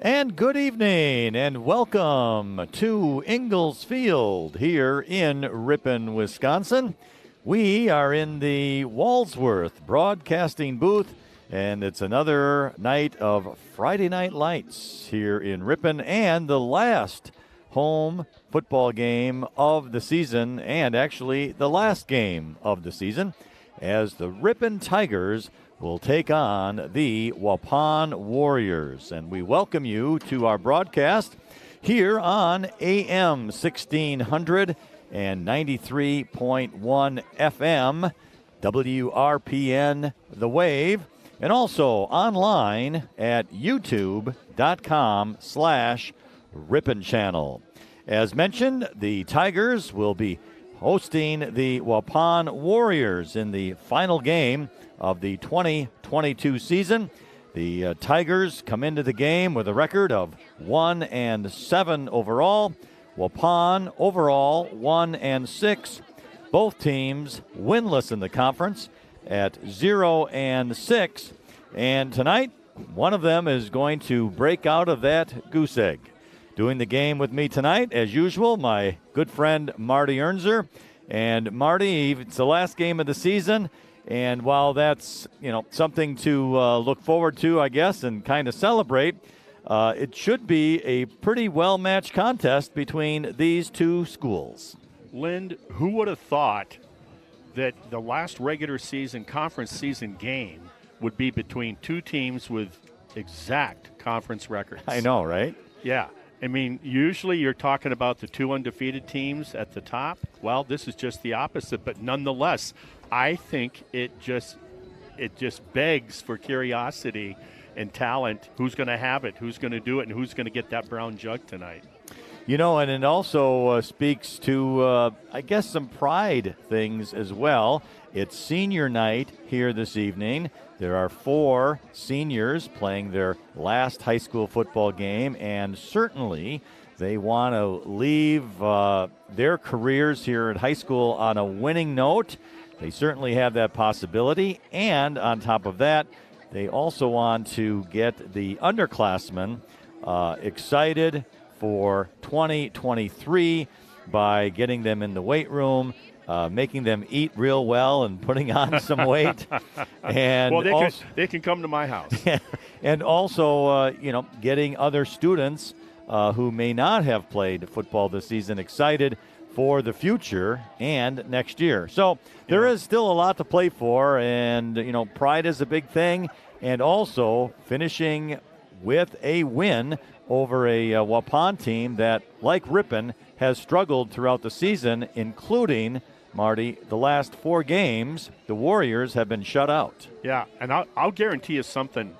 And good evening and welcome to Ingalls Field here in Ripon, Wisconsin. We are in the Walsworth Broadcasting booth, and it's another night of Friday Night Lights here in Ripon, and the last home football game of the season, and actually the last game of the season, as the Ripon Tigers will take on the Waupun Warriors. And we welcome you to our broadcast here on AM 1600 and 93.1 FM, WRPN The Wave, and also online at youtube.com/Ripon Channel. As mentioned, the Tigers will be hosting the Waupun Warriors in the final game of the 2022 season. The Tigers come into the game with a record of 1-7 overall. Waupun overall 1-6. Both teams winless in the conference at 0-6. And tonight, one of them is going to break out of that goose egg. Doing the game with me tonight, as usual, my good friend Marty Ernzer. And Marty, it's the last game of the season. And while that's, something to look forward to, I guess, and kind of celebrate, it should be a pretty well-matched contest between these two schools. Lind, who would have thought that the last regular season, conference season game would be between two teams with exact conference records? I know, right? Yeah. I mean, usually you're talking about the two undefeated teams at the top. Well, this is just the opposite, but nonetheless, I think it just begs for curiosity and talent. Who's going to have it? Who's going to do it? And who's going to get that brown jug tonight? And it also speaks to, I guess, some pride things as well. It's senior night here this evening. There are 4 seniors playing their last high school football game, and certainly they want to leave their careers here at high school on a winning note. They certainly have that possibility, and on top of that, they also want to get the underclassmen excited for 2023 by getting them in the weight room, making them eat real well and putting on some weight. And well, they can come to my house. And also, getting other students who may not have played football this season excited for the future and next year. So there is still a lot to play for, and, pride is a big thing, and also finishing with a win over a Waupun team that, like Ripon, has struggled throughout the season, including, Marty, the last 4 games, the Warriors have been shut out. Yeah, and I'll guarantee you something.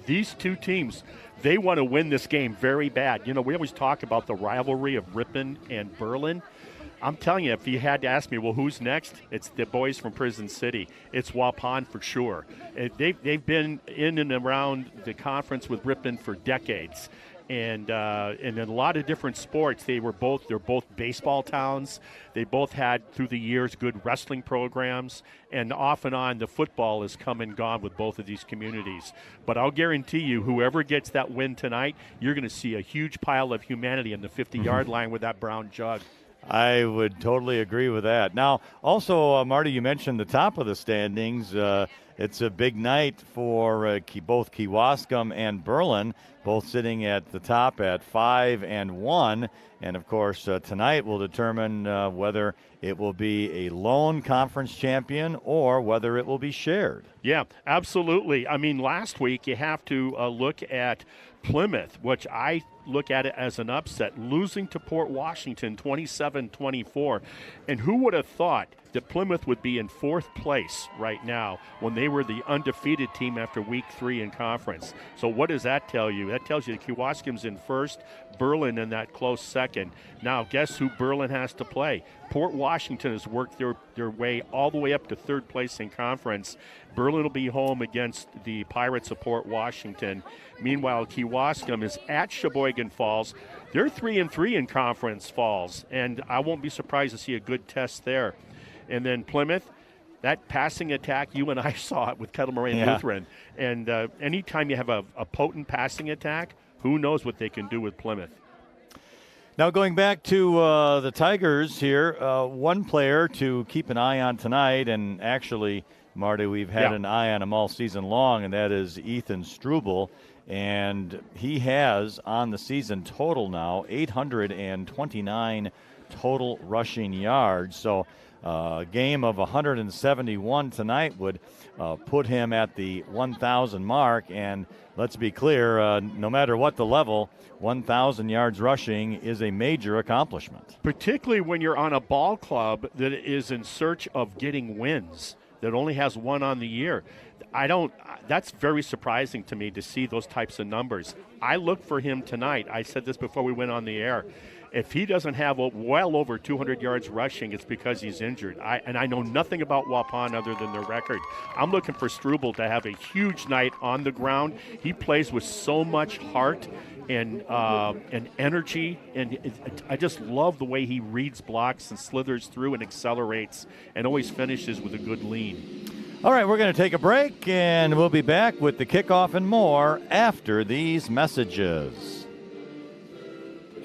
These two teams, they want to win this game very bad. We always talk about the rivalry of Ripon and Berlin. I'm telling you, if you had to ask me, well, who's next? It's the boys from Prison City. It's Waupun for sure. They've been in and around the conference with Ripon for decades. And in a lot of different sports, they're both baseball towns. They both had, through the years, good wrestling programs. And off and on, the football has come and gone with both of these communities. But I'll guarantee you, whoever gets that win tonight, you're going to see a huge pile of humanity in the 50-yard line with that brown jug. I would totally agree with that. Now, also, Marty, you mentioned the top of the standings. It's a big night for both Kewaskum and Berlin, both sitting at the top at 5-1. And, of course, tonight will determine whether it will be a lone conference champion or whether it will be shared. Yeah, absolutely. I mean, last week you have to look at Plymouth, which I look at it as an upset, losing to Port Washington 27-24. And who would have thought that Plymouth would be in 4th place right now when they were the undefeated team after week 3 in conference? So what does that tell you? That tells you that Kewaskum's in 1st, Berlin in that close 2nd. Now, guess who Berlin has to play? Port Washington has worked their way all the way up to 3rd place in conference. Berlin will be home against the Pirates of Port Washington. Meanwhile, Kewaskum is at Sheboygan Falls. They're 3-3 in Conference Falls, and I won't be surprised to see a good test there. And then Plymouth, that passing attack, you and I saw it with Kettle Moraine Lutheran. And anytime you have a potent passing attack, who knows what they can do with Plymouth. Now going back to the Tigers here, one player to keep an eye on tonight, and actually, Marty, we've had an eye on him all season long, and that is Ethan Struble. And he has, on the season total now, 829 total rushing yards. So a game of 171 tonight would put him at the 1,000 mark. And let's be clear, no matter what the level, 1,000 yards rushing is a major accomplishment. Particularly when you're on a ball club that is in search of getting wins, that only has one on the year. That's very surprising to me to see those types of numbers. I look for him tonight. I said this before we went on the air. If he doesn't have well over 200 yards rushing, it's because he's injured. I know nothing about Waupun other than their record. I'm looking for Struble to have a huge night on the ground. He plays with so much heart and energy, and I just love the way he reads blocks and slithers through and accelerates and always finishes with a good lean. All right, we're going to take a break, and we'll be back with the kickoff and more after these messages.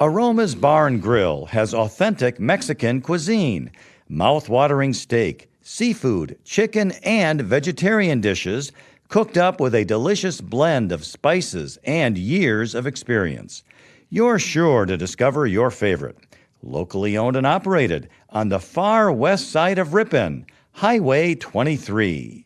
Aroma's Bar and Grill has authentic Mexican cuisine, mouth-watering steak, seafood, chicken, and vegetarian dishes cooked up with a delicious blend of spices and years of experience. You're sure to discover your favorite. Locally owned and operated on the far west side of Ripon, Highway 23.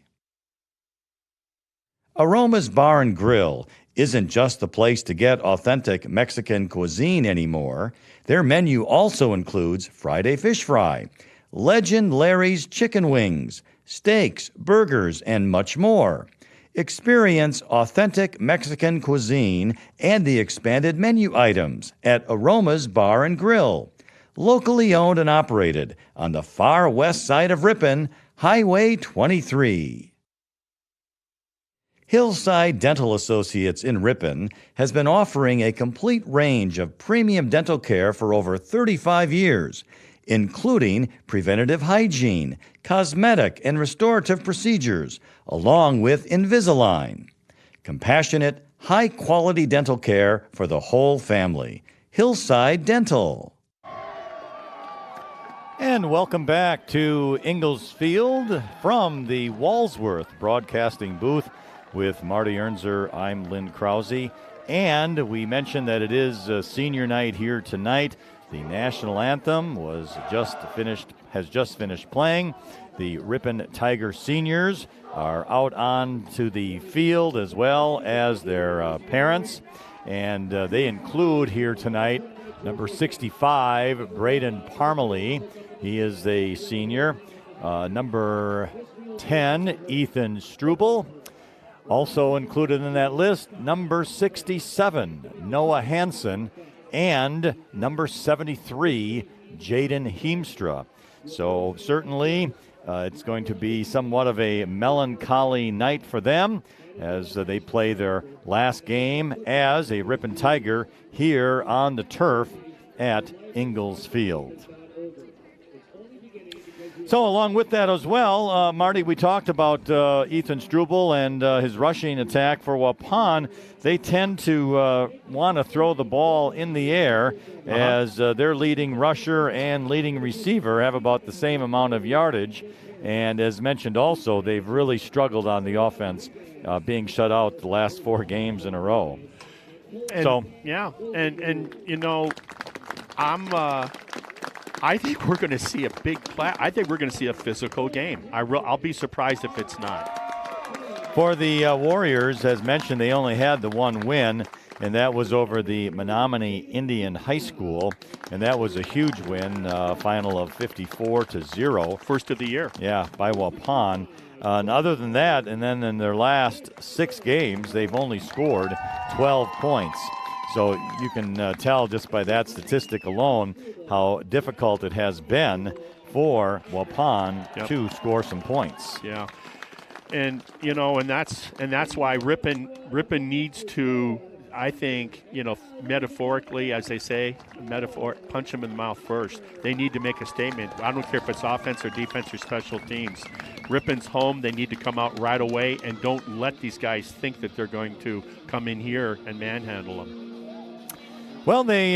Aroma's Bar and Grill isn't just the place to get authentic Mexican cuisine anymore. Their menu also includes Friday fish fry, Legend Larry's chicken wings, steaks, burgers, and much more. Experience authentic Mexican cuisine and the expanded menu items at Aroma's Bar and Grill. Locally owned and operated on the far west side of Ripon, Highway 23. Hillside Dental Associates in Ripon has been offering a complete range of premium dental care for over 35 years, including preventative hygiene, cosmetic and restorative procedures, along with Invisalign. Compassionate, high-quality dental care for the whole family. Hillside Dental. And welcome back to Inglesfield from the Walsworth Broadcasting booth with Marty Ernzer. I'm Lynn Krause. And we mentioned that it is senior night here tonight. The national anthem has just finished playing. The Ripon Tiger seniors are out onto the field as well as their parents. And they include here tonight number 65, Braden Parmalee. He is a senior. Number 10, Ethan Struble. Also included in that list, number 67, Noah Hansen, and number 73, Jaden Heemstra. So certainly it's going to be somewhat of a melancholy night for them as they play their last game as a Ripon Tiger here on the turf at Inglesfield. So along with that as well, Marty, we talked about Ethan Struble and his rushing attack for Waupun. They tend to want to throw the ball in the air as their leading rusher and leading receiver have about the same amount of yardage. And as mentioned also, they've really struggled on the offense, being shut out the last 4 games in a row. And you know, I think we're going to see a big I think we're going to see a physical game. I'll be surprised if it's not. For the Warriors, as mentioned, they only had the one win, and that was over the Menominee Indian High School, and that was a huge win, final of 54-0. First of the year. Yeah, by Waupun. And other than that, and then in their last 6 games, they've only scored 12 points. So you can tell just by that statistic alone how difficult it has been for Waupun to score some points. Yeah, and you know, and that's why Ripon needs to, I think, you know, metaphorically, as they say, punch them in the mouth first. They need to make a statement. I don't care if it's offense or defense or special teams. Ripon's home. They need to come out right away and don't let these guys think that they're going to come in here and manhandle them. Well, they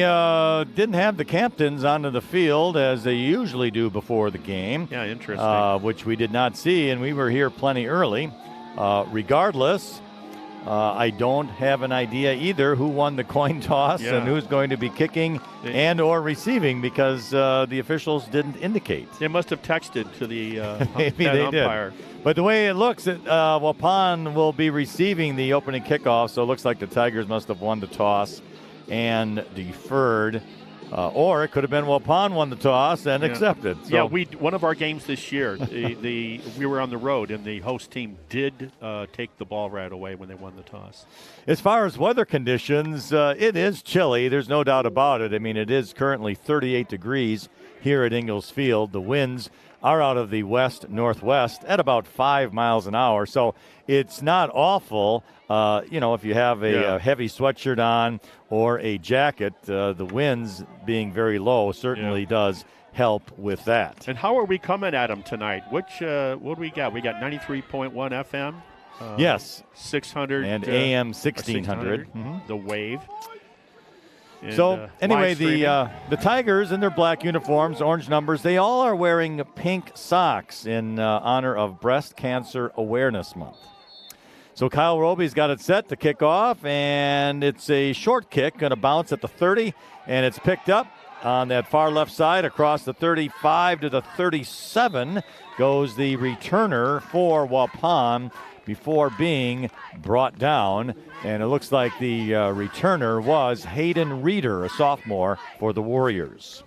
didn't have the captains onto the field as they usually do before the game. Yeah, interesting. Which we did not see, and we were here plenty early. Regardless, I don't have an idea either who won the coin toss and who's going to be kicking and or receiving because the officials didn't indicate. They must have texted to the Maybe they umpire. did. But the way it looks, Waupun will be receiving the opening kickoff, so it looks like the Tigers must have won the toss and deferred. Or it could have been Waupun won the toss and accepted. So. Yeah, one of our games this year, we were on the road, and the host team did take the ball right away when they won the toss. As far as weather conditions, it is chilly. There's no doubt about it. I mean, it is currently 38 degrees here at Ingalls Field. The winds are out of the west-northwest at about 5 miles an hour. So it's not awful. If you have a heavy sweatshirt on or a jacket, the winds being very low certainly does help with that. And how are we coming at them tonight? What do we got? We got 93.1 FM. Yes. 600. And AM 1600. The wave. And, so anyway, the Tigers in their black uniforms, orange numbers, they all are wearing pink socks in honor of Breast Cancer Awareness Month. So Kyle Roby's got it set to kick off, and it's a short kick, going to bounce at the 30, and it's picked up on that far left side across the 35 to the 37 goes the returner for Waupun before being brought down. And it looks like the returner was Hayden Reeder, a sophomore for the Warriors.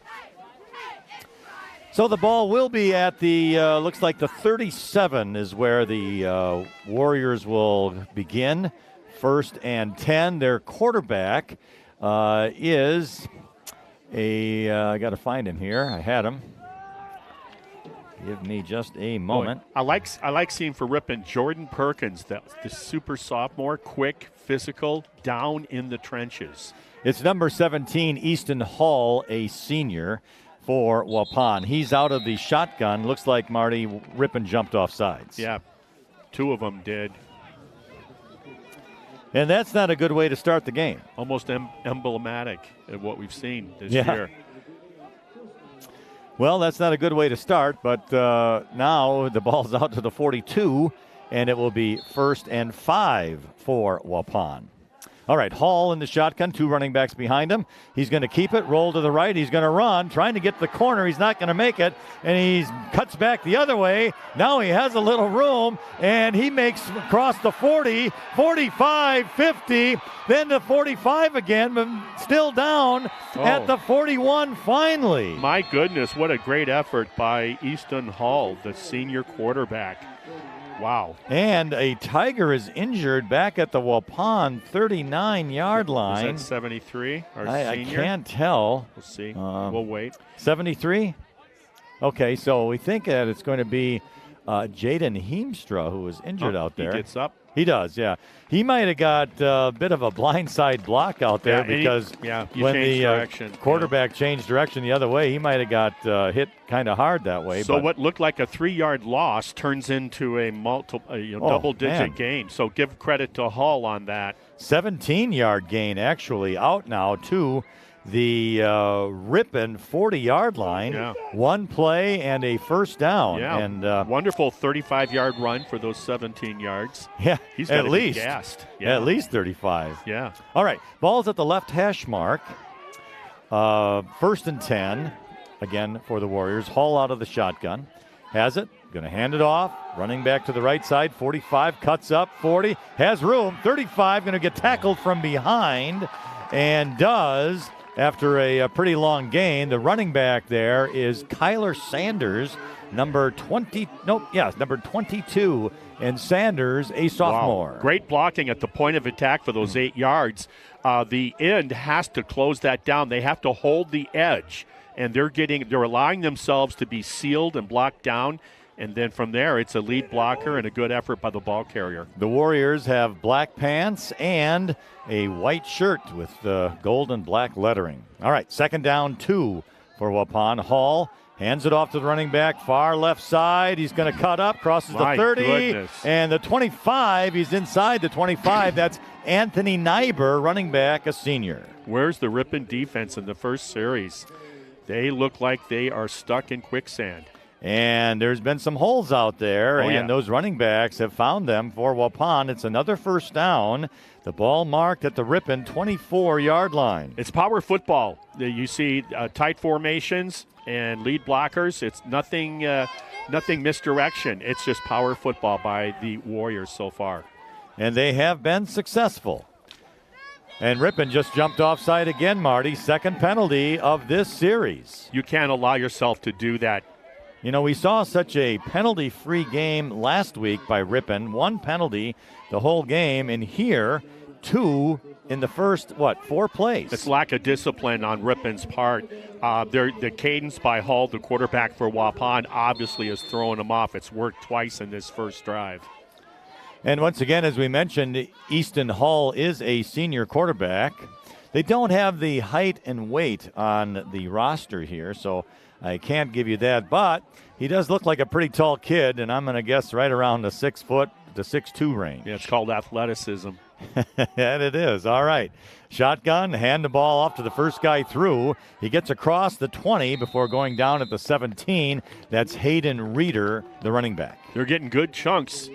So the ball will be at the, looks like the 37 is where the Warriors will begin. 1st and 10. Their quarterback is I got to find him here. I had him. Give me just a moment. I like seeing for Ripon Jordan Perkins, the super sophomore, quick, physical, down in the trenches. It's number 17, Easton Hall, a senior for Waupun. He's out of the shotgun. Looks like, Marty, Ripon jumped off sides. Yeah, 2 of them did. And that's not a good way to start the game. Almost emblematic of what we've seen this year. Well, that's not a good way to start, but now the ball's out to the 42, and it will be 1st and 5 for Waupun. All right, Hall in the shotgun, 2 running backs behind him. He's going to keep it, roll to the right. He's going to run, trying to get to the corner. He's not going to make it, and he cuts back the other way. Now he has a little room, and he makes across the 40, 45, 50, then the 45 again, but still down at the 41 finally. My goodness, what a great effort by Easton Hall, the senior quarterback. Wow. And a Tiger is injured back at the Waupun 39-yard line. Is that 73, our senior? I can't tell. We'll see. We'll wait. 73? Okay, so we think that it's going to be Jaden Heemstra who is injured out there. He gets up. He does, yeah. He might have got a bit of a blindside block out there because when the quarterback changed direction the other way, he might have got hit kind of hard that way. So what looked like a 3-yard loss turns into a double-digit gain. So give credit to Hall on that. 17-yard gain actually out now to the Ripon 40-yard line. Yeah. 1 play and a first down. Yeah. And wonderful 35-yard run for those 17 yards. Yeah, he's got at least gassed. Yeah. At least 35. Yeah. All right, ball's at the left hash mark. 1st and 10 again for the Warriors. Hall out of the shotgun. Has it. Going to hand it off. Running back to the right side. 45 cuts up. 40 has room. 35 going to get tackled from behind and does. After a pretty long gain, the running back there is Kyler Sanders, number 22, and Sanders, a sophomore. Wow. Great blocking at the point of attack for those 8 yards. The end has to close that down. They have to hold the edge, and they're allowing themselves to be sealed and blocked down. And then from there, it's a lead blocker and a good effort by the ball carrier. The Warriors have black pants and a white shirt with gold and black lettering. All right, 2nd down 2 for Waupun. Hall Hands it off to the running back, far left side. He's going to cut up, crosses the 30, goodness. And the 25. He's inside the 25. That's Anthony Nyber, running back, a senior. Where's the Ripon defense in the first series? They look like they are stuck in quicksand. And there's been some holes out there, those running backs have found them for Waupun. It's another first down. The ball marked at the Ripon 24-yard line. It's power football. You see tight formations and lead blockers. It's nothing misdirection. It's just power football by the Warriors so far. And they have been successful. And Ripon just jumped offside again, Marty. Second penalty of this series. You can't allow yourself to do that. You know, we saw such a penalty-free game last week by Ripon. 1 penalty the whole game, and here, 2 in the first, 4 plays. It's lack of discipline on Ripon's part. The cadence by Hull, the quarterback for Waupun, obviously is throwing them off. It's worked twice in this first drive. And once again, as we mentioned, Easton Hull is a senior quarterback. They don't have the height and weight on the roster here, so I can't give you that. But he does look like a pretty tall kid, and I'm going to guess right around the 6 foot to 6'2" range. Yeah, it's called athleticism. And it is. All right. Shotgun, hand the ball off to the first guy through. He gets across the 20 before going down at the 17. That's Hayden Reeder, the running back. They're getting good chunks.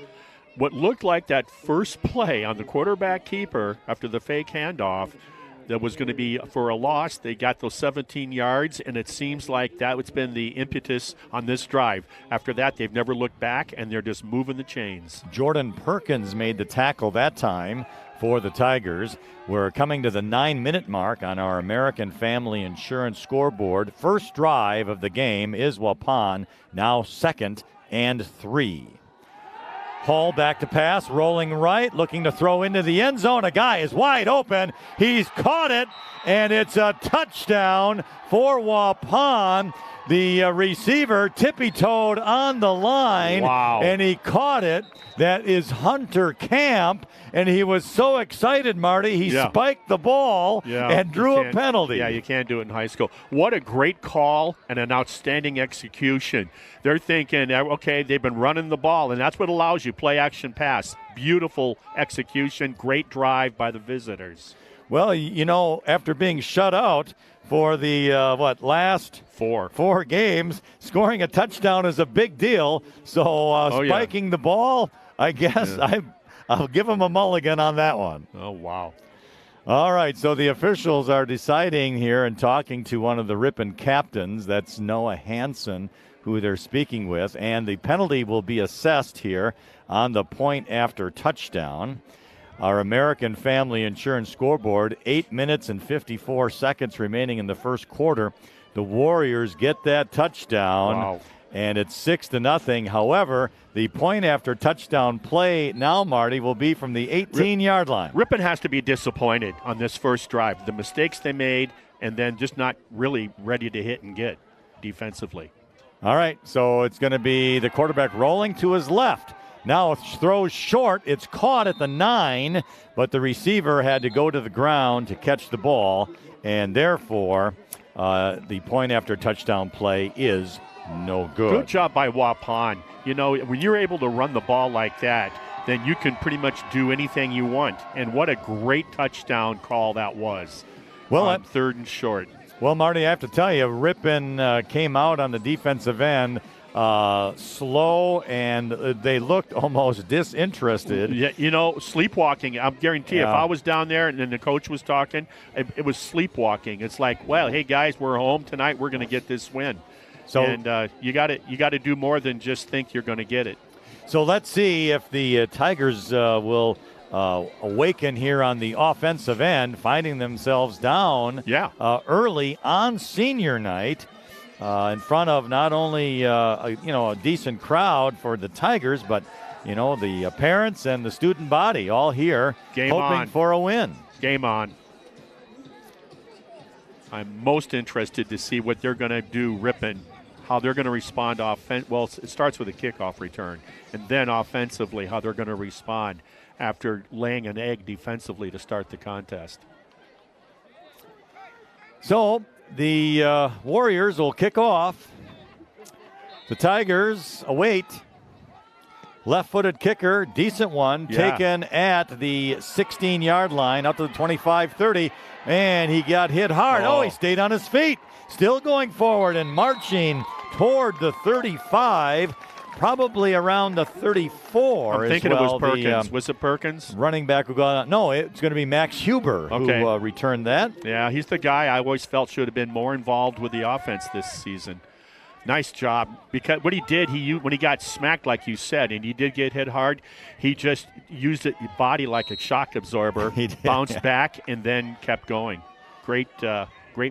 What looked like that first play on the quarterback keeper after the fake handoff that was going to be for a loss, they got those 17 yards, and it seems like that's been the impetus on this drive. After that, they've never looked back, and they're just moving the chains. Jordan Perkins made the tackle that time for the Tigers. We're coming to the 9-minute mark on our American Family Insurance scoreboard. First drive of the game is Waupun, now 2nd and 3. Hull back to pass, rolling right, looking to throw into the end zone. A guy is wide open. He's caught it, and it's a touchdown for Waupun. The receiver tippy-toed on the line, and he caught it. That is Hunter Camp, and he was so excited, Marty. He spiked the ball and drew a penalty. Yeah, you can't do it in high school. What a great call and an outstanding execution. They're thinking, okay, they've been running the ball, and that's what allows you, play action pass. Beautiful execution, great drive by the visitors. Well, you know, after being shut out for the, last four games, scoring a touchdown is a big deal. So spiking the ball, I guess I'll give him a mulligan on that one. Oh, wow. All right, so the officials are deciding here and talking to one of the Ripon captains. That's Noah Hansen, who they're speaking with. And the penalty will be assessed here on the point after touchdown. Our American Family Insurance scoreboard, 8 minutes and 54 seconds remaining in the first quarter. The Warriors get that touchdown, and it's 6-0. However, the point after touchdown play now, Marty, will be from the 18-yard line. Ripon has to be disappointed on this first drive. The mistakes they made, and then just not really ready to hit and get defensively. All right, so it's going to be the quarterback rolling to his left. Now throws short. It's caught at the 9, but the receiver had to go to the ground to catch the ball, and therefore the point after touchdown play is no good. Good job by Waupun. You know, when you're able to run the ball like that, then you can pretty much do anything you want. And what a great touchdown call that was. Well, on 3rd and short. Well, Marty, I have to tell you, Ripon came out on the defensive end slow, and they looked almost disinterested. Yeah, you know, sleepwalking. I guarantee if I was down there and then the coach was talking, it was sleepwalking. It's like, well, hey guys, we're home tonight. We're going to get this win. So, and you got to do more than just think you're going to get it. So let's see if the Tigers will awaken here on the offensive end, finding themselves down early on senior night. In front of not only a decent crowd for the Tigers, but the parents and the student body all here hoping for a win. Game on. I'm most interested to see what they're going to do, Ripon, how they're going to respond well, it starts with a kickoff return, and then offensively how they're going to respond after laying an egg defensively to start the contest. So the Warriors will kick off The Tigers await. Left-footed kicker, decent one, taken at the 16-yard line up to the 25-30, and he got hit hard. Oh, he stayed on his feet, still going forward and marching toward the 35, probably around the 34. I'm thinking it was Perkins. Was it Perkins? Running back who got no, it's going to be Max Huber who returned that. Yeah, he's the guy I always felt should have been more involved with the offense this season. Nice job, because what he did, when he got smacked, like you said, and he did get hit hard, he just used his body like a shock absorber, bounced back, and then kept going. Great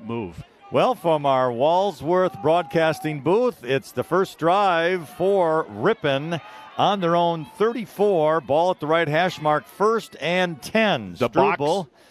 move. Well, from our Walsworth Broadcasting booth, it's the first drive for Ripon on their own 34. Ball at the right hash mark, 1st and 10.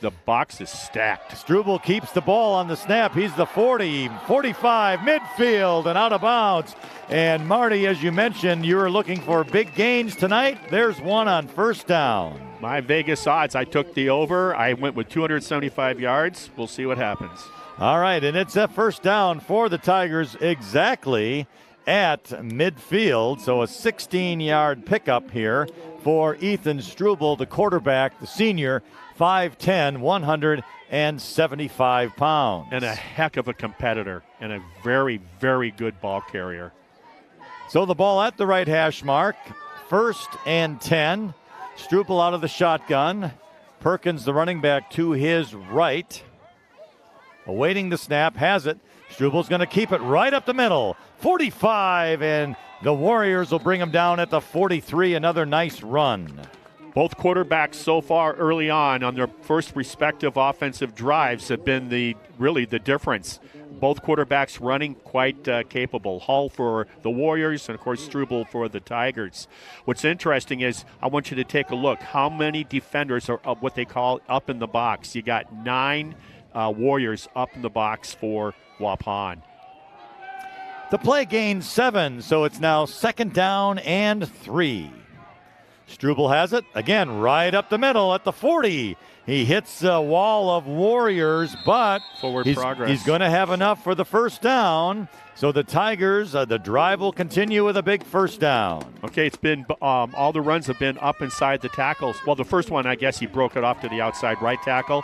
The box is stacked. Struble keeps the ball on the snap. He's the 40, 45, midfield, and out of bounds. And Marty, as you mentioned, you were looking for big gains tonight. There's one on 1st down. My Vegas odds, I took the over. I went with 275 yards. We'll see what happens. All right, and it's a 1st down for the Tigers exactly at midfield. So a 16-yard pickup here for Ethan Struble, the quarterback, the senior, 5'10", 175 pounds. And a heck of a competitor and a very, very good ball carrier. So the ball at the right hash mark, 1st and 10. Struble out of the shotgun. Perkins, the running back, to his right. Awaiting the snap, has it. Struble's going to keep it right up the middle. 45, and the Warriors will bring him down at the 43. Another nice run. Both quarterbacks so far early on their first respective offensive drives have been the difference. Both quarterbacks running quite capable. Hull for the Warriors and, of course, Struble for the Tigers. What's interesting is I want you to take a look. How many defenders are what they call up in the box? You got 9 Warriors up in the box for Waupun. The play gains 7, so it's now 2nd down and 3. Struble has it, again, right up the middle at the 40. He hits a wall of Warriors, but he's going to have enough for the 1st down. So the Tigers, the drive will continue with a big 1st down. Okay, it's been all the runs have been up inside the tackles. Well, the first one, I guess he broke it off to the outside right tackle.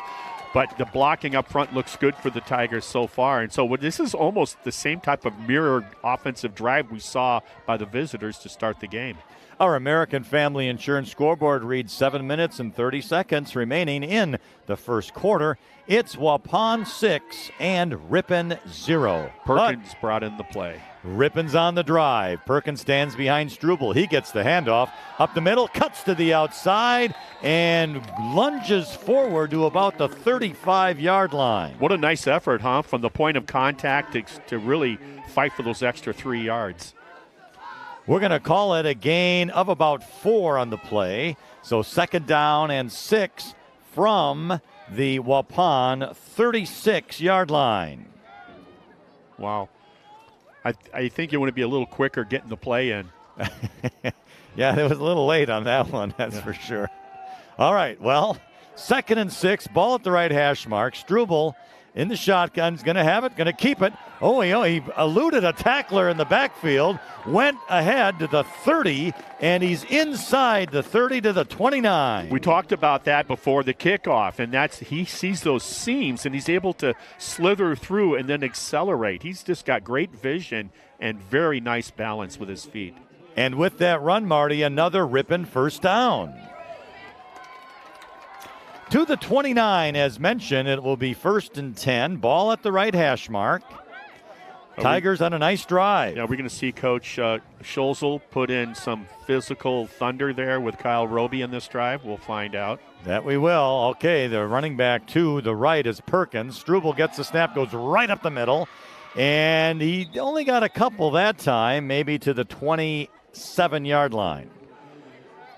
But the blocking up front looks good for the Tigers so far. And so this is almost the same type of mirrored offensive drive we saw by the visitors to start the game. Our American Family Insurance scoreboard reads 7 minutes and 30 seconds remaining in the 1st quarter. It's Waupun 6 and Ripon 0. Perkins brought in the play. Ripon's on the drive. Perkins stands behind Struble. He gets the handoff up the middle, cuts to the outside, and lunges forward to about the 35-yard line. What a nice effort, huh? From the point of contact to really fight for those extra 3 yards. We're going to call it a gain of about 4 on the play. So 2nd down and 6 from the Waupun 36-yard line. Wow. I think you want to be a little quicker getting the play in. Yeah, it was a little late on that one, that's for sure. All right, well, 2nd and 6, ball at the right hash mark. Struble in the shotgun's going to have it, going to keep it. He eluded a tackler in the backfield, went ahead to the 30, and he's inside the 30 to the 29. We talked about that before the kickoff, and he sees those seams, and he's able to slither through and then accelerate. He's just got great vision and very nice balance with his feet. And with that run, Marty, another Ripon 1st down. To the 29, as mentioned, it will be 1st and 10. Ball at the right hash mark. Tigers on a nice drive. Yeah, we're going to see Coach Scholzel put in some physical thunder there with Kyle Roby in this drive. We'll find out. That we will. Okay, the running back to the right is Perkins. Struble gets the snap, goes right up the middle, and he only got a couple that time, maybe to the 27-yard line.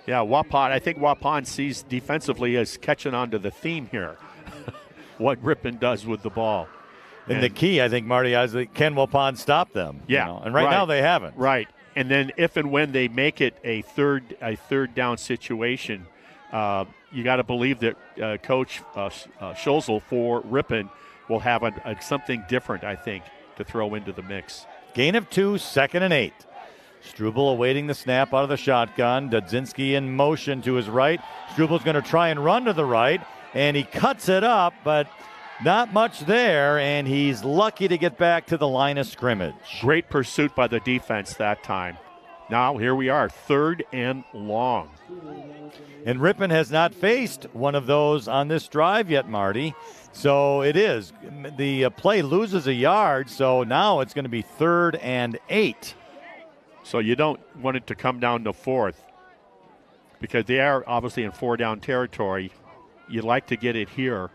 Yeah, I think Waupun sees defensively as catching on to the theme here, what Ripon does with the ball. And the key, I think, Marty, is can Waupun stop them? Yeah. And right now they haven't. Right. And then if and when they make it a third down situation, you got to believe that Coach Scholzel for Ripon will have something different, I think, to throw into the mix. Gain of 2, 2nd and 8. Struble awaiting the snap out of the shotgun. Dudzinski in motion to his right. Struble's going to try and run to the right, and he cuts it up, but not much there, and he's lucky to get back to the line of scrimmage. Great pursuit by the defense that time. Now here we are, 3rd and long. And Ripon has not faced one of those on this drive yet, Marty. So it is. The play loses a yard, so now it's going to be 3rd and 8. So you don't want it to come down to 4th because they are obviously in 4-down territory. You'd like to get it here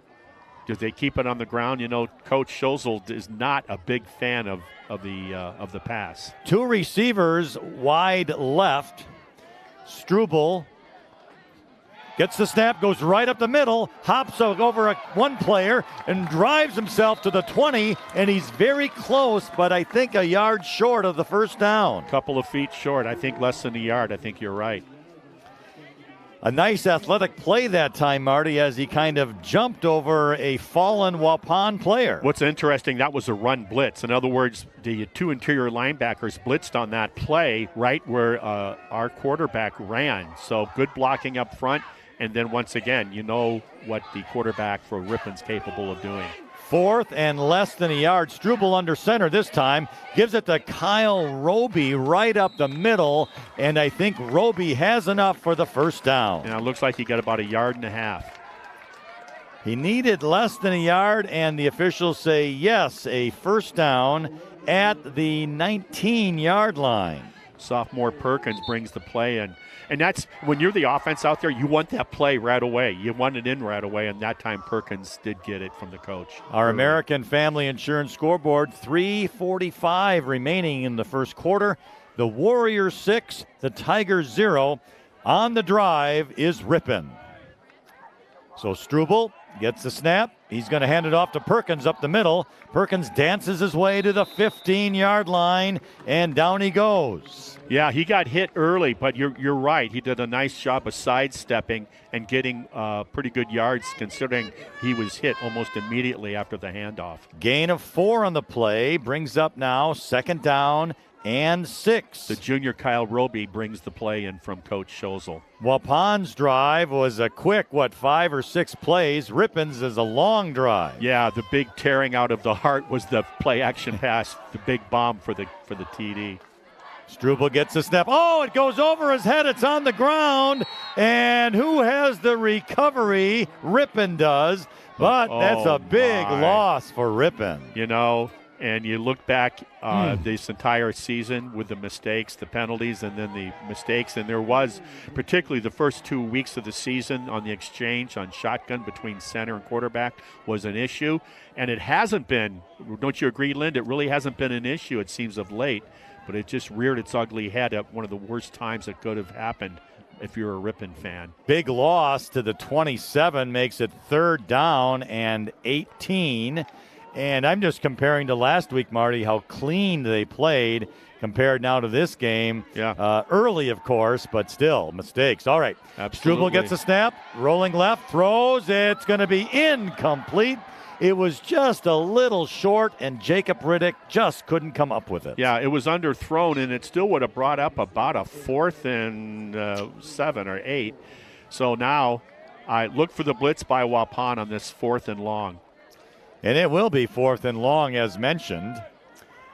because they keep it on the ground. You know, Coach Schozel is not a big fan of the pass. 2 receivers wide left. Struble gets the snap, goes right up the middle, hops over one player, and drives himself to the 20, and he's very close, but I think a yard short of the first down. Couple of feet short. I think less than a yard. I think you're right. A nice athletic play that time, Marty, as he kind of jumped over a fallen Waupun player. What's interesting, that was a run blitz. In other words, the 2 interior linebackers blitzed on that play right where our quarterback ran. So good blocking up front. And then once again, you know what the quarterback for Ripon's capable of doing. 4th and less than a yard. Struble under center this time. Gives it to Kyle Roby right up the middle. And I think Roby has enough for the first down. And it looks like he got about a yard and a half. He needed less than a yard, and the officials say yes, a first down at the 19-yard line. Sophomore Perkins brings the play in. And that's when you're the offense out there, you want that play right away. You want it in right away, and that time Perkins did get it from the coach. Our American Family Insurance scoreboard, 3:45 remaining in the first quarter. The Warriors 6, the Tigers 0. On the drive is Ripon. So Struble gets the snap. He's going to hand it off to Perkins up the middle. Perkins dances his way to the 15-yard line, and down he goes. Yeah, he got hit early, but you're right. He did a nice job of sidestepping and getting pretty good yards considering he was hit almost immediately after the handoff. Gain of 4 on the play brings up now 2nd down and 6. The junior Kyle Roby brings the play in from Coach Schozel. Waupun's drive was a quick, 5 or 6 plays. Ripon's is a long drive. Yeah, the big tearing out of the heart was the play action pass, the big bomb for the TD. Struble gets a snap. Oh, it goes over his head. It's on the ground. And who has the recovery? Ripon does. But that's a big loss for Ripon. You know, and you look back this entire season with the mistakes, the penalties, and then the mistakes. And there was, particularly the first 2 weeks of the season on the exchange on shotgun between center and quarterback was an issue. And it hasn't been, don't you agree, Lind? It really hasn't been an issue, it seems, of late. But it just reared its ugly head at one of the worst times that could have happened if you're a Ripon fan. Big loss to the 27 makes it 3rd down and 18. And I'm just comparing to last week, Marty, how clean they played compared now to this game. Yeah. Early, of course, but still mistakes. All right. Absolutely. Struble gets a snap, rolling left, throws. It's going to be incomplete. It was just a little short, and Jacob Riddick just couldn't come up with it. Yeah, it was underthrown, and it still would have brought up about a 4th and 7 or 8. So now I look for the blitz by Waupun on this 4th and long. And it will be 4th and long, as mentioned.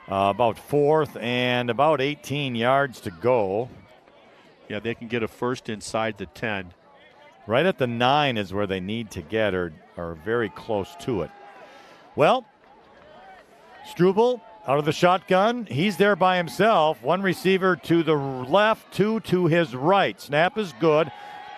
About 4th and about 18 yards to go. Yeah, they can get a first inside the 10. Right at the 9 is where they need to get, or very close to it. Well, Struble out of the shotgun. He's there by himself. 1 receiver to the left, 2 to his right. Snap is good.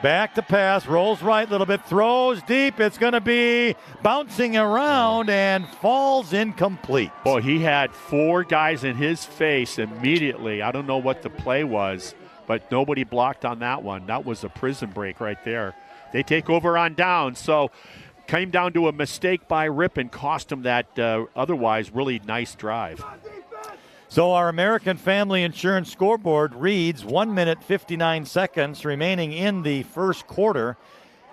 Back to pass, rolls right a little bit, throws deep. It's going to be bouncing around and falls incomplete. Boy, he had 4 guys in his face immediately. I don't know what the play was, but nobody blocked on that one. That was a prison break right there. They take over on down, so came down to a mistake by Ripon, cost him that otherwise really nice drive. So our American Family Insurance scoreboard reads 1 minute 59 seconds remaining in the first quarter.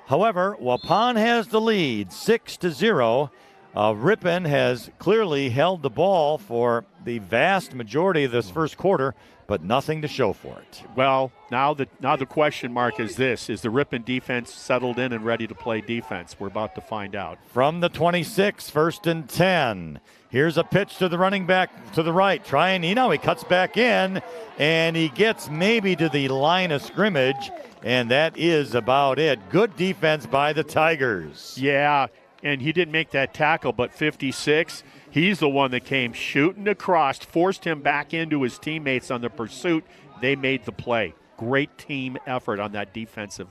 However, Waupun has the lead 6-0. Ripon has clearly held the ball for the vast majority of this first quarter, but nothing to show for it. Well, now the question mark is this. Is the Ripon defense settled in and ready to play defense? We're about to find out. From the 26, 1st and 10. Here's a pitch to the running back to the right. He cuts back in, and he gets maybe to the line of scrimmage, and that is about it. Good defense by the Tigers. Yeah, and he didn't make that tackle, but 56, he's the one that came shooting across, forced him back into his teammates on the pursuit. They made the play. Great team effort on that defensive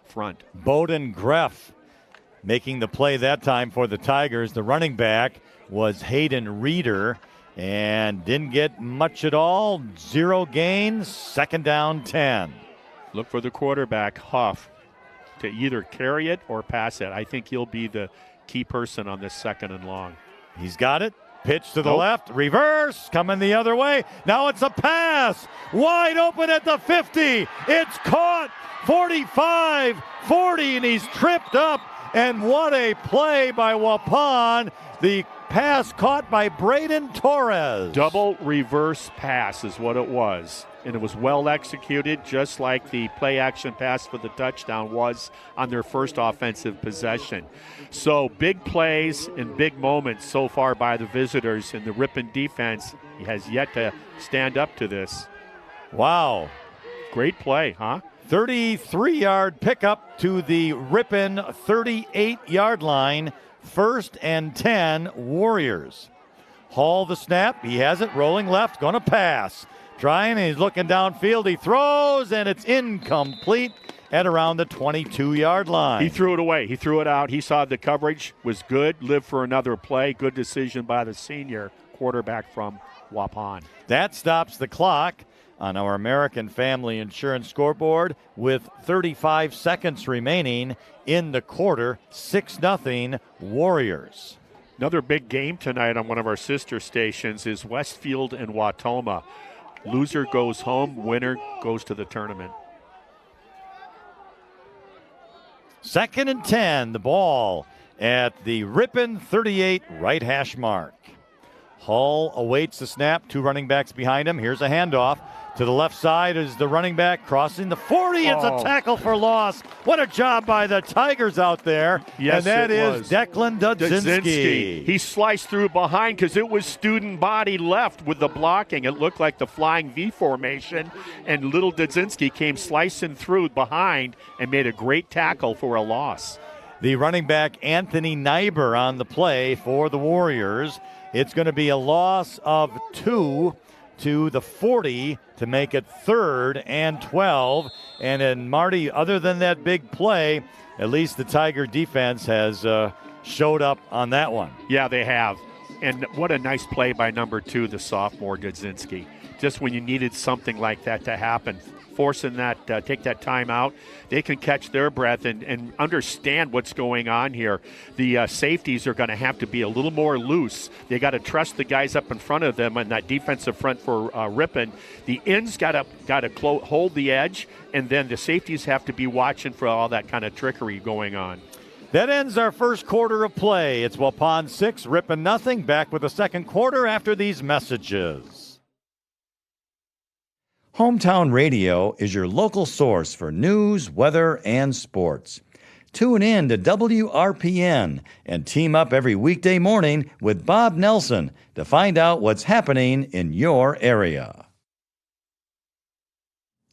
front. Bowden Greff making the play that time for the Tigers. The running back was Hayden Reeder and didn't get much at all. 0 gains, 2nd down 10. Look for the quarterback, Huff, to either carry it or pass it. I think he'll be the key person on this 2nd and long. He's got it. Pitch to the left. Reverse. Coming the other way. Now it's a pass. Wide open at the 50. It's caught. 45, 40, and he's tripped up. And what a play by Waupun. The pass caught by Braden Torres. Double reverse pass is what it was. And it was well executed, just like the play action pass for the touchdown was on their first offensive possession. So big plays and big moments so far by the visitors, and the Ripon defense has yet to stand up to this. Wow. Great play, huh? 33-yard pickup to the Ripon 38-yard line. 1st and 10, Warriors. Hall the snap. He has it rolling left. Going to pass. Trying, and he's looking downfield. He throws, and it's incomplete at around the 22-yard line. He threw it away. He threw it out. He saw the coverage was good. Lived for another play. Good decision by the senior quarterback from Waupun. That stops the clock on our American Family Insurance scoreboard with 35 seconds remaining in the quarter. 6-0 Warriors. Another big game tonight on one of our sister stations is Westfield and Wautoma. Loser goes home, winner goes to the tournament. 2nd and 10, the ball at the Ripon 38 right hash mark. Hull awaits the snap, 2 running backs behind him. Here's a handoff. To the left side is the running back crossing the 40. It's a tackle for loss. What a job by the Tigers out there. Yes, and that is was. Declan Dudzinski. He sliced through behind because it was student body left with the blocking. It looked like the flying V formation, and little Dudzinski came slicing through behind and made a great tackle for a loss. The running back Anthony Nyber on the play for the Warriors. It's going to be a loss of 2 to the 40 to make it 3rd and 12. And then, Marty, other than that big play, at least the Tiger defense has showed up on that one. Yeah, they have. And what a nice play by number 2, the sophomore Dudzinski. Just when you needed something like that to happen, forcing that, take that time out, they can catch their breath and understand what's going on here. The safeties are going to have to be a little more loose. They got to trust the guys up in front of them on that defensive front for Ripon. The ends got to hold the edge, and then the safeties have to be watching for all that kind of trickery going on. That ends our first quarter of play. It's Waupun 6, Ripon nothing. Back with the second quarter after these messages. Hometown Radio is your local source for news, weather, and sports. Tune in to WRPN and team up every weekday morning with Bob Nelson to find out what's happening in your area.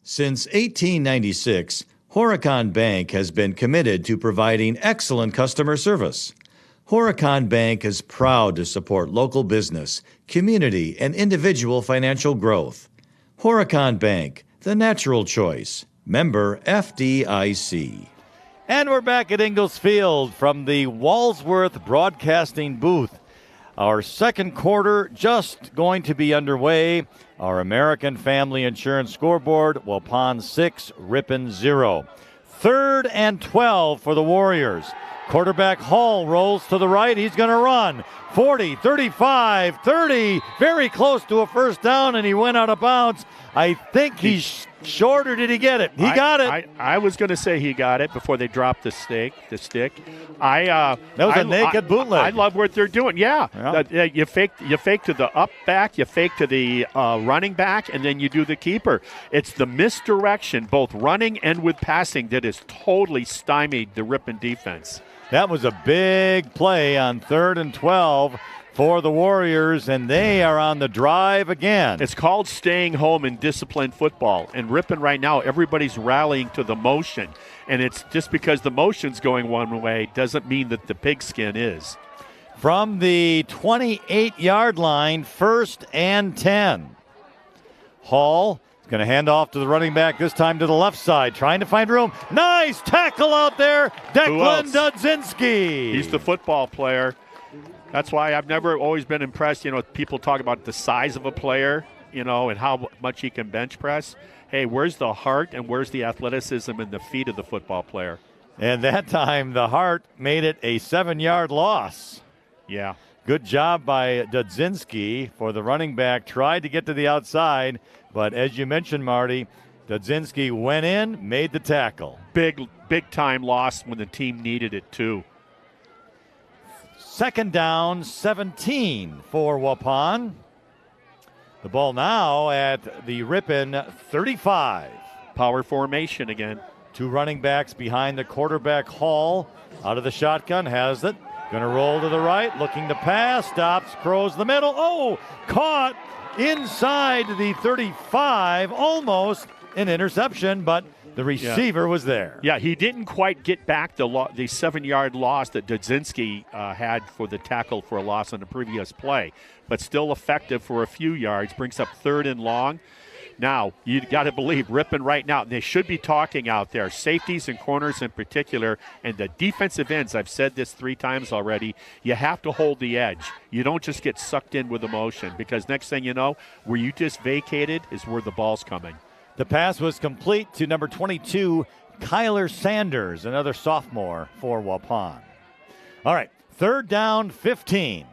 Since 1896, Horicon Bank has been committed to providing excellent customer service. Horicon Bank is proud to support local business, community, and individual financial growth. Horicon Bank, the natural choice. Member FDIC. And we're back at Ingalls Field from the Walsworth Broadcasting booth. Our second quarter just going to be underway. Our American Family Insurance scoreboard, Waupun 6, Ripon 0. 3rd and 12 for the Warriors. Quarterback Hall rolls to the right. He's going to run. 40, 35, 30. Very close to a first down, and he went out of bounds. I think he's short, or did he get it? He got it. I was going to say he got it before they dropped the stick. That was a naked bootleg. I love what they're doing. Yeah. You fake to the up back, you fake to the running back, and then you do the keeper. It's the misdirection, both running and with passing, that has totally stymied the Ripon defense. That was a big play on 3rd and 12 for the Warriors, and they are on the drive again. It's called staying home in disciplined football. And Ripon right now, everybody's rallying to the motion. And it's just because the motion's going one way doesn't mean that the pigskin is. From the 28-yard line, 1st and 10. Hall is going to hand off to the running back, this time to the left side, trying to find room. Nice tackle out there, Declan Dudzinski. He's the football player. That's why I've never always been impressed. People talk about the size of a player, and how much he can bench press. Hey, where's the heart and where's the athleticism in the feet of the football player? And that time, the heart made it a 7-yard loss. Yeah. Good job by Dudzinski for the running back. Tried to get to the outside, but as you mentioned, Marty, Dudzinski went in, made the tackle. Big time loss when the team needed it too. 2nd down, 17 for Waupun. The ball now at the Ripon 35. Power formation again. 2 running backs behind the quarterback. Hall out of the shotgun, has it. Going to roll to the right, looking to pass, stops, crows the middle. Oh, caught inside the 35, almost an interception, but the receiver was there. Yeah, he didn't quite get back the 7-yard loss that Dudzinski had for the tackle for a loss on the previous play, but still effective for a few yards. Brings up 3rd and long. Now, you got to believe Ripon right now, they should be talking out there, safeties and corners in particular, and the defensive ends. I've said this 3 times already. You have to hold the edge. You don't just get sucked in with emotion, because next thing you know, where you just vacated is where the ball's coming. The pass was complete to number 22, Kyler Sanders, another sophomore for Waupun. All right, 3rd down, 15.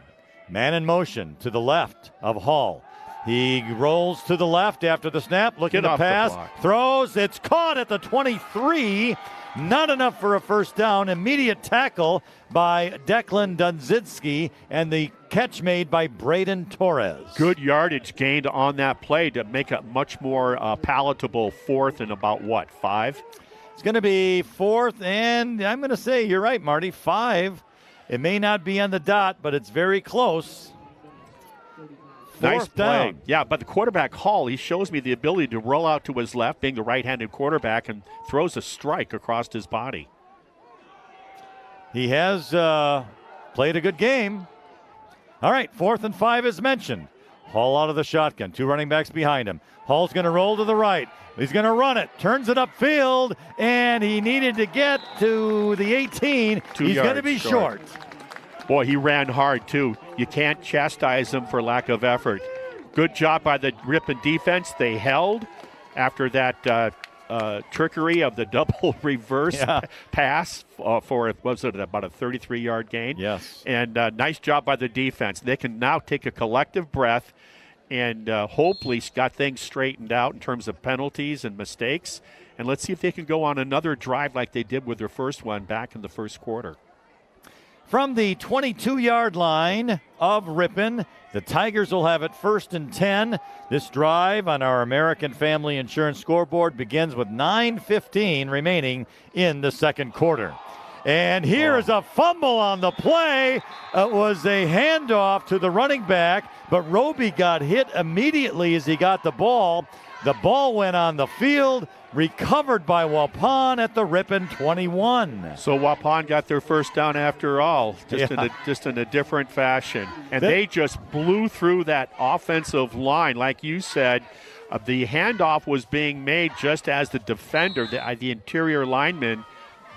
Man in motion to the left of Hall. He rolls to the left after the snap, looking to pass, throws, it's caught at the 23. Not enough for a first down. Immediate tackle by Declan Dudzinski, and the catch made by Braden Torres. Good yardage gained on that play to make it much more palatable 4th and about 5? It's going to be 4th, and I'm going to say, you're right, Marty, 5. It may not be on the dot, but it's very close. Nice play. Down. Yeah, but the quarterback, Hall, he shows me the ability to roll out to his left, being the right-handed quarterback, and throws a strike across his body. He has played a good game. All right, 4th and 5 as mentioned. Hall out of the shotgun. 2 running backs behind him. Hall's going to roll to the right. He's going to run it. Turns it upfield, and he needed to get to the 18. He's going to be short. Boy, he ran hard, too. You can't chastise him for lack of effort. Good job by the Ripon defense. They held after that trickery of the double reverse pass for, was it about a 33-yard gain? Yes. And nice job by the defense. They can now take a collective breath and hopefully got things straightened out in terms of penalties and mistakes. And let's see if they can go on another drive like they did with their first one back in the first quarter. From the 22-yard line of Ripon, the Tigers will have it 1st and 10. This drive on our American Family Insurance scoreboard begins with 9:15 remaining in the second quarter. And here is a fumble on the play. It was a handoff to the running back, but Roby got hit immediately as he got the ball. The ball went on the field, recovered by Waupun at the Ripon 21. So Waupun got their first down after all, just in a different fashion. And they just blew through that offensive line. Like you said, the handoff was being made just as the defender, the interior lineman,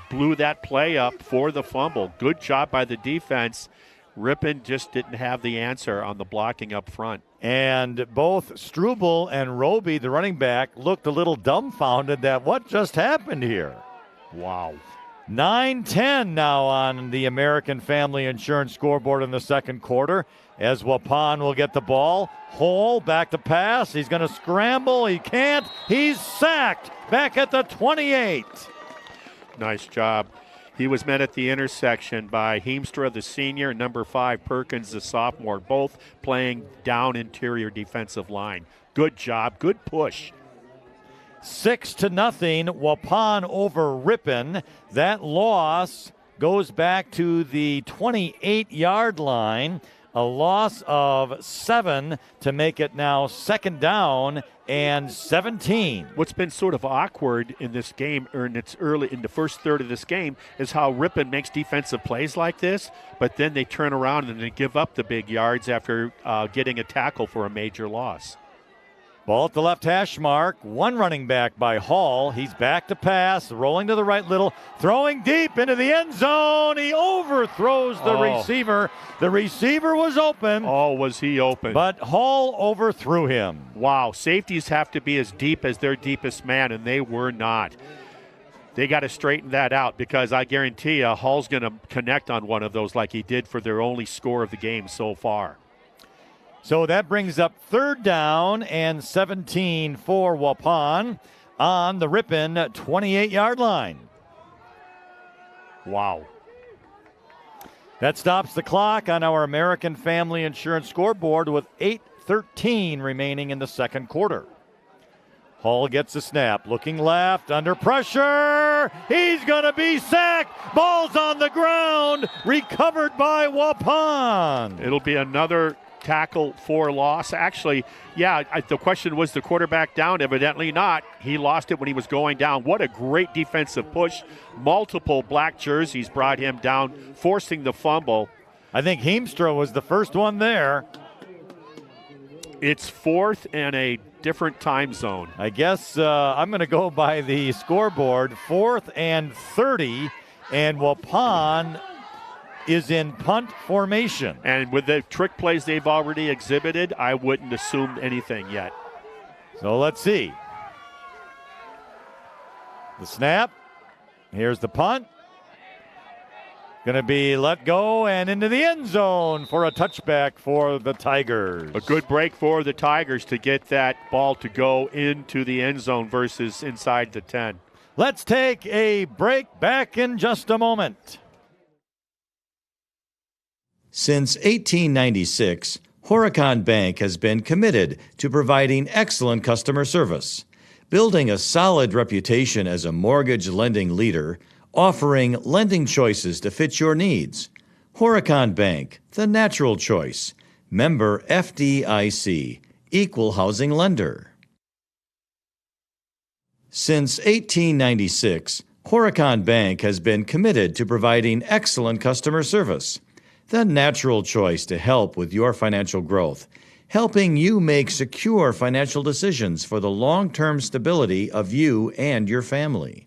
blew that play up for the fumble. Good job by the defense. Ripon just didn't have the answer on the blocking up front. And both Struble and Roby, the running back, looked a little dumbfounded that what just happened here. Wow. 9-10 now on the American Family Insurance scoreboard in the second quarter as Waupun will get the ball. Hole back to pass. He's going to scramble. He can't. He's sacked back at the 28. Nice job. He was met at the intersection by Heemstra, the senior, and number 5, Perkins, the sophomore, both playing down interior defensive line. Good job. Good push. 6-0, Waupun over Ripon. That loss goes back to the 28-yard line. A loss of 7 to make it now second down and 17. What's been sort of awkward in this game, or in the first third of this game, is how Ripon makes defensive plays like this, but then they turn around and they give up the big yards after getting a tackle for a major loss. Ball at the left hash mark. One running back by Hall. He's back to pass, rolling to the right little, throwing deep into the end zone. He overthrows the receiver. The receiver was open. Oh, was he open? But Hall overthrew him. Wow, safeties have to be as deep as their deepest man, and they were not. They got to straighten that out because I guarantee you Hall's going to connect on one of those like he did for their only score of the game so far. So that brings up third down and 17 for Waupun on the Ripon 28-yard line. Wow. That stops the clock on our American Family Insurance scoreboard with 8:13 remaining in the second quarter. Hall gets the snap, looking left, under pressure. He's going to be sacked. Ball's on the ground, recovered by Waupun. It'll be another tackle for loss. Actually, the question was the quarterback down. Evidently not. He lost it when he was going down. What a great defensive push. Multiple black jerseys brought him down, forcing the fumble. I think Heemstra was the first one there. It's fourth and a different time zone. I guess I'm going to go by the scoreboard. 4th and 30, and Waupun is in punt formation. And with the trick plays they've already exhibited, I wouldn't assume anything yet. So let's see. The snap. Here's the punt. Going to be let go and into the end zone for a touchback for the Tigers. A good break for the Tigers to get that ball to go into the end zone versus inside the 10. Let's take a break. Back in just a moment. Since 1896, Horicon Bank has been committed to providing excellent customer service, building a solid reputation as a mortgage lending leader, offering lending choices to fit your needs. Horicon Bank, the natural choice. Member FDIC, Equal Housing Lender. Since 1896, Horicon Bank has been committed to providing excellent customer service, the natural choice to help with your financial growth, helping you make secure financial decisions for the long-term stability of you and your family.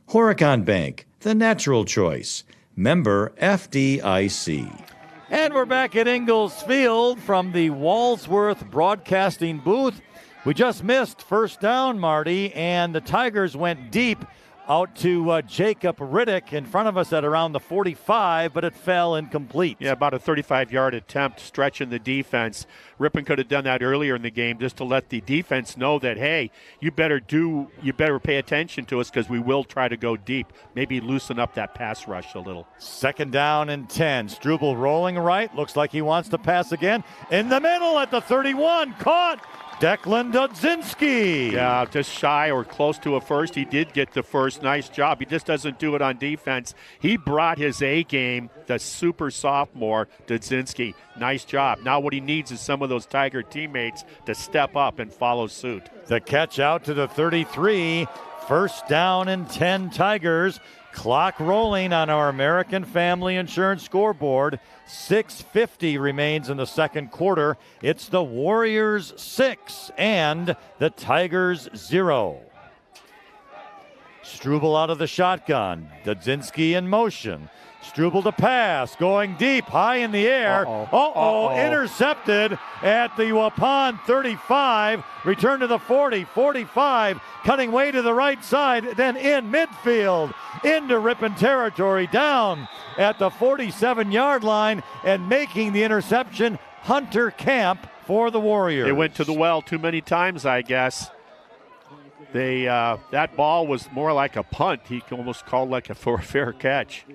Horicon Bank, the natural choice. Member FDIC. And we're back at Ingalls Field from the Walsworth Broadcasting booth. We just missed first down, Marty, and the Tigers went deep out to Jacob Riddick in front of us at around the 45, but it fell incomplete. Yeah, about a 35-yard attempt stretching the defense. Ripon could have done that earlier in the game just to let the defense know that, hey, you better pay attention to us because we will try to go deep. Maybe loosen up that pass rush a little. Second down and 10. Struble rolling right. Looks like he wants to pass again. In the middle at the 31. Caught. Declan Dudzinski. Yeah, just shy or close to a first. He did get the first. Nice job. He just doesn't do it on defense. He brought his A game, the super sophomore, Dudzinski. Nice job. Now what he needs is some of those Tiger teammates to step up and follow suit. The catch out to the 33. First down and 10 Tigers. Clock rolling on our American Family Insurance scoreboard. 6:50 remains in the second quarter. It's the Warriors 6 and the Tigers 0. Struble out of the shotgun. Dudzinski in motion. Struble to pass, going deep, high in the air. Intercepted at the Waupun 35. Return to the 40, 45, cutting way to the right side, then in midfield, into Ripon territory, down at the 47-yard line, and making the interception, Hunter Camp for the Warriors. They went to the well too many times, I guess. That ball was more like a punt. He almost called for a fair catch.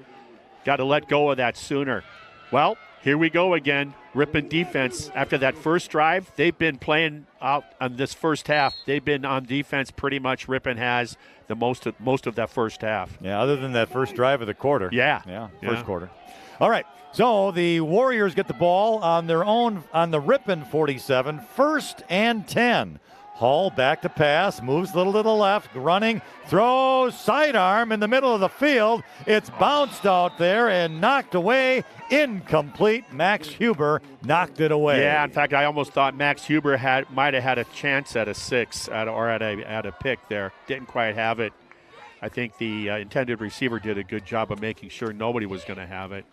Got to let go of that sooner. Well, here we go again. Ripon defense, after that first drive, they've been playing out on this first half. They've been on defense pretty much. Ripon has the most of that first half. Yeah, other than that first drive of the quarter. Yeah. First quarter. All right, so the Warriors get the ball on their own, on the Ripon 47, 1st and 10. Hall back to pass, moves a little to the left, running, throws, sidearm in the middle of the field. It's bounced out there and knocked away. Incomplete. Max Huber knocked it away. Yeah, in fact, I almost thought Max Huber might have had a chance at a 6 or at a pick there. Didn't quite have it. I think the intended receiver did a good job of making sure nobody was going to have it.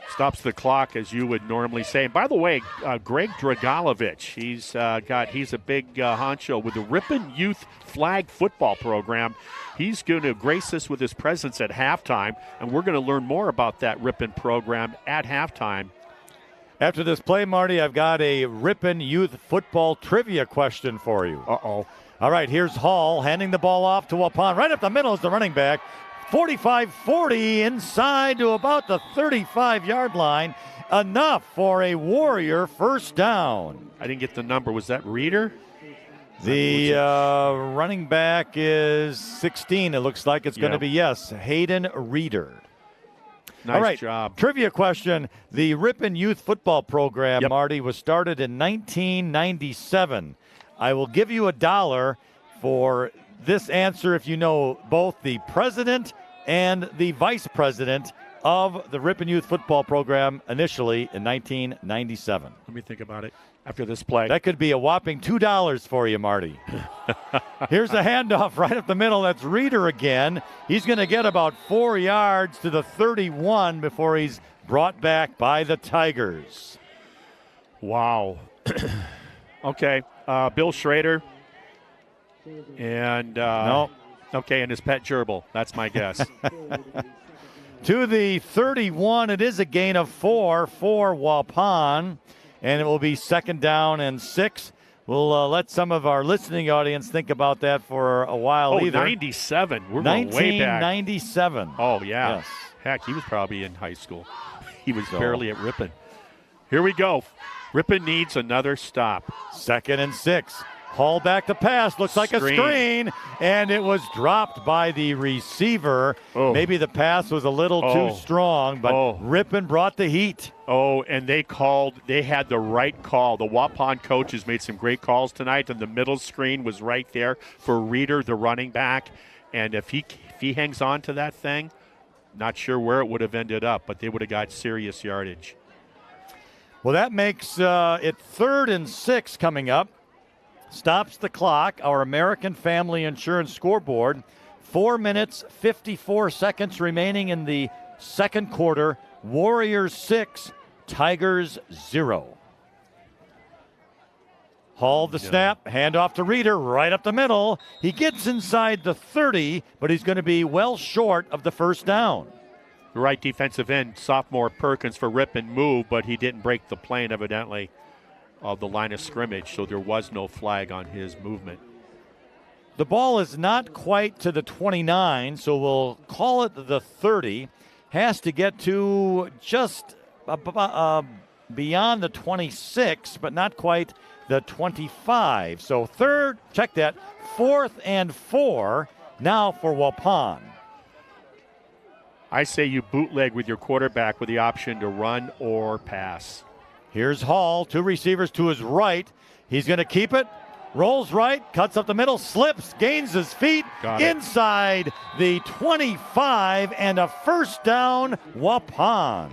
Stops the clock, as you would normally say. And by the way, Greg Dragalovich, he's a big honcho with the Ripon Youth Flag Football Program. He's going to grace us with his presence at halftime, and we're going to learn more about that Ripon program at halftime. After this play, Marty, I've got a Ripon Youth Football trivia question for you. Uh-oh. All right, here's Hall handing the ball off to Waupun. Right up the middle is the running back. 45-40 inside to about the 35-yard line. Enough for a Warrior first down. I didn't get the number. Was that Reeder? The running back is 16. It looks like it's going to be, yes, Hayden Reeder. Nice All right, job. Trivia question. The Ripon Youth Football Program, Marty, was started in 1997. I will give you $1 for this answer if you know both the president and the vice president of the Ripon Youth Football Program initially in 1997. Let me think about it after this play. That could be a whopping $2 for you, Marty. Here's a handoff right up the middle. That's Reeder again. He's going to get about 4 yards to the 31 before he's brought back by the Tigers. Wow. Okay. Bill Schrader. And no. Okay, and his pet gerbil. That's my guess. To the 31, it is a gain of 4 for Waupun, and it will be 2nd down and 6. We'll let some of our listening audience think about that for a while. 97. We're going way back. 1997. Oh, yeah. Yes. Heck, he was probably in high school. He was barely at Ripon. Here we go. Ripon needs another stop. 2nd and 6. Hall back to pass. Looks like a screen, and it was dropped by the receiver. Maybe the pass was a little too strong, but Ripon brought the heat. And they had the right call. The Waupun coaches made some great calls tonight, and the middle screen was right there for Reeder, the running back. And if he hangs on to that thing, not sure where it would have ended up, but they would have got serious yardage. Well, that makes it 3rd and 6 coming up. Stops the clock. Our American Family Insurance scoreboard. 4 minutes, 54 seconds remaining in the second quarter. Warriors 6, Tigers 0. Hall the snap, handoff to Reeder, right up the middle. He gets inside the 30, but he's going to be well short of the first down. The right defensive end, sophomore Perkins for Ripon, moved, but he didn't break the plane, evidently, of the line of scrimmage, so there was no flag on his movement. The ball is not quite to the 29, so we'll call it the 30. Has to get to just beyond the 26, but not quite the 25. So 4th and 4 now for Waupun. I say you bootleg with your quarterback with the option to run or pass. Here's Hall, 2 receivers to his right. He's going to keep it. Rolls right, cuts up the middle, slips, gains his feet inside the 25, and a first down, Waupun.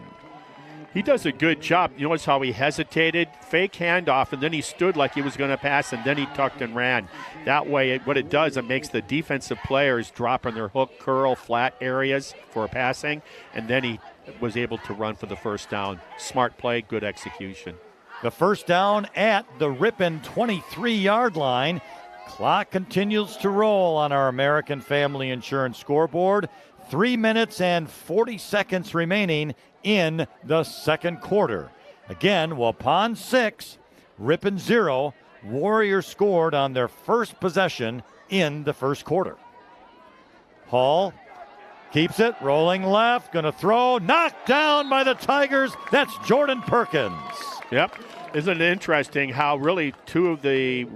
He does a good job. You notice how he hesitated, fake handoff, and then he stood like he was going to pass, and then he tucked and ran. That way, what it does, it makes the defensive players drop on their hook, curl, flat areas for passing, and then he was able to run for the first down. Smart play, good execution. The first down at the Ripon 23-yard line. Clock continues to roll on our American Family Insurance scoreboard. 3 minutes and 40 seconds remaining in the second quarter. Again, Waupun 6, Ripon 0. Warriors scored on their first possession in the first quarter. Hall keeps it, rolling left, going to throw, knocked down by the Tigers. That's Jordan Perkins. Yep. Isn't it interesting how really two of the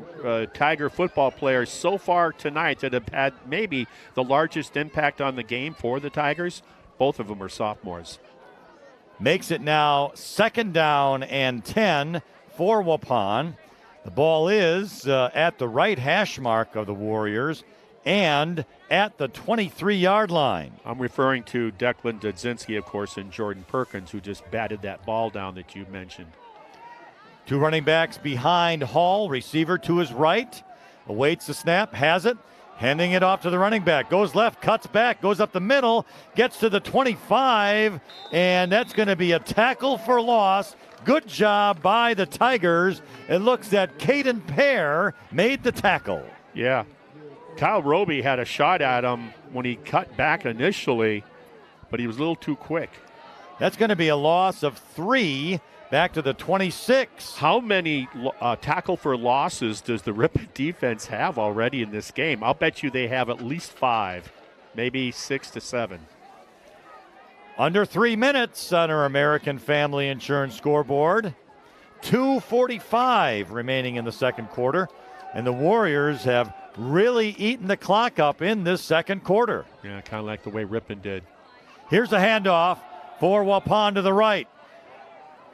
Tiger football players so far tonight that have had maybe the largest impact on the game for the Tigers, both of them are sophomores. Makes it now second down and 10 for Waupun. The ball is at the right hash mark of the Warriors and at the 23-yard line. I'm referring to Declan Dudzinski, of course, and Jordan Perkins, who just batted that ball down that you mentioned. Two running backs behind Hall, receiver to his right, awaits the snap, has it, handing it off to the running back, goes left, cuts back, goes up the middle, gets to the 25, and that's going to be a tackle for loss. Good job by the Tigers. It looks that Caden Pear made the tackle. Yeah. Kyle Roby had a shot at him when he cut back initially, but he was a little too quick. That's going to be a loss of 3. Back to the 26. How many tackle for losses does the Ripon defense have already in this game? I'll bet you they have at least 5, maybe 6 to 7. Under 3 minutes on our American Family Insurance scoreboard. 2:45 remaining in the second quarter. And the Warriors have really eaten the clock up in this second quarter. Yeah, kind of like the way Ripon did. Here's a handoff for Waupun to the right.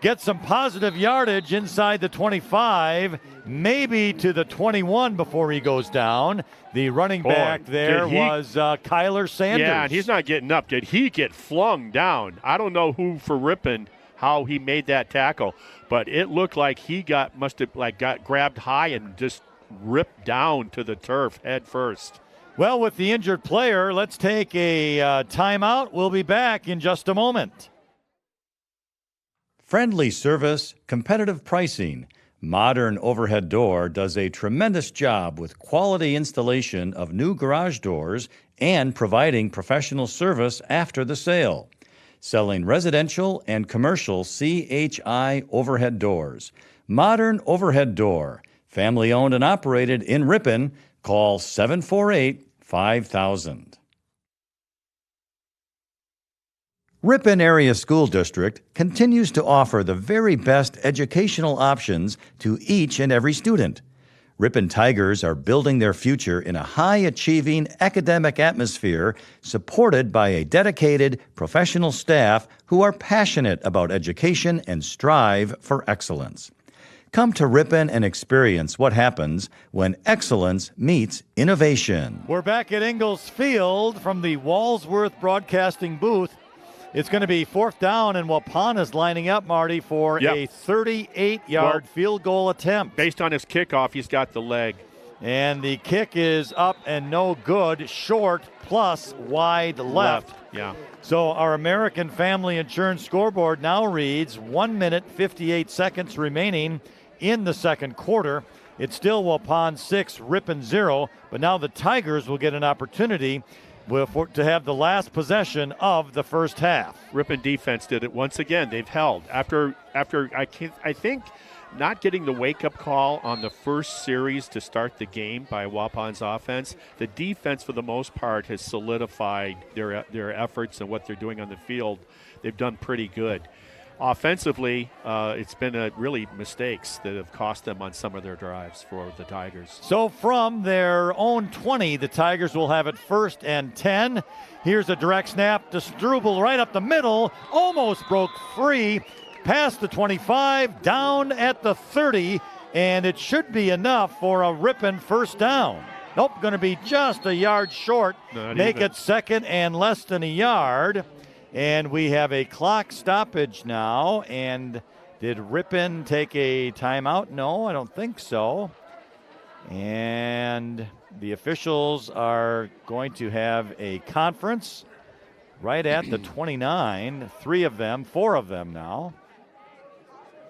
Get some positive yardage inside the 25, maybe to the 21 before he goes down. The running back there was Kyler Sanders. Yeah, and he's not getting up. Did he get flung down? I don't know who for Ripon, how he made that tackle, but it looked like he must have got grabbed high and just ripped down to the turf head first. Well, with the injured player, let's take a timeout. We'll be back in just a moment. Friendly service, competitive pricing. Modern Overhead Door does a tremendous job with quality installation of new garage doors and providing professional service after the sale. Selling residential and commercial CHI overhead doors. Modern Overhead Door, family owned and operated in Ripon. Call 748-5000. Ripon Area School District continues to offer the very best educational options to each and every student. Ripon Tigers are building their future in a high-achieving academic atmosphere supported by a dedicated professional staff who are passionate about education and strive for excellence. Come to Ripon and experience what happens when excellence meets innovation. We're back at Ingalls Field from the Walsworth Broadcasting booth. It's going to be fourth down, and Waupun is lining up, Marty, for a 38-yard field goal attempt. Based on his kickoff, he's got the leg. And the kick is up and no good, short, plus wide left. Yeah. So our American Family Insurance scoreboard now reads 1 minute, 58 seconds remaining in the second quarter. It's still Waupun 6, Ripon 0, but now the Tigers will get an opportunity to have the last possession of the first half. Ripon defense did it once again. They've held after I think not getting the wake-up call on the first series to start the game by Waupun's offense. The defense, for the most part, has solidified their efforts and what they're doing on the field. They've done pretty good. Offensively, it's been really mistakes that have cost them on some of their drives for the Tigers. So from their own 20, the Tigers will have it 1st and 10. Here's a direct snap to Struble right up the middle. Almost broke free. Past the 25, down at the 30, and it should be enough for a Ripon first down. Nope, going to be just a yard short. Make it 2nd and less than a yard. And we have a clock stoppage now. And did Ripon take a timeout? No, I don't think so. And the officials are going to have a conference right at the 29. 4 of them now.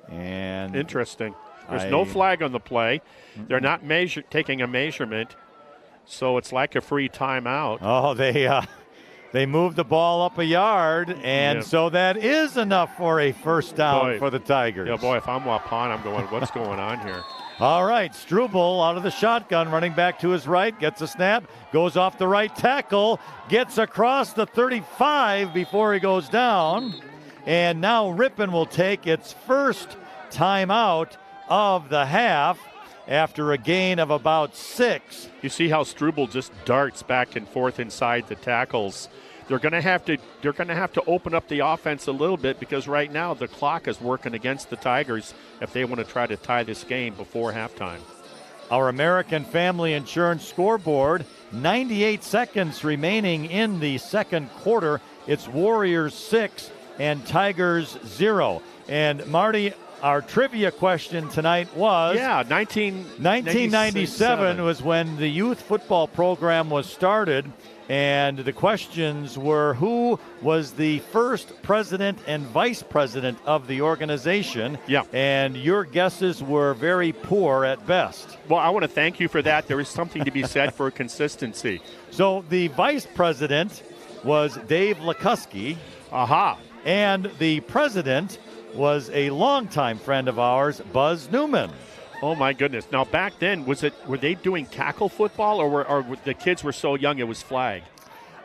And interesting. There's no flag on the play. They're not taking a measurement, so it's like a free timeout. Oh, they moved the ball up a yard, and so that is enough for a first down for the Tigers. Yeah, boy, if I'm Waupun, I'm going, what's going on here? All right, Struble out of the shotgun, running back to his right, gets a snap, goes off the right tackle, gets across the 35 before he goes down, and now Ripon will take its first timeout of the half after a gain of about 6. You see how Struble just darts back and forth inside the tackles. They're going to have to open up the offense a little bit, because right now the clock is working against the Tigers if they want to try to tie this game before halftime. Our American Family Insurance scoreboard, 98 seconds remaining in the second quarter. It's Warriors 6 and Tigers 0. And Marty, our trivia question tonight was... 1997 was when the youth football program was started. And the questions were, who was the first president and vice president of the organization? Yeah. And your guesses were very poor at best. Well, I want to thank you for that. There is something to be said for consistency. So the vice president was Dave Likuski. Aha. And the president was a longtime friend of ours, Buzz Newman. Oh, my goodness. Now, back then, were they doing tackle football, or the kids were so young it was flag?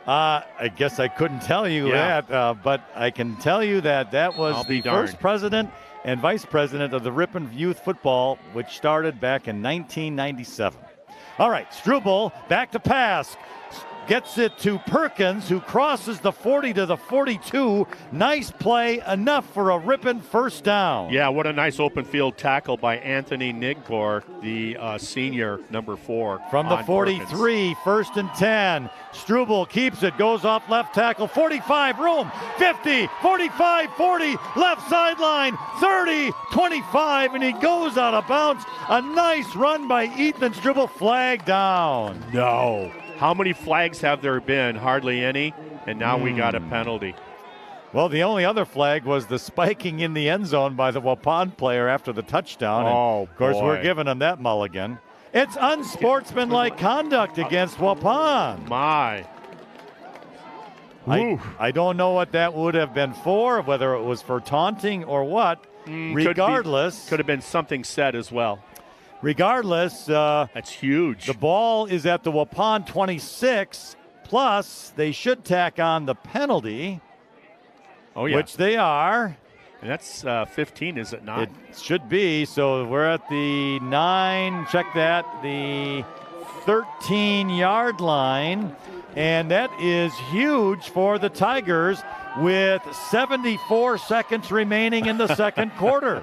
I guess I couldn't tell you that, but I can tell you that was the first president and vice president of the Ripon Youth Football, which started back in 1997. All right, Struble back to pass. Gets it to Perkins, who crosses the 40 to the 42. Nice play, enough for a Ripon first down. Yeah, what a nice open field tackle by Anthony Nigor, the senior, number 4. From the 43, Perkins. 1st and 10. Struble keeps it, goes off left tackle, 45, room, 50, 45, 40, left sideline, 30, 25, and he goes out of bounds. A nice run by Ethan Struble, flag down. No. How many flags have there been? Hardly any, and now we got a penalty. Well, the only other flag was the spiking in the end zone by the Waupun player after the touchdown. Oh, of course, we're giving him that mulligan. It's unsportsmanlike conduct against Waupun. My. I don't know what that would have been for, whether it was for taunting or what. Regardless. Could have been something said as well. Regardless, that's huge. The ball is at the Waupun 26, plus they should tack on the penalty, which they are. And that's 15, is it not? It should be. So we're at the 9, check that, the 13-yard line, and that is huge for the Tigers with 74 seconds remaining in the second quarter.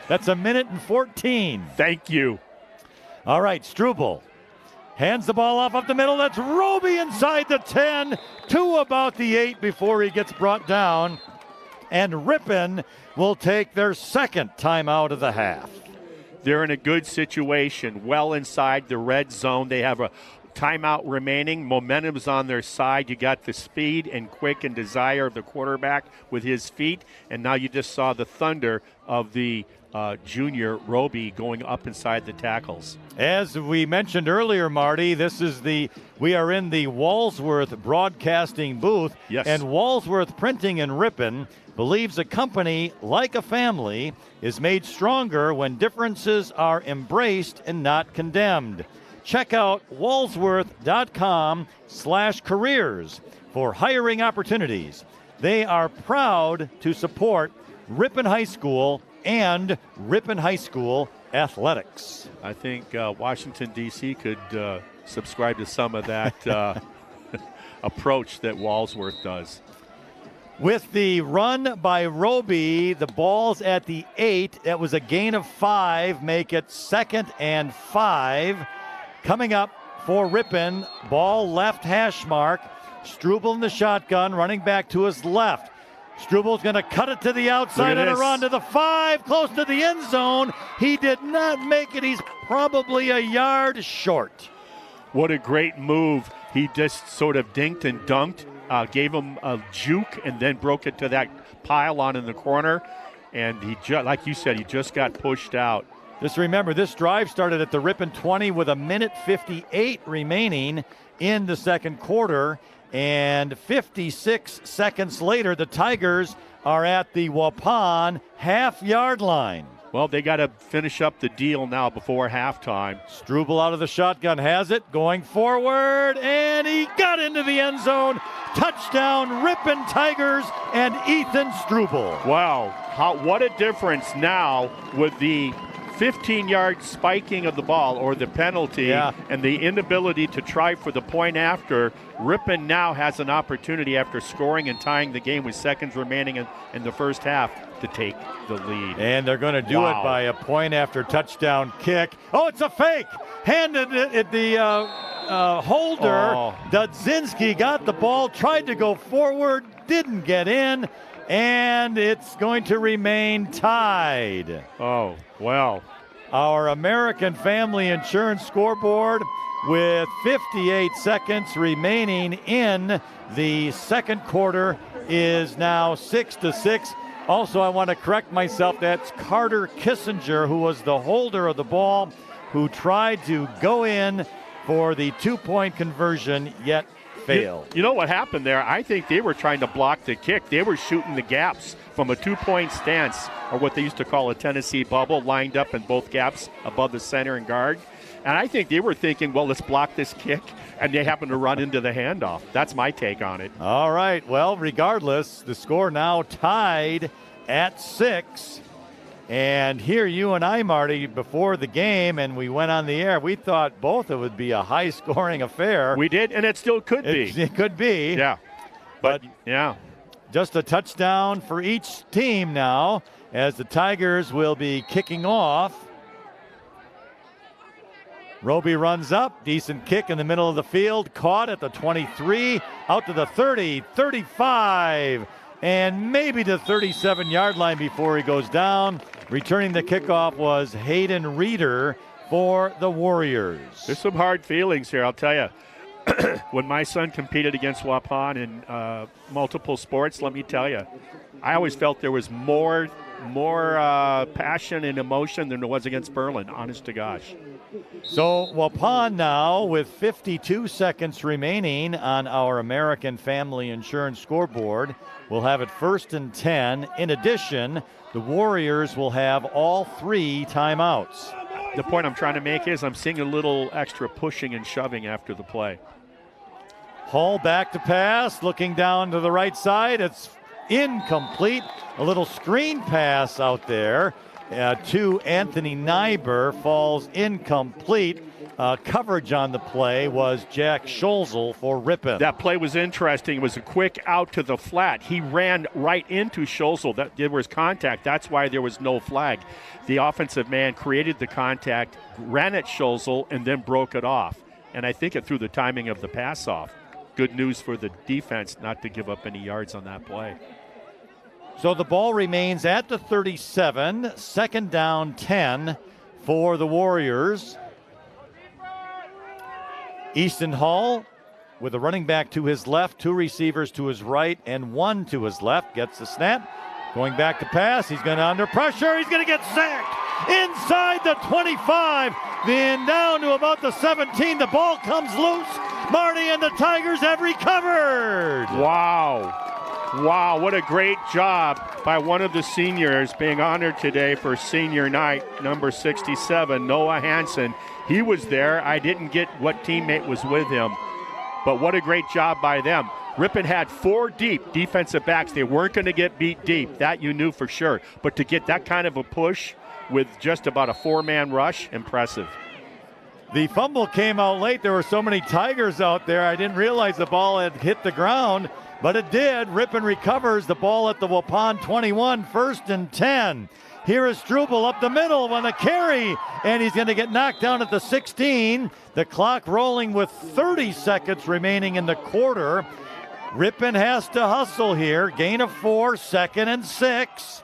That's 1:14. Thank you. All right, Struble hands the ball off up the middle. That's Roby inside the 10 to about the 8 before he gets brought down. And Ripon will take their second timeout of the half. They're in a good situation, well inside the red zone. They have a timeout remaining. Momentum's on their side. You got the speed and quick and desire of the quarterback with his feet. And now you just saw the thunder of the junior Roby going up inside the tackles. As we mentioned earlier, Marty, we are in the Walsworth Broadcasting booth. Yes. And Walsworth Printing in Ripon believes a company, like a family, is made stronger when differences are embraced and not condemned. Check out walsworth.com/careers for hiring opportunities. They are proud to support Ripon High School and Ripon High School athletics. I think Washington, D.C. could subscribe to some of that approach that Walsworth does. With the run by Roby, the ball's at the 8. That was a gain of 5, make it 2nd and 5. Coming up for Ripon, ball left hash mark. Struble in the shotgun, running back to his left. Struble's going to cut it to the outside and a run to the 5, close to the end zone. He did not make it. He's probably a yard short. What a great move. He just sort of dinked and dunked, gave him a juke, and then broke it to that pylon in the corner. And like you said, he just got pushed out. Just remember, this drive started at the Ripon 20 with 1:58 remaining in the second quarter. And 56 seconds later, the Tigers are at the Waupun half-yard line. Well, they got to finish up the deal now before halftime. Struble out of the shotgun has it, going forward, and he got into the end zone. Touchdown, Ripon Tigers and Ethan Struble. Wow, what a difference now with the 15-yard spiking of the ball, or the penalty, and the inability to try for the point after. Ripon now has an opportunity, after scoring and tying the game with seconds remaining in the first half, to take the lead. And they're going to do it by a point after touchdown kick. Oh, it's a fake. Handed it at the holder. Dudzinski got the ball, tried to go forward, didn't get in, and it's going to remain tied. Oh, well. Our American Family Insurance scoreboard with 58 seconds remaining in the second quarter is now 6-6. Also, I want to correct myself. That's Carter Kissinger, who was the holder of the ball, who tried to go in for the 2-point conversion, yet failed. You know what happened there? I think they were trying to block the kick. They were shooting the gaps from a 2-point stance, or what they used to call a Tennessee bubble, lined up in both gaps above the center and guard. And I think they were thinking, well, let's block this kick, and they happened to run into the handoff. That's my take on it. All right. Well, regardless, the score now tied at 6. And here you and I, Marty, before the game, and we went on the air, we thought both it would be a high-scoring affair. We did, and it still could be. It could be. Yeah. But yeah. Just a touchdown for each team now, as the Tigers will be kicking off. Roby runs up, decent kick in the middle of the field, caught at the 23, out to the 30, 35, and maybe the 37-yard line before he goes down. Returning the kickoff was Hayden Reeder for the Warriors. There's some hard feelings here, I'll tell you. When my son competed against Waupun in multiple sports, let me tell you, I always felt there was more passion and emotion than there was against Berlin, honest to gosh. So Waupun now with 52 seconds remaining on our American Family Insurance scoreboard will have it 1st and 10. In addition, the Warriors will have all 3 timeouts. The point I'm trying to make is I'm seeing a little extra pushing and shoving after the play. Hall back to pass, looking down to the right side. It's incomplete. A little screen pass out there to Anthony Nyber falls incomplete. Coverage on the play was Jack Scholzel for Ripon. That play was interesting. It was a quick out to the flat. He ran right into Scholzel. There was contact. That's why there was no flag. The offensive man created the contact, ran at Scholzel, and then broke it off. And I think it threw the timing of the pass off. Good news for the defense not to give up any yards on that play. So the ball remains at the 37, 2nd down 10 for the Warriors. Easton Hall with a running back to his left, 2 receivers to his right, and 1 to his left. Gets the snap. Going back to pass. He's going to under pressure. He's going to get sacked inside the 25. Then down to about the 17. The ball comes loose. Marty and the Tigers have recovered. Wow, what a great job by one of the seniors being honored today for senior night, number 67, Noah Hansen. He was there. I didn't get what teammate was with him, but what a great job by them. Ripon had 4 deep defensive backs. They weren't going to get beat deep. That you knew for sure. But to get that kind of a push with just about a 4-man rush, impressive. The fumble came out late. There were so many Tigers out there. I didn't realize the ball had hit the ground, but it did. Ripon recovers the ball at the Waupun 21, 1st and 10. Here is Struble up the middle on the carry, and he's going to get knocked down at the 16. The clock rolling with 30 seconds remaining in the quarter. Ripon has to hustle here. Gain of 4, 2nd and 6.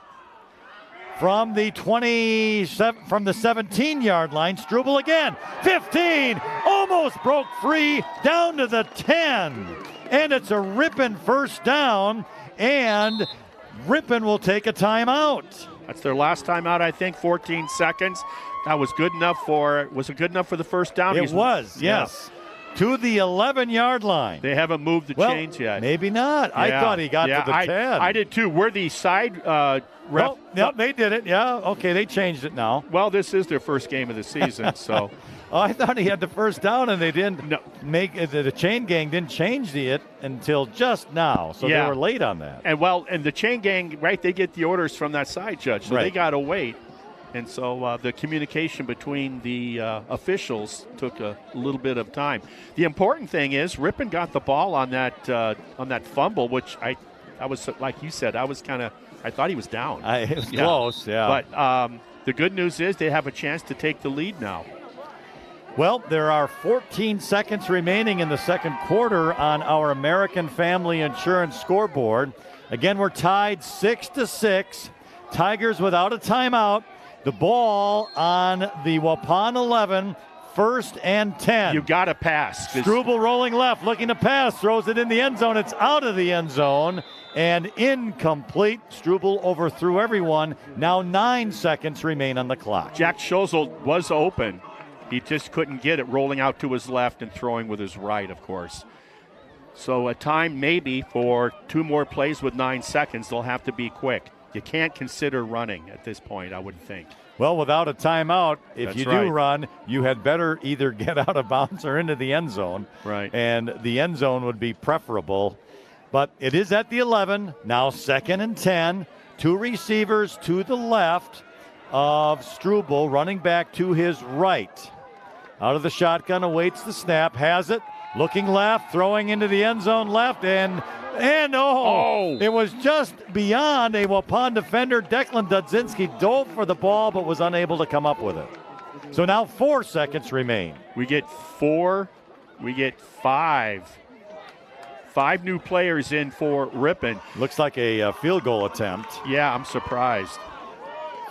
From the 17-yard line, Struble again. 15, almost broke free, down to the 10. And it's a Ripon first down, and Ripon will take a timeout. That's their last timeout, I think, 14 seconds. That was good enough was it good enough for the first down? It was, yes. To the 11-yard line. They haven't moved the chains yet. Maybe not. Yeah. I thought he got to the 10. I did too. We're the side ref. Yep, they did it. Yeah, okay, they changed it now. Well, this is their first game of the season, so. Oh, I thought he had the first down, and they didn't make it. The chain gang didn't change it until just now, so they were late on that. And the chain gang, right, they get the orders from that side judge, so they got to wait. And so the communication between the officials took a little bit of time. The important thing is Ripon got the ball on that fumble, which I was, like you said, I thought he was down. It was close, yeah. But the good news is they have a chance to take the lead now. Well, there are 14 seconds remaining in the second quarter on our American Family Insurance scoreboard. Again, we're tied 6-6. Tigers without a timeout. The ball on the Waupun 11, 1st and 10. You got to pass. Struble rolling left, looking to pass, throws it in the end zone. It's out of the end zone and incomplete. Struble overthrew everyone. Now 9 seconds remain on the clock. Jack Schozel was open. He just couldn't get it, rolling out to his left and throwing with his right, of course. So a time maybe for 2 more plays with 9 seconds. They'll have to be quick. You can't consider running at this point, I would think. Well, without a timeout, if you do run, you had better either get out of bounds or into the end zone. Right. And the end zone would be preferable. But it is at the 11, now 2nd and 10. 2 receivers to the left of Struble, running back to his right. Out of the shotgun, awaits the snap, has it, looking left, throwing into the end zone left, and it was just beyond a Waupun defender. Declan Dudzinski dove for the ball but was unable to come up with it. So now 4 seconds remain. We get 5. 5 new players in for Ripon. Looks like a field goal attempt. Yeah, I'm surprised.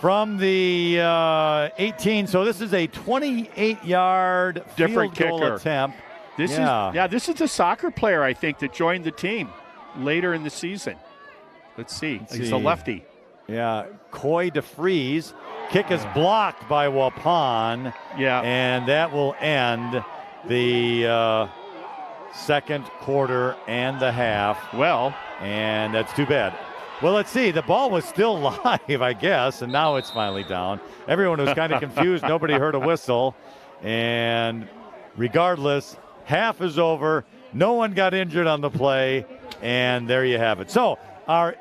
From the 18, so this is a 28-yard different field goal kicker attempt. This is a soccer player, I think, that joined the team later in the season. Let's see. He's a lefty. Yeah, Coy DeFries. Kick is blocked by Waupun. Yeah. And that will end the second quarter and the half. Well. And that's too bad. Well, let's see. The ball was still live, I guess, and now it's finally down. Everyone was kind of confused. Nobody heard a whistle. And regardless, half is over. No one got injured on the play. And there you have it. So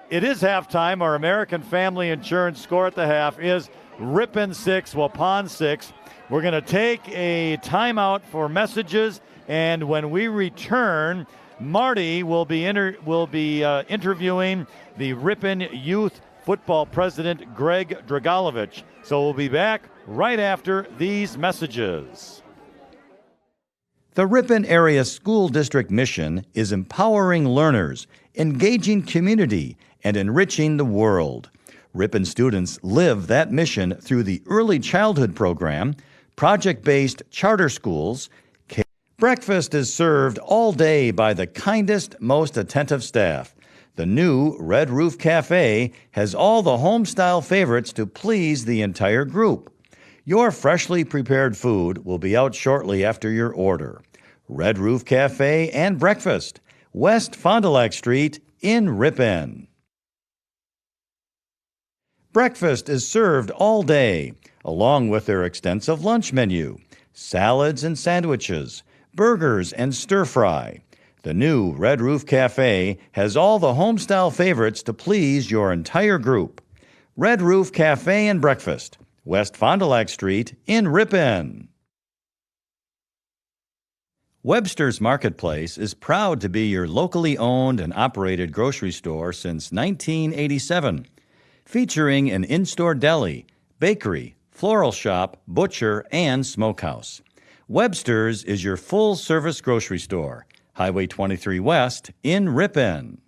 it is halftime. Our American Family Insurance score at the half is Ripon 6, Waupun 6. We're going to take a timeout for messages, and when we return, Marty will be interviewing the Ripon Youth Football President Greg Dragalovich. So we'll be back right after these messages. The Ripon Area School District mission is empowering learners, engaging community, and enriching the world. Ripon students live that mission through the Early Childhood Program, project-based charter schools. Breakfast is served all day by the kindest, most attentive staff. The new Red Roof Cafe has all the home-style favorites to please the entire group. Your freshly prepared food will be out shortly after your order. Red Roof Cafe and Breakfast, West Fond du Lac Street in Ripon. Breakfast is served all day, along with their extensive lunch menu, salads and sandwiches, burgers and stir-fry. The new Red Roof Cafe has all the home-style favorites to please your entire group. Red Roof Cafe and Breakfast, West Fond du Lac Street in Ripon. Webster's Marketplace is proud to be your locally owned and operated grocery store since 1987, featuring an in-store deli, bakery, floral shop, butcher, and smokehouse. Webster's is your full-service grocery store. Highway 23 West in Ripon.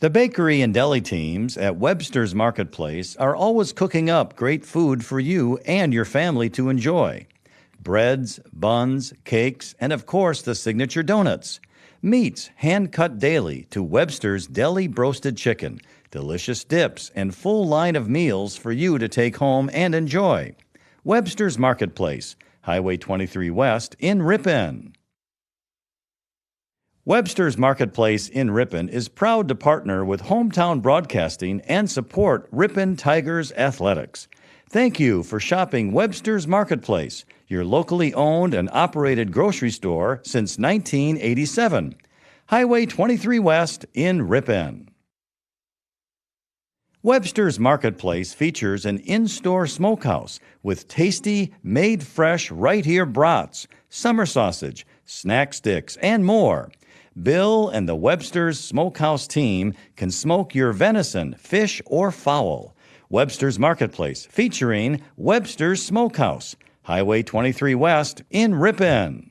The bakery and deli teams at Webster's Marketplace are always cooking up great food for you and your family to enjoy. Breads, buns, cakes, and of course the signature donuts. Meats hand-cut daily to Webster's Deli Broasted Chicken. Delicious dips and full line of meals for you to take home and enjoy. Webster's Marketplace, Highway 23 West in Ripon. Webster's Marketplace in Ripon is proud to partner with Hometown Broadcasting and support Ripon Tigers athletics. Thank you for shopping Webster's Marketplace, your locally owned and operated grocery store since 1987. Highway 23 West in Ripon. Webster's Marketplace features an in-store smokehouse with tasty, made-fresh right-here brats, summer sausage, snack sticks, and more. Bill and the Webster's Smokehouse team can smoke your venison, fish, or fowl. Webster's Marketplace, featuring Webster's Smokehouse, Highway 23 West in Ripon.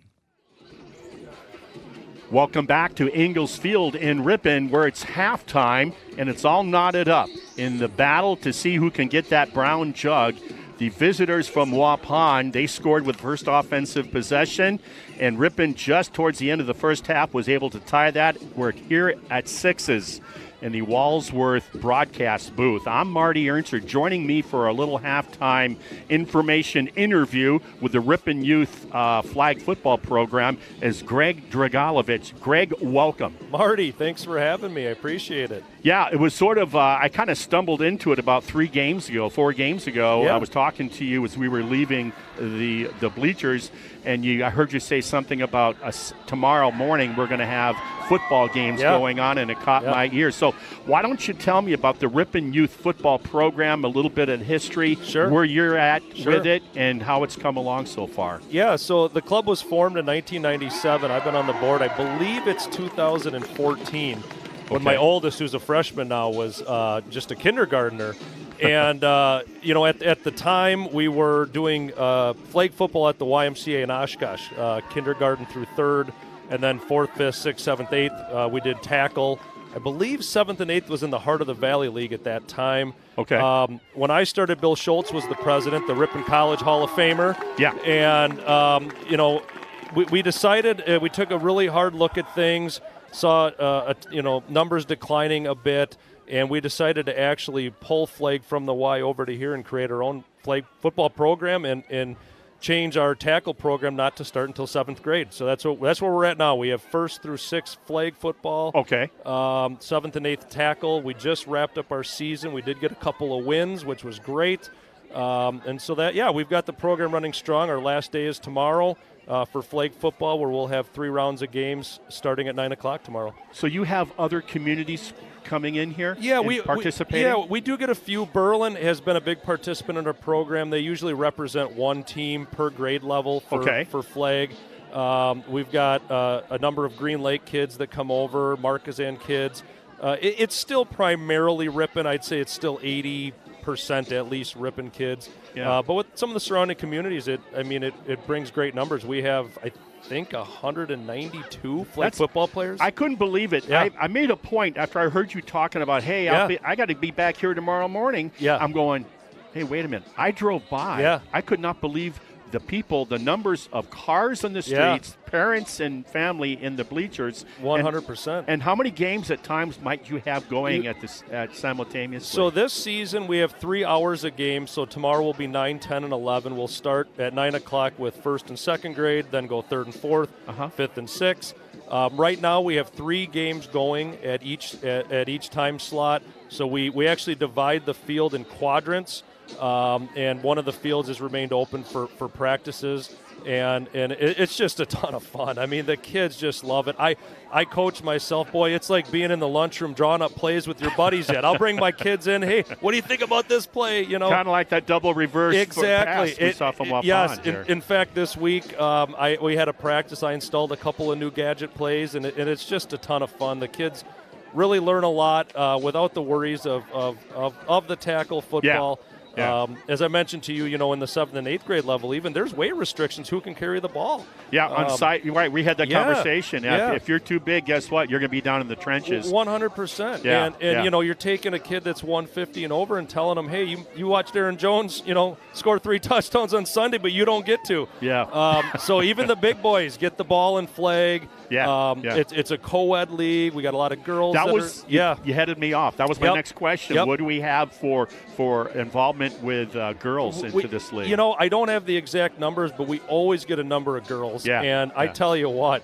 Welcome back to Ingalls Field in Ripon, where it's halftime, and it's all knotted up in the battle to see who can get that brown jug. The visitors from Waupun, they scored with first offensive possession, and Ripon just towards the end of the first half was able to tie that. We're here at sixes in the Walsworth broadcast booth. I'm Marty Ernster. Joining me for a little halftime information interview with the Ripon Youth flag football program is Greg Dragalovich. Greg, welcome. Marty, thanks for having me. I appreciate it. Yeah, it was sort of, I kind of stumbled into it about 4 games ago. Yeah. I was talking to you as we were leaving the bleachers, and I heard you say something about tomorrow morning we're going to have football games going on, and it caught my ear. So why don't you tell me about the Ripon Youth football program, a little bit of history, where you're at with it, and how it's come along so far. Yeah, so the club was formed in 1997. I've been on the board, I believe it's 2014. When my oldest, who's a freshman now, was just a kindergartner. And, at the time, we were doing flag football at the YMCA in Oshkosh, kindergarten through 3rd, and then 4th, 5th, 6th, 7th, 8th. We did tackle. I believe 7th and 8th was in the Heart of the Valley League at that time. Okay. When I started, Bill Schultz was the president, the Ripon College Hall of Famer. Yeah. And, we decided, we took a really hard look at things, saw numbers declining a bit, and we decided to actually pull flag from the Y over to here and create our own flag football program and change our tackle program not to start until 7th grade. So that's where we're at now. We have 1st through 6th flag football. Okay. 7th and 8th tackle. We just wrapped up our season. We did get a couple of wins, which was great. And so we've got the program running strong. Our last day is tomorrow. For flag football, where we'll have 3 rounds of games starting at 9 o'clock tomorrow. So you have other communities coming in here participating? We do get a few. Berlin has been a big participant in our program. They usually represent 1 team per grade level for flag. We've got a number of Green Lake kids that come over, Marquezan kids. It's still primarily Ripon. I'd say it's still 80% at least Ripon kids. Yeah. But with some of the surrounding communities, it brings great numbers. We have, I think, 192 flag football players. I couldn't believe it. Yeah. I made a point after I heard you talking about, hey, I got to be back here tomorrow morning. Yeah. I'm going, hey, wait a minute. I drove by. Yeah. I could not believe the people, the numbers of cars on the streets, parents and family in the bleachers. 100%. And how many games at times might you have going at simultaneously? So this season we have 3 hours a game. So tomorrow will be 9, 10, and 11. We'll start at 9 o'clock with 1st and 2nd grade, then go 3rd and 4th, 5th and 6th. Right now we have 3 games going at each time slot. So we actually divide the field in quadrants. And one of the fields has remained open for practices, and it's just a ton of fun. I mean, the kids just love it. I coach myself. Boy, it's like being in the lunchroom drawing up plays with your buddies yet. I'll bring my kids in. Hey, what do you think about this play? Kind of like that double reverse pass we saw from Waupun. Yes. In fact, this week we had a practice. I installed a couple of new gadget plays, and it's just a ton of fun. The kids really learn a lot without the worries of the tackle football. Yeah. As I mentioned to you, in the 7th and 8th grade level, even there's weight restrictions who can carry the ball. Yeah, on site, you're right. We had that conversation. Yeah. If you're too big, guess what? You're going to be down in the trenches. 100%. Yeah, And you're taking a kid that's 150 and over and telling them, hey, you watched Aaron Jones, score 3 touchdowns on Sunday, but you don't get to. Yeah. So even the big boys get the ball and flag. Yeah. It's a co-ed league. We got a lot of girls. You headed me off. That was my next question. Yep. What do we have for involvement with girls into this league? I don't have the exact numbers, but we always get a number of girls. Yeah. And I tell you what,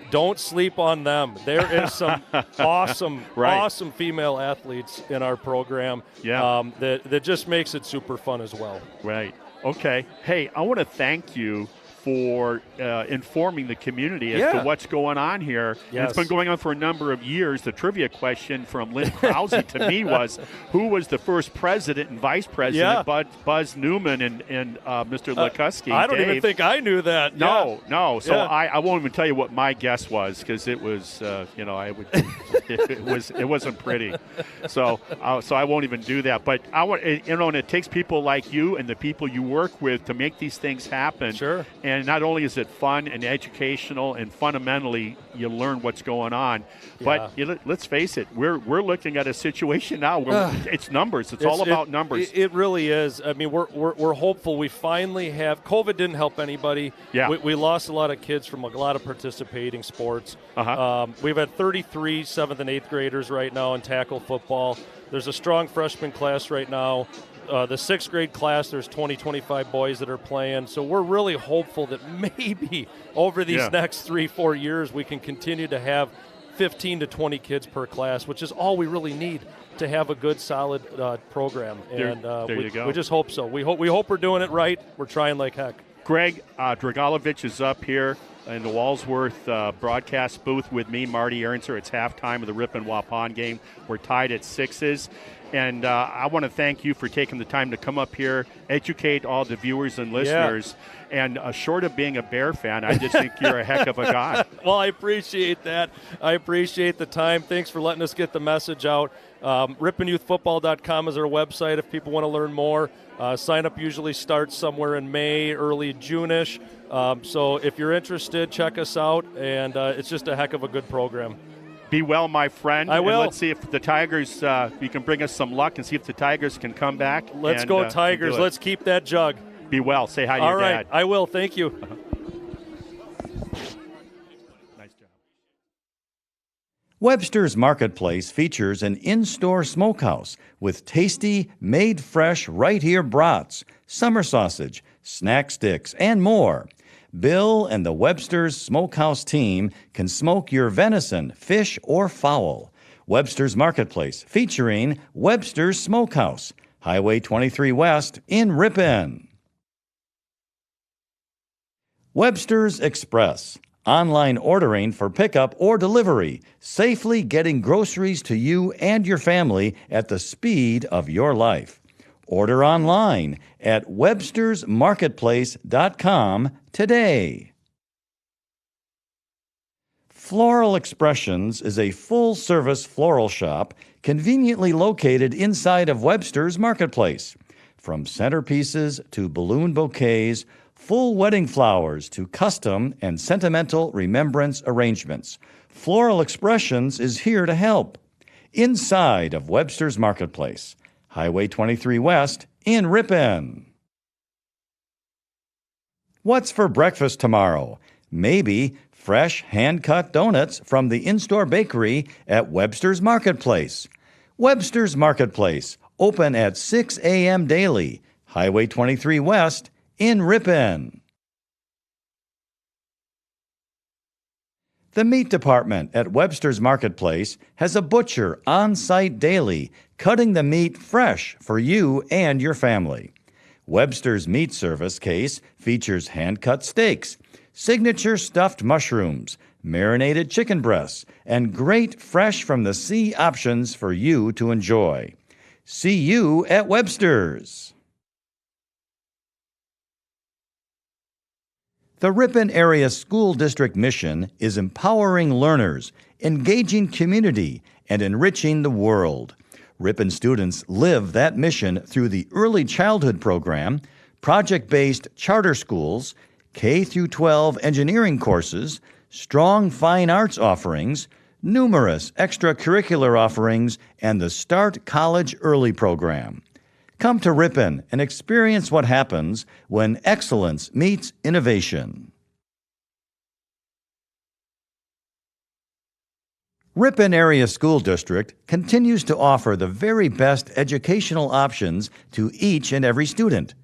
don't sleep on them. There is some awesome female athletes in our program. Yeah. That just makes it super fun as well. Right. Okay. Hey, I want to thank you for informing the community as to what's going on here. Yes. And it's been going on for a number of years. The trivia question from Lynn Krause to me was, who was the first president and vice president? Buzz Newman and Mr. Lukusky. I don't even think I knew that. No. So I won't even tell you what my guess was because it was, it wasn't pretty. So I won't even do that. But I want, and it takes people like you and the people you work with to make these things happen. Sure. And not only is it fun and educational and fundamentally you learn what's going on, but let's face it, we're looking at a situation now where it's numbers. It's all about numbers. It really is. I mean, we're hopeful. We finally have – COVID didn't help anybody. Yeah. We lost a lot of kids from a lot of participating sports. We've had 33 7th and 8th graders right now in tackle football. There's a strong freshman class right now. The 6th grade class, there's 25 boys that are playing. So we're really hopeful that maybe over these next 3-4 years we can continue to have 15 to 20 kids per class, which is all we really need to have a good, solid program. And there you go. We just hope so. We hope we're doing it right. We're trying like heck. Greg Dragalovich is up here in the Walsworth broadcast booth with me, Marty Aronser. It's halftime of the Ripon Waupun game. We're tied at 6s. And I want to thank you for taking the time to come up here, educate all the viewers and listeners. And short of being a Bear fan, I just think you're a heck of a guy. Well, I appreciate that. I appreciate the time. Thanks for letting us get the message out. RiponYouthFootball.com is our website if people want to learn more. Sign up usually starts somewhere in May, early June-ish. So if you're interested, check us out. And it's just a heck of a good program. Be well, my friend. I will. And let's see if the Tigers, you can bring us some luck and see if the Tigers can come back. Let's go, Tigers. Let's keep that jug. Be well. Say hi to your dad. All right. I will. Thank you. Nice job. Webster's Marketplace features an in-store smokehouse with tasty, made-fresh, right-here brats, summer sausage, snack sticks, and more. Bill and the Webster's Smokehouse team can smoke your venison, fish, or fowl. Webster's Marketplace, featuring Webster's Smokehouse, Highway 23 West in Ripon. Webster's Express, online ordering for pickup or delivery, safely getting groceries to you and your family at the speed of your life. Order online at webstersmarketplace.com today. Floral Expressions is a full-service floral shop conveniently located inside of Webster's Marketplace. From centerpieces to balloon bouquets, full wedding flowers to custom and sentimental remembrance arrangements, Floral Expressions is here to help. Inside of Webster's Marketplace, Highway 23 West in Ripon. What's for breakfast tomorrow? Maybe fresh hand-cut donuts from the in-store bakery at Webster's Marketplace. Webster's Marketplace, open at 6 a.m. daily, Highway 23 West in Ripon. The meat department at Webster's Marketplace has a butcher on site daily, cutting the meat fresh for you and your family. Webster's Meat Service case features hand-cut steaks, signature stuffed mushrooms, marinated chicken breasts, and great fresh-from-the-sea options for you to enjoy. See you at Webster's. The Ripon Area School District mission is empowering learners, engaging community, and enriching the world. Ripon students live that mission through the Early Childhood Program, project-based charter schools, K-12 engineering courses, strong fine arts offerings, numerous extracurricular offerings, and the Start College Early program. Come to Ripon and experience what happens when excellence meets innovation. Ripon Area School District continues to offer the very best educational options to each and every student.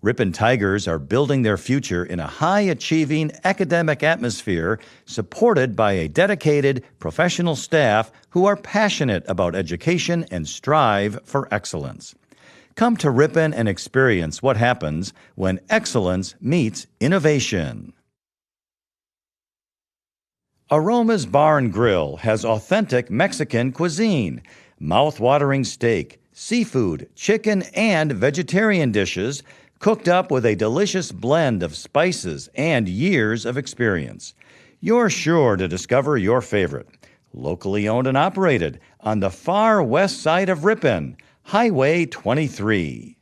Ripon Tigers are building their future in a high-achieving academic atmosphere supported by a dedicated professional staff who are passionate about education and strive for excellence. Come to Ripon and experience what happens when excellence meets innovation. Aroma's Bar and Grill has authentic Mexican cuisine, mouth-watering steak, seafood, chicken, and vegetarian dishes cooked up with a delicious blend of spices and years of experience. You're sure to discover your favorite. Locally owned and operated on the far west side of Ripon, Highway 23.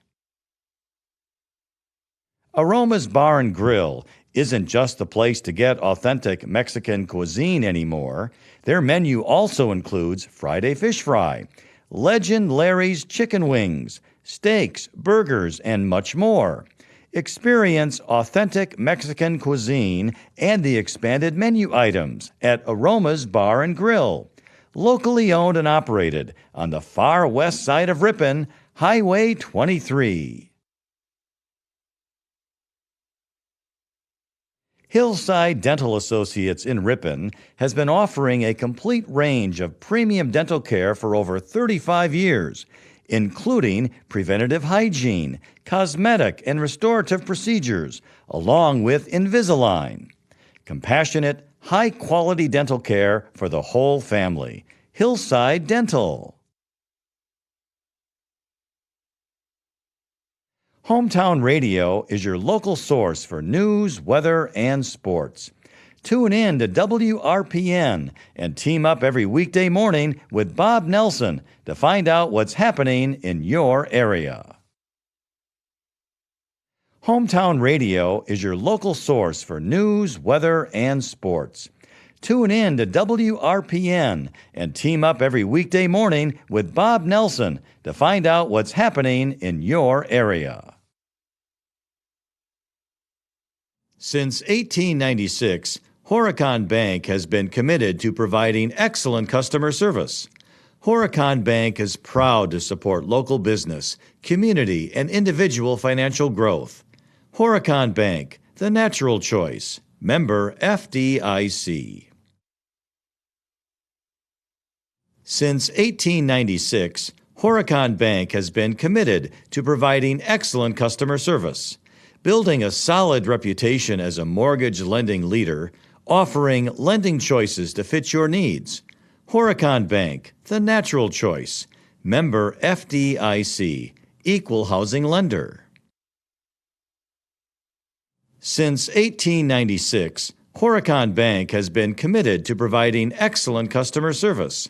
Aroma's Bar and Grill isn't just the place to get authentic Mexican cuisine anymore. Their menu also includes Friday fish fry, Legend Larry's chicken wings, steaks, burgers, and much more. Experience authentic Mexican cuisine and the expanded menu items at Aroma's Bar and Grill. Locally owned and operated on the far west side of Ripon, Highway 23. Hillside Dental Associates in Ripon has been offering a complete range of premium dental care for over 35 years, including preventative hygiene, cosmetic and restorative procedures, along with Invisalign. Compassionate, high-quality dental care for the whole family. Hillside Dental. Hometown Radio is your local source for news, weather, and sports. Tune in to WRPN and team up every weekday morning with Bob Nelson to find out what's happening in your area. Hometown Radio is your local source for news, weather, and sports. Tune in to WRPN and team up every weekday morning with Bob Nelson to find out what's happening in your area. Since 1896, Horicon Bank has been committed to providing excellent customer service. Horicon Bank is proud to support local business, community, and individual financial growth. Horicon Bank, the natural choice. Member FDIC. Since 1896, Horicon Bank has been committed to providing excellent customer service, building a solid reputation as a mortgage lending leader, offering lending choices to fit your needs. Horicon Bank, the natural choice. Member FDIC, Equal Housing Lender. Since 1896, Horicon Bank has been committed to providing excellent customer service,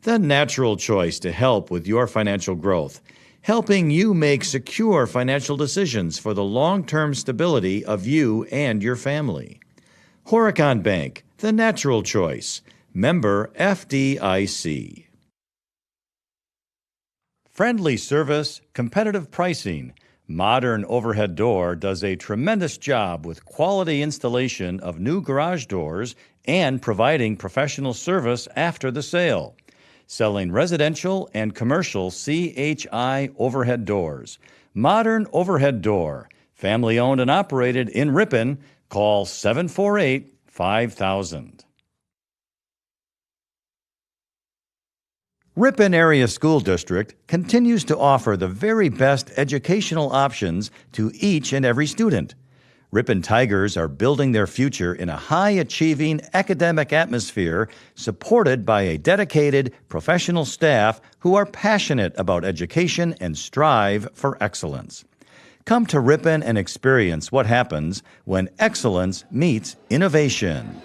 the natural choice to help with your financial growth, helping you make secure financial decisions for the long-term stability of you and your family. Horicon Bank, the natural choice. Member FDIC. Friendly service, competitive pricing. Modern Overhead Door does a tremendous job with quality installation of new garage doors and providing professional service after the sale. Selling residential and commercial CHI overhead doors. Modern Overhead Door, family owned and operated in Ripon. Call 748-5000. Ripon Area School District continues to offer the very best educational options to each and every student. Ripon Tigers are building their future in a high-achieving academic atmosphere supported by a dedicated professional staff who are passionate about education and strive for excellence. Come to Ripon and experience what happens when excellence meets innovation.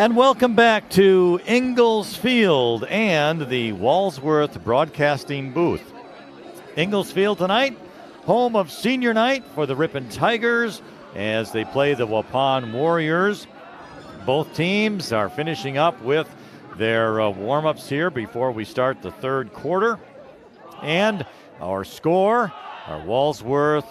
And welcome back to Ingalls Field and the Walsworth Broadcasting booth. Ingalls Field tonight, home of senior night for the Ripon Tigers as they play the Waupun Warriors. Both teams are finishing up with their warm-ups here before we start the third quarter. And our score, our Walsworth,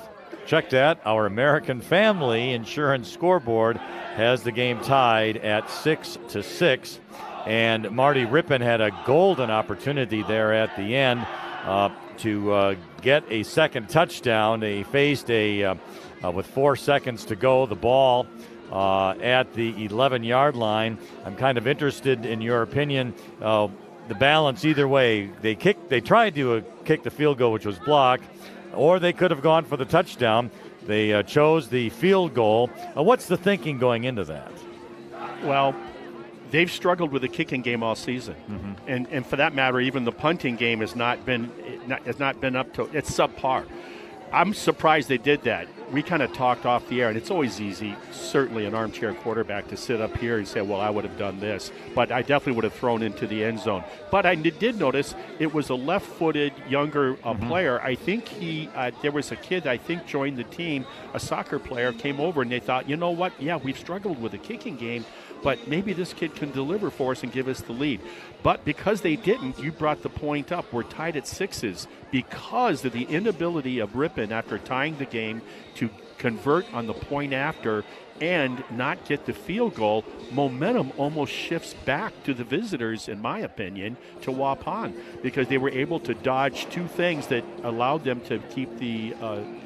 check that, our American Family Insurance scoreboard has the game tied at 6-6. And Marty, Ripon had a golden opportunity there at the end to get a second touchdown. They faced with 4 seconds to go, the ball at the 11-yard line. I'm kind of interested in your opinion. The balance either way. They tried to kick the field goal, which was blocked, or they could have gone for the touchdown. They chose the field goal. What's the thinking going into that? Well, they've struggled with the kicking game all season, and for that matter, even the punting game has not been up to it's subpar. I'm surprised they did that. We kind of talked off the air, and it's always easy, certainly an armchair quarterback, to sit up here and say, well, I would have done this, but I definitely would have thrown into the end zone. But I did notice it was a left-footed younger player. I think there was a kid I think joined the team, a soccer player, came over, and they thought, you know what, yeah, we've struggled with the kicking game, but maybe this kid can deliver for us and give us the lead. But because they didn't, you brought the point up. We're tied at 6s because of the inability of Ripon, after tying the game, to convert on the point after and not get the field goal. Momentum almost shifts back to the visitors, in my opinion, to Waupun, because they were able to dodge two things that allowed them to keep the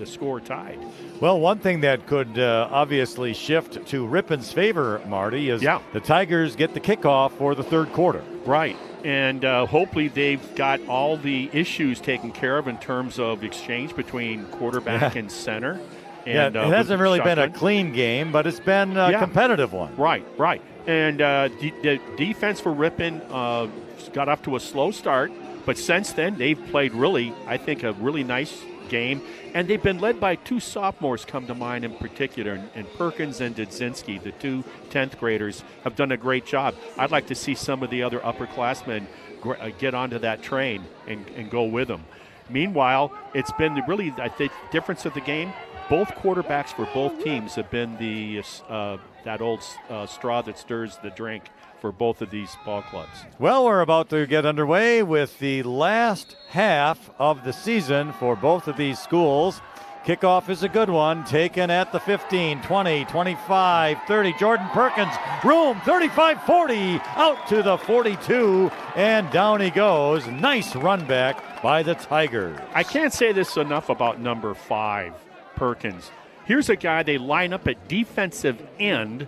score tied. Well, one thing that could obviously shift to Ripon's favor, Marty, is the Tigers get the kickoff for the third quarter. Right. And hopefully they've got all the issues taken care of in terms of exchange between quarterback and center. And, it hasn't really been a clean game, but it's been a competitive one. Right. And the defense for Ripon got off to a slow start, but since then they've played a really nice game. And they've been led by two sophomores come to mind in particular, and Perkins and Dudzinski, the two 10th graders, have done a great job. I'd like to see some of the other upperclassmen get onto that train and go with them. Meanwhile, it's been really, I think, difference of the game. Both quarterbacks for both teams have been that old straw that stirs the drink for both of these ball clubs. Well, we're about to get underway with the last half of the season for both of these schools. Kickoff is a good one, taken at the 15, 20, 25, 30. Jordan Perkins, room, 35, 40, out to the 42, and down he goes. Nice run back by the Tigers. I can't say this enough about number 5, Perkins. Here's a guy they line up at defensive end,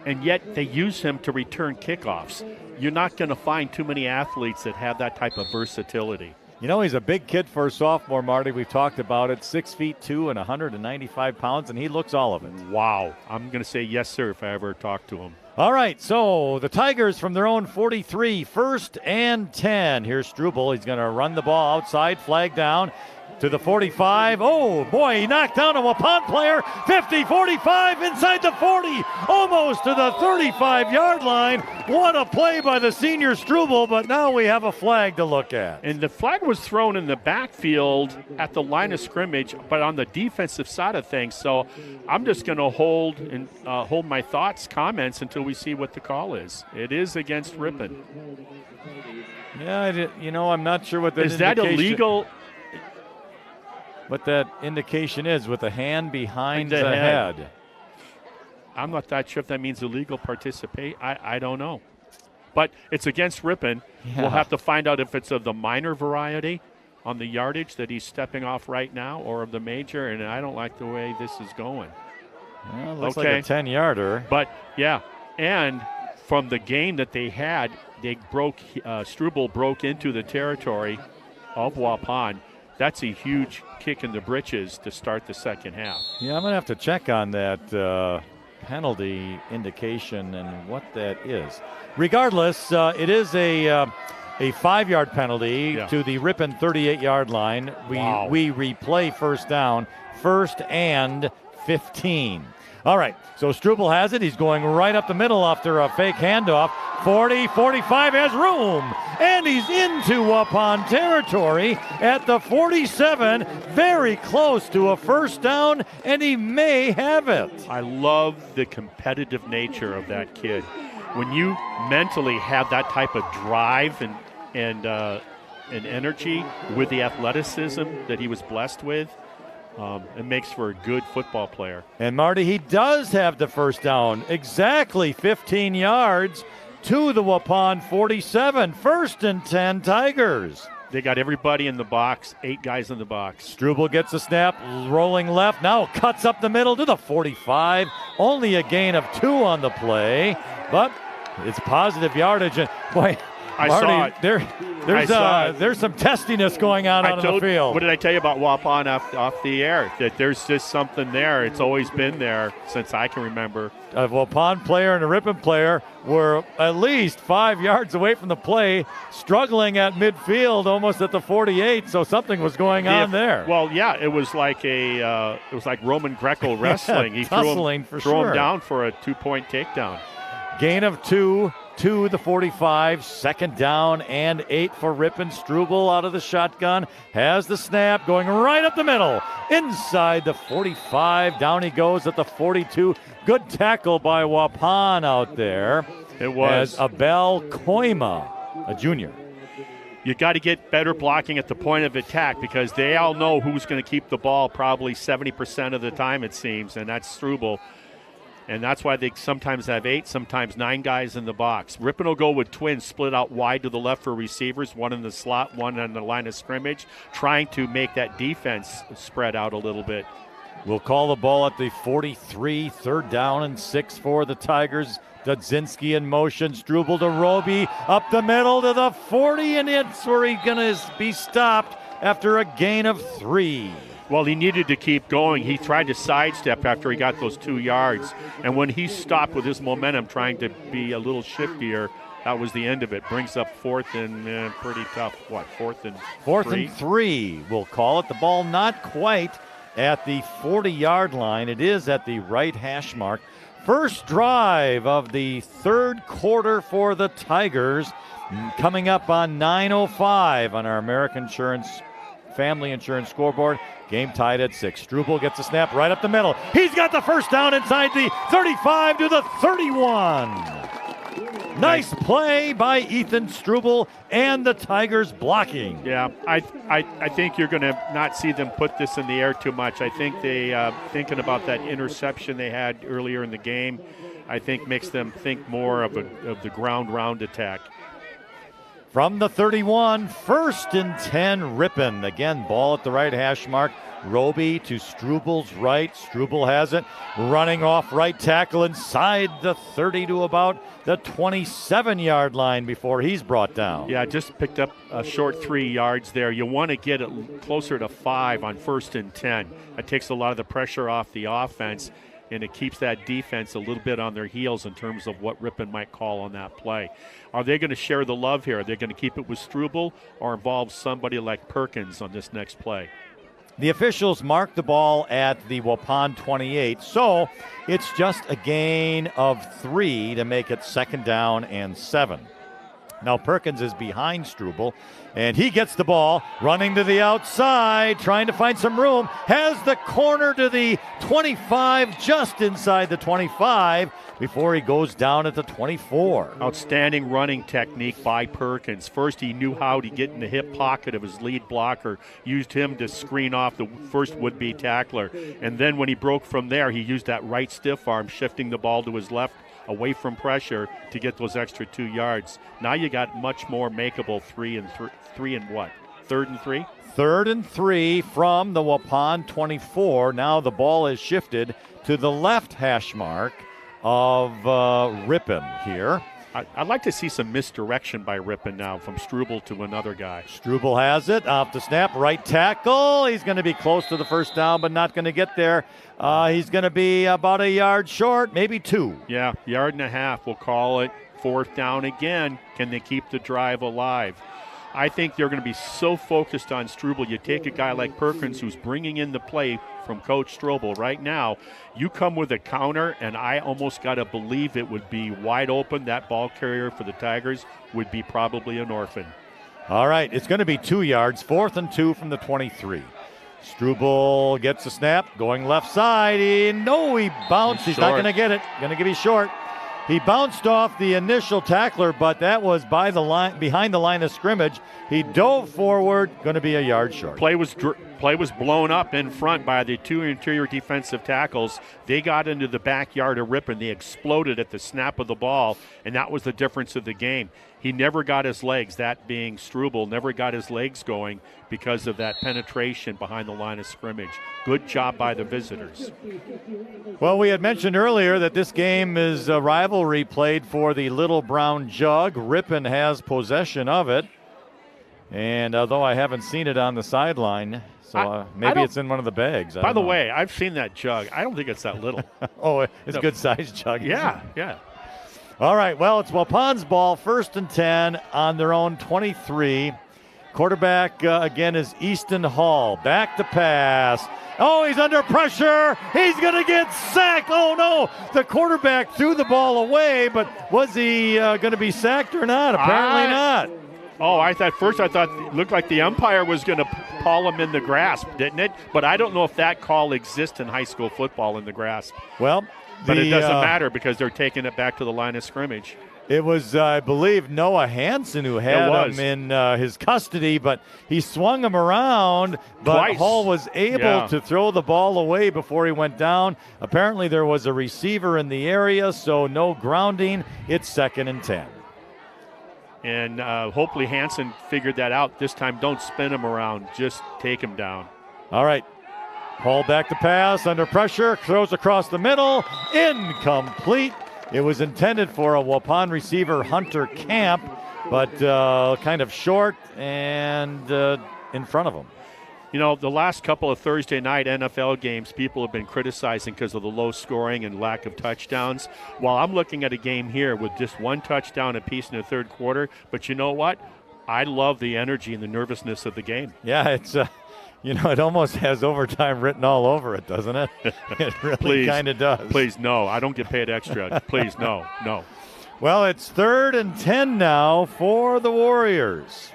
and yet they use him to return kickoffs. You're not going to find too many athletes that have that type of versatility. You know, he's a big kid for a sophomore, Marty. We've talked about it. 6'2" and 195 pounds, and he looks all of it. Wow. I'm going to say yes, sir, if I ever talk to him. All right, so the Tigers from their own 43, 1st and 10. Here's Struble. He's going to run the ball outside, flag down to the 45. Oh, boy, he knocked down a Waupun player. 50, 45, inside the 40, almost to the 35-yard line. What a play by the senior Struble, but now we have a flag to look at. And the flag was thrown in the backfield at the line of scrimmage, but on the defensive side of things. So I'm just going to hold my thoughts, comments, until we see what the call is. It is against Ripon. Yeah, I'm not sure what that is. That illegal? What that indication is with the hand behind the head. I'm not that sure if that means illegal participate. I don't know. But it's against Ripon. Yeah. We'll have to find out if it's of the minor variety on the yardage that he's stepping off right now, or of the major, and I don't like the way this is going. Well, looks like a 10-yarder. But, yeah, and from the game that they had, Struble broke into the territory of Waupun. That's a huge kick in the britches to start the second half. Yeah, I'm going to have to check on that penalty indication and what that is. Regardless, it is a 5-yard penalty to the Ripon 38-yard line. We replay first down, 1st and 15. All right, so Struble has it. He's going right up the middle after a fake handoff. 40, 45 has room, and he's into Waupun territory at the 47, very close to a first down, and he may have it. I love the competitive nature of that kid. When you mentally have that type of drive and energy with the athleticism that he was blessed with, it makes for a good football player. And Marty, he does have the first down, exactly 15 yards to the Waupun 47. First and 10 Tigers. They got everybody in the box, 8 guys in the box. Struble gets the snap, rolling left, now cuts up the middle to the 45. Only a gain of 2 on the play, but it's positive yardage. And boy, I Marty, saw it. There's some testiness going on out on the field. What did I tell you about Waupun off the air? That there's just something there. It's always been there since I can remember. A Waupun player and a Ripon player were at least 5 yards away from the play, struggling at midfield, almost at the 48. So something was going on there. Well, yeah, it was like Roman Greco wrestling. He threw him down for a 2-point takedown. Gain of 2 to the 45, second down and 8 for Ripon. Struble out of the shotgun, has the snap, going right up the middle, inside the 45. Down he goes at the 42. Good tackle by Waupun out there. It was. As Abel Koima, a junior. You got to get better blocking at the point of attack because they all know who's going to keep the ball probably 70% of the time, it seems, and that's Struble. And that's why they sometimes have 8, sometimes 9 guys in the box. Ripon will go with twins split out wide to the left for receivers, one in the slot, one on the line of scrimmage, trying to make that defense spread out a little bit. We'll call the ball at the 43, third down and 6 for the Tigers. Dudzinski in motion, Struble to Roby, up the middle to the 40, and it's where he's going to be stopped after a gain of 3. Well, he needed to keep going. He tried to sidestep after he got those 2 yards. And when he stopped with his momentum trying to be a little shiftier, that was the end of it. Brings up 4th and pretty tough. Fourth and 3. We'll call it. The ball not quite at the 40-yard line. It is at the right hash mark. First drive of the third quarter for the Tigers, coming up on 9:05 on our American Family Insurance scoreboard. Game tied at 6. Struble gets a snap right up the middle. He's got the first down inside the 35 to the 31. Nice play by Ethan Struble and the Tigers blocking. Yeah, I think you're going to not see them put this in the air too much. I think they thinking about that interception they had earlier in the game, I think makes them think more of the ground round attack. From the 31, first and 10, Ripon. Again, ball at the right hash mark. Roby to Struble's right. Struble has it. Running off right tackle inside the 30 to about the 27-yard line before he's brought down. Yeah, just picked up a short 3 yards there. You want to get it closer to 5 on first and 10. That takes a lot of the pressure off the offense, and it keeps that defense a little bit on their heels in terms of what Ripon might call on that play. Are they going to share the love here? Are they going to keep it with Struble or involve somebody like Perkins on this next play? The officials mark the ball at the Waupun 28, so it's just a gain of 3 to make it second down and 7. Now Perkins is behind Struble, and he gets the ball, running to the outside, trying to find some room, has the corner to the 25, just inside the 25, before he goes down at the 24. Outstanding running technique by Perkins. First, he knew how to get in the hip pocket of his lead blocker, used him to screen off the first would-be tackler. And then when he broke from there, he used that right stiff arm, shifting the ball to his left, away from pressure to get those extra 2 yards. Now you got much more makeable 3 and what? 3rd and 3? 3rd and 3 from the Waupun 24. Now the ball is shifted to the left hash mark of Ripon here. I'd like to see some misdirection by Ripon now from Struble to another guy. Struble has it off the snap, right tackle. He's going to be close to the first down, but not going to get there. He's going to be about a yard short, maybe 2. Yeah, yard and a half. We'll call it 4th down again. Can they keep the drive alive? I think they're going to be so focused on Struble. You take a guy like Perkins who's bringing in the play from Coach Strobel right now. You come with a counter, and I almost got to believe it would be wide open. That ball carrier for the Tigers would be probably an orphan. All right, it's going to be 2 yards, 4th and 2 from the 23. Struble gets the snap, going left side. He bounced. He's not going to get it. Going to be short. He bounced off the initial tackler, but that was by the line, behind the line of scrimmage. He dove forward, going to be a yard short. Play was blown up in front by the 2 interior defensive tackles. They got into the backyard of Ripon. They exploded at the snap of the ball, and that was the difference of the game. He never got his legs, that being Struble, never got his legs going because of that penetration behind the line of scrimmage. Good job by the visitors. Well, we had mentioned earlier that this game is a rivalry played for the Little Brown Jug. Ripon has possession of it. And although I haven't seen it on the sideline, so maybe it's in one of the bags. By the way, I've seen that jug. I don't think it's that little. Oh, it's a good-sized jug. Yeah. All right, well, it's Waupun's ball, 1st and 10 on their own 23. Quarterback, again, is Easton Hall. Back to pass. Oh, he's under pressure. He's going to get sacked. Oh, no. The quarterback threw the ball away, but was he going to be sacked or not? Apparently not. Oh, I thought it looked like the umpire was going to paw him in the grasp, didn't it? But I don't know if that call exists in high school football in the grasp. Well, but it doesn't matter because they're taking it back to the line of scrimmage. It was, I believe, Noah Hansen who had him in his custody, but he swung him around, but Twice. Hall was able to throw the ball away before he went down. Apparently there was a receiver in the area, so no grounding. It's 2nd and 10. And hopefully Hansen figured that out. This time, don't spin him around. Just take him down. All right. Hall back to pass, under pressure, throws across the middle, incomplete. It was intended for a Waupun receiver, Hunter Camp, but kind of short and in front of him. You know, the last couple of Thursday night NFL games, people have been criticizing because of the low scoring and lack of touchdowns. While I'm looking at a game here with just 1 touchdown apiece in the third quarter, but you know what? I love the energy and the nervousness of the game. Yeah, it's it almost has overtime written all over it, doesn't it? It really kind of does. Please, no. I don't get paid extra. Please, no. Well, it's 3rd and 10 now for the Warriors.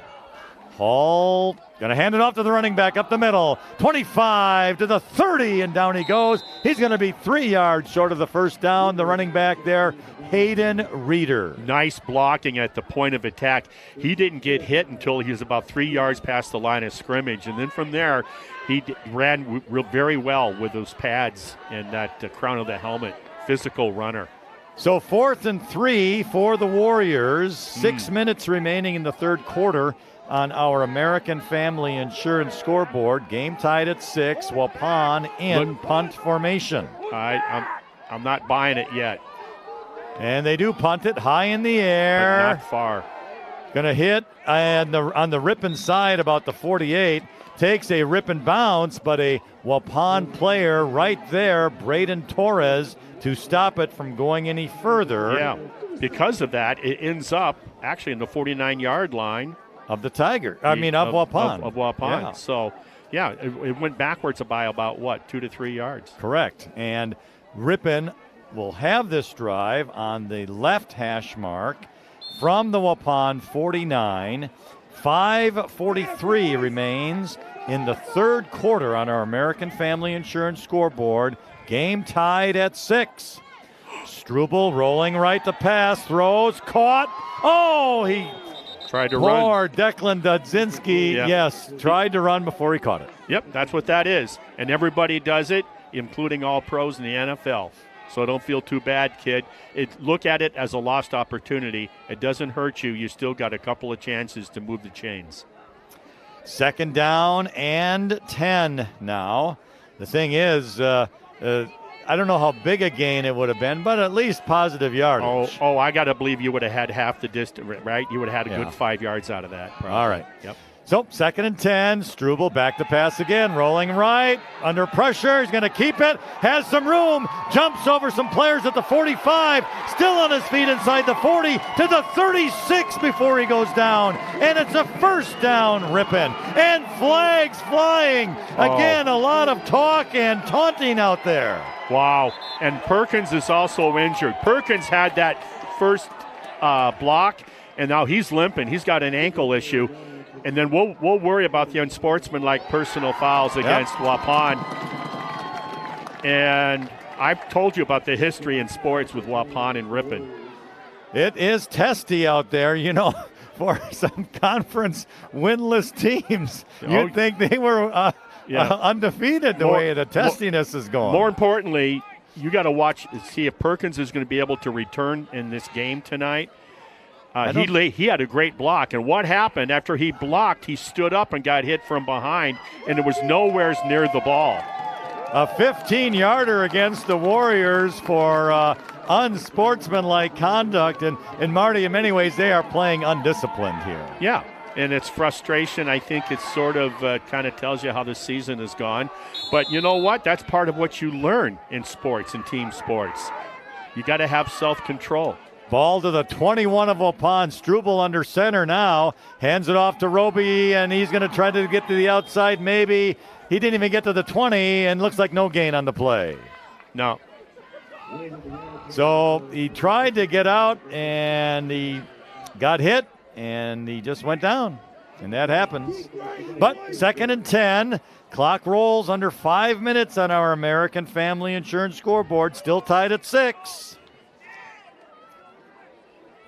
Hall going to hand it off to the running back up the middle. 25 to the 30, and down he goes. He's going to be 3 yards short of the first down. The running back there, Hayden Reeder. Nice blocking at the point of attack. He didn't get hit until he was about 3 yards past the line of scrimmage. And then from there, he ran very well with those pads and that crown of the helmet. Physical runner. So 4th and 3 for the Warriors. 6 minutes remaining in the third quarter on our American Family Insurance scoreboard. Game tied at 6. Waupun in punt formation. I'm not buying it yet. And they do punt it high in the air. But not far. Going to hit on the Ripon side about the 48. Takes a Ripon bounce, but a Waupun player right there, Braden Torres, to stop it from going any further. Yeah, because of that, it ends up actually in the 49-yard line. Of the Tiger. Of Waupun. Of Waupun. Yeah. So, it went backwards by about, 2 to 3 yards. Correct. And Ripon will have this drive on the left hash mark from the Waupun 49. 5:43 remains in the third quarter on our American Family Insurance scoreboard. Game tied at 6. Struble rolling right to pass, throws, caught. Oh, he tried to run. Poor Declan Dudzinski, yes, tried to run before he caught it. Yep, that's what that is. And everybody does it, including all pros in the NFL. So don't feel too bad, kid. Look at it as a lost opportunity. It doesn't hurt you. You still got a couple of chances to move the chains. 2nd down and 10 now. The thing is, I don't know how big a gain it would have been, but at least positive yardage. Oh, I got to believe you would have had half the distance, right? You would have had a good 5 yards out of that. Probably. All right. Yep. So, 2nd and 10. Struble back to pass again. Rolling right. Under pressure. He's going to keep it. Has some room. Jumps over some players at the 45. Still on his feet inside the 40 to the 36 before he goes down. And it's a first down, Ripon. And flags flying. Again, a lot of talk and taunting out there. Wow. And Perkins is also injured. Perkins had that first block, and now he's limping. He's got an ankle issue. And then we'll worry about the unsportsmanlike personal fouls against Waupun. And I've told you about the history in sports with Waupun and Ripon. It is testy out there, for some conference winless teams. You'd think they were undefeated the way the testiness is going. More importantly, you got to watch and see if Perkins is going to be able to return in this game tonight. He had a great block, and what happened after he blocked, he stood up and got hit from behind, and it was nowhere near the ball. A 15-yarder against the Warriors for unsportsmanlike conduct, and Marty, in many ways, they are playing undisciplined here. Yeah, and it's frustration. I think it sort of kind of tells you how the season has gone. But you know what? That's part of what you learn in sports and team sports. You got to have self-control. Ball to the 21 of Waupun. Struble under center now. Hands it off to Roby, and he's going to try to get to the outside maybe. He didn't even get to the 20, and looks like no gain on the play. No. So he tried to get out, and he got hit, and he just went down. And that happens. But 2nd and 10. Clock rolls under 5 minutes on our American Family Insurance scoreboard. Still tied at 6.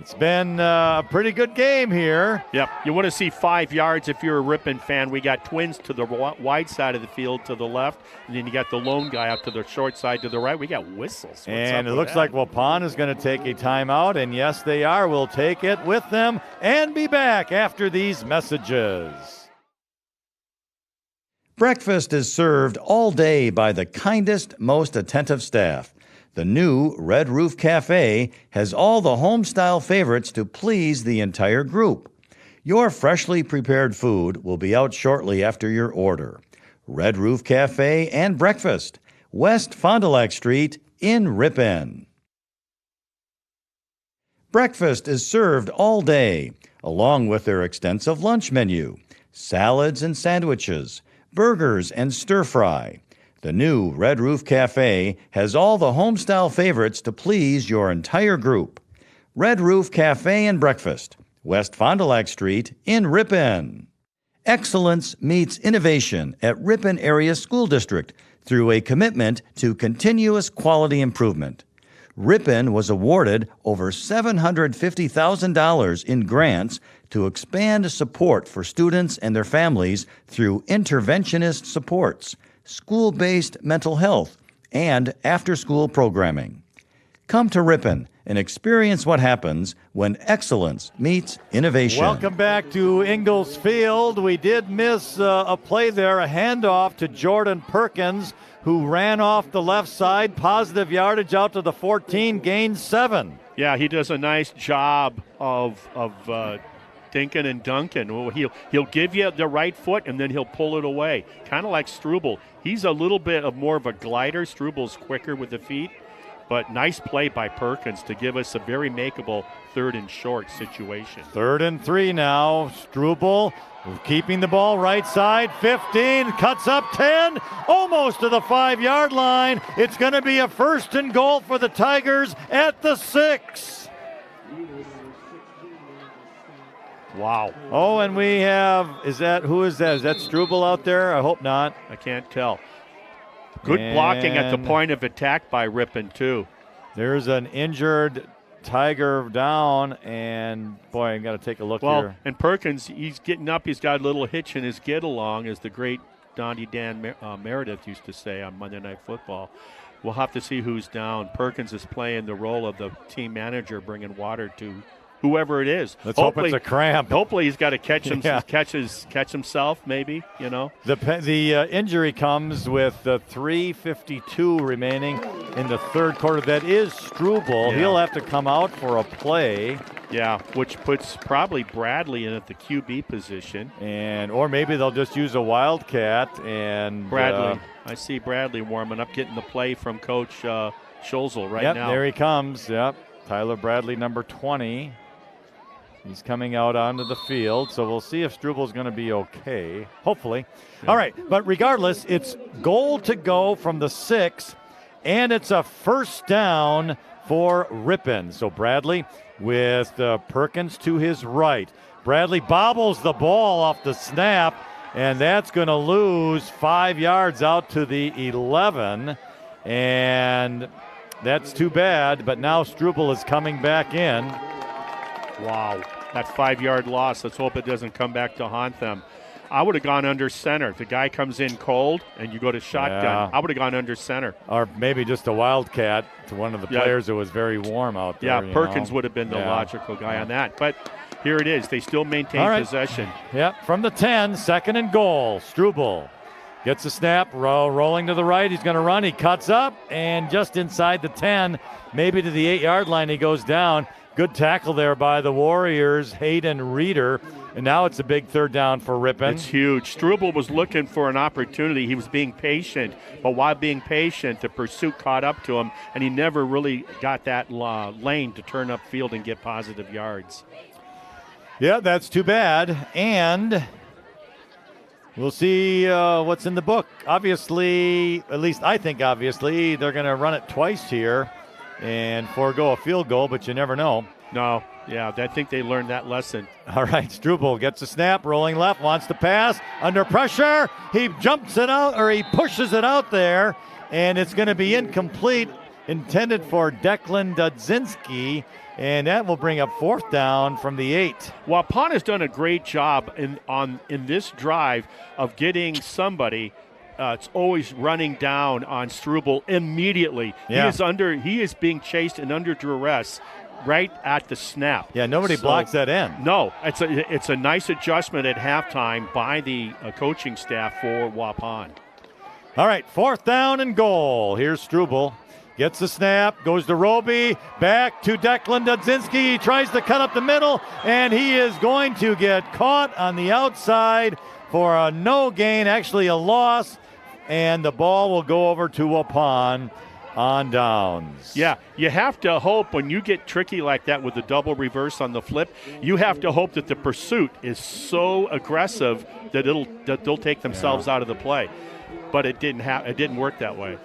It's been a pretty good game here. Yep. You want to see 5 yards if you're a Ripon fan. We got twins to the wide side of the field to the left, and then you got the lone guy out to the short side to the right. We got whistles. And it looks like Waupun is going to take a timeout, and yes, they are. We'll take it with them and be back after these messages. Breakfast is served all day by the kindest, most attentive staff. The new Red Roof Cafe has all the home-style favorites to please the entire group. Your freshly prepared food will be out shortly after your order. Red Roof Cafe and Breakfast, West Fond du Lac Street in Ripon. Breakfast is served all day, along with their extensive lunch menu, salads and sandwiches, burgers and stir-fry. The new Red Roof Cafe has all the home-style favorites to please your entire group. Red Roof Cafe and Breakfast, West Fond du Lac Street in Ripon. Excellence meets innovation at Ripon Area School District through a commitment to continuous quality improvement. Ripon was awarded over $750,000 in grants to expand support for students and their families through interventionist supports, school-based mental health, and after-school programming. Come to Ripon and experience what happens when excellence meets innovation. Welcome back to Ingalls Field. We did miss a play there, a handoff to Jordan Perkins, who ran off the left side, positive yardage out to the 14, gained 7. Yeah, he does a nice job of dinking and dunking. Well, he'll give you the right foot, and then he'll pull it away, kind of like Struble. He's a little bit of more of a glider. Struble's quicker with the feet, but nice play by Perkins to give us a very makeable 3rd and short situation. 3rd and 3 now. Struble keeping the ball right side, 15, cuts up 10, almost to the 5-yard line. It's going to be a 1st and goal for the Tigers at the 6. Wow. Oh, and we have, who is that? Is that Struble out there? I hope not. I can't tell. Good blocking at the point of attack by Ripon, too. There's an injured Tiger down, and boy, I got to take a look here. And Perkins, he's getting up. He's got a little hitch in his get along, as the great Dan Meredith used to say on Monday Night Football. We'll have to see who's down. Perkins is playing the role of the team manager, bringing water to whoever it is. Let's hope it's a cramp. Hopefully he's got to catch himself, maybe, The injury comes with 3:52 remaining in the 3rd quarter. That is Struble. Yeah. He'll have to come out for a play. Yeah, which puts probably Bradley in at the QB position. Or maybe they'll just use a wildcat and Bradley. I see Bradley warming up, getting the play from Coach Scholzel right now. There he comes. Yep, Tyler Bradley, number 20. He's coming out onto the field, so we'll see if Strubal's going to be okay, hopefully. Yeah. All right, but regardless, it's goal to go from the 6, and it's a first down for Ripon. So Bradley with Perkins to his right. Bradley bobbles the ball off the snap, and that's going to lose 5 yards out to the 11, and that's too bad, but now Strubel is coming back in. Wow, that 5-yard loss. Let's hope it doesn't come back to haunt them. I would have gone under center. If the guy comes in cold and you go to shotgun, I would have gone under center. Or maybe just a wildcat to one of the players that was very warm out there. Yeah, Perkins would have been the logical guy on that. But here it is. They still maintain possession. Yep, from the 10, 2nd and goal. Strubel gets a snap, rolling to the right. He's going to run. He cuts up, and just inside the 10, maybe to the 8-yard line, he goes down. Good tackle there by the Warriors, Hayden Reeder. And now it's a big third down for Ripon. It's huge. Strubel was looking for an opportunity. He was being patient. But while being patient, the pursuit caught up to him, and he never really got that lane to turn upfield and get positive yards. Yeah, that's too bad. And we'll see what's in the book. Obviously, at least I think obviously, they're going to run it twice here and forego a field goal, but you never know. No, yeah, I think they learned that lesson. All right, Strubel gets a snap, rolling left, wants to pass, under pressure. He jumps it out, or he pushes it out there, and it's going to be incomplete, intended for Declan Dudzinski, and that will bring up 4th down from the 8. Waupun has done a great job in this drive of getting somebody. It's always running down on Strubel immediately. Yeah. He is being chased and under duress right at the snap. Yeah, nobody blocks that in. No, it's a nice adjustment at halftime by the coaching staff for Waupun. All right, 4th down and goal. Here's Strubel. Gets the snap, goes to Roby, back to Declan Dudzinski. He tries to cut up the middle, and he is going to get caught on the outside for a no gain, actually a loss. And the ball will go over to Waupun on downs. Yeah, you have to hope when you get tricky like that with the double reverse on the flip, you have to hope that the pursuit is so aggressive that they'll take themselves out of the play. But it didn't work that way.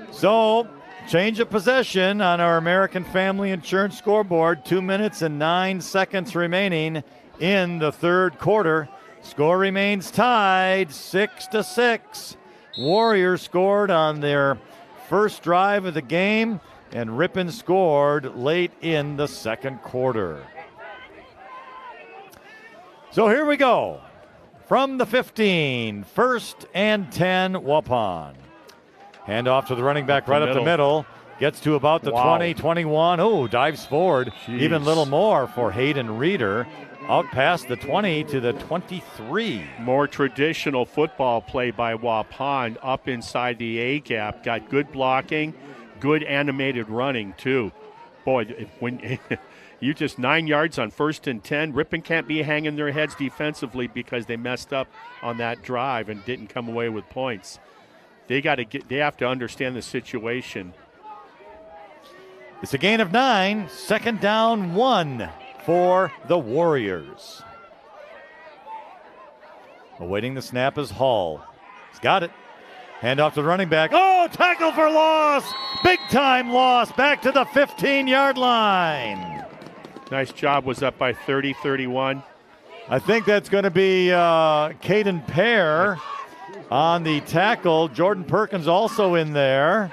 So, change of possession on our American Family Insurance scoreboard. 2 minutes and 9 seconds remaining in the third quarter. Score remains tied, 6-6. Warriors scored on their first drive of the game, and Ripon scored late in the second quarter. So here we go. From the 15, 1st and 10, Waupun. Hand off to the running back right up the middle. Gets to about the 20, 21. Oh, dives forward. Jeez. Even a little more for Hayden Reeder. Out past the 20 to the 23. More traditional football play by Waupun up inside the A-gap. Got good blocking, good animated running, too. Boy, when you just 9 yards on 1st and 10, Ripon can't be hanging their heads defensively because they messed up on that drive and didn't come away with points. They have to understand the situation. It's a gain of 9, 2nd down 1 for the Warriors. Awaiting the snap is Hall. He's got it. Hand off to the running back. Oh, tackle for loss. Big time loss. Back to the 15-yard line. Nice job. Was up by 30-31. I think that's going to be Caden Pear on the tackle. Jordan Perkins also in there.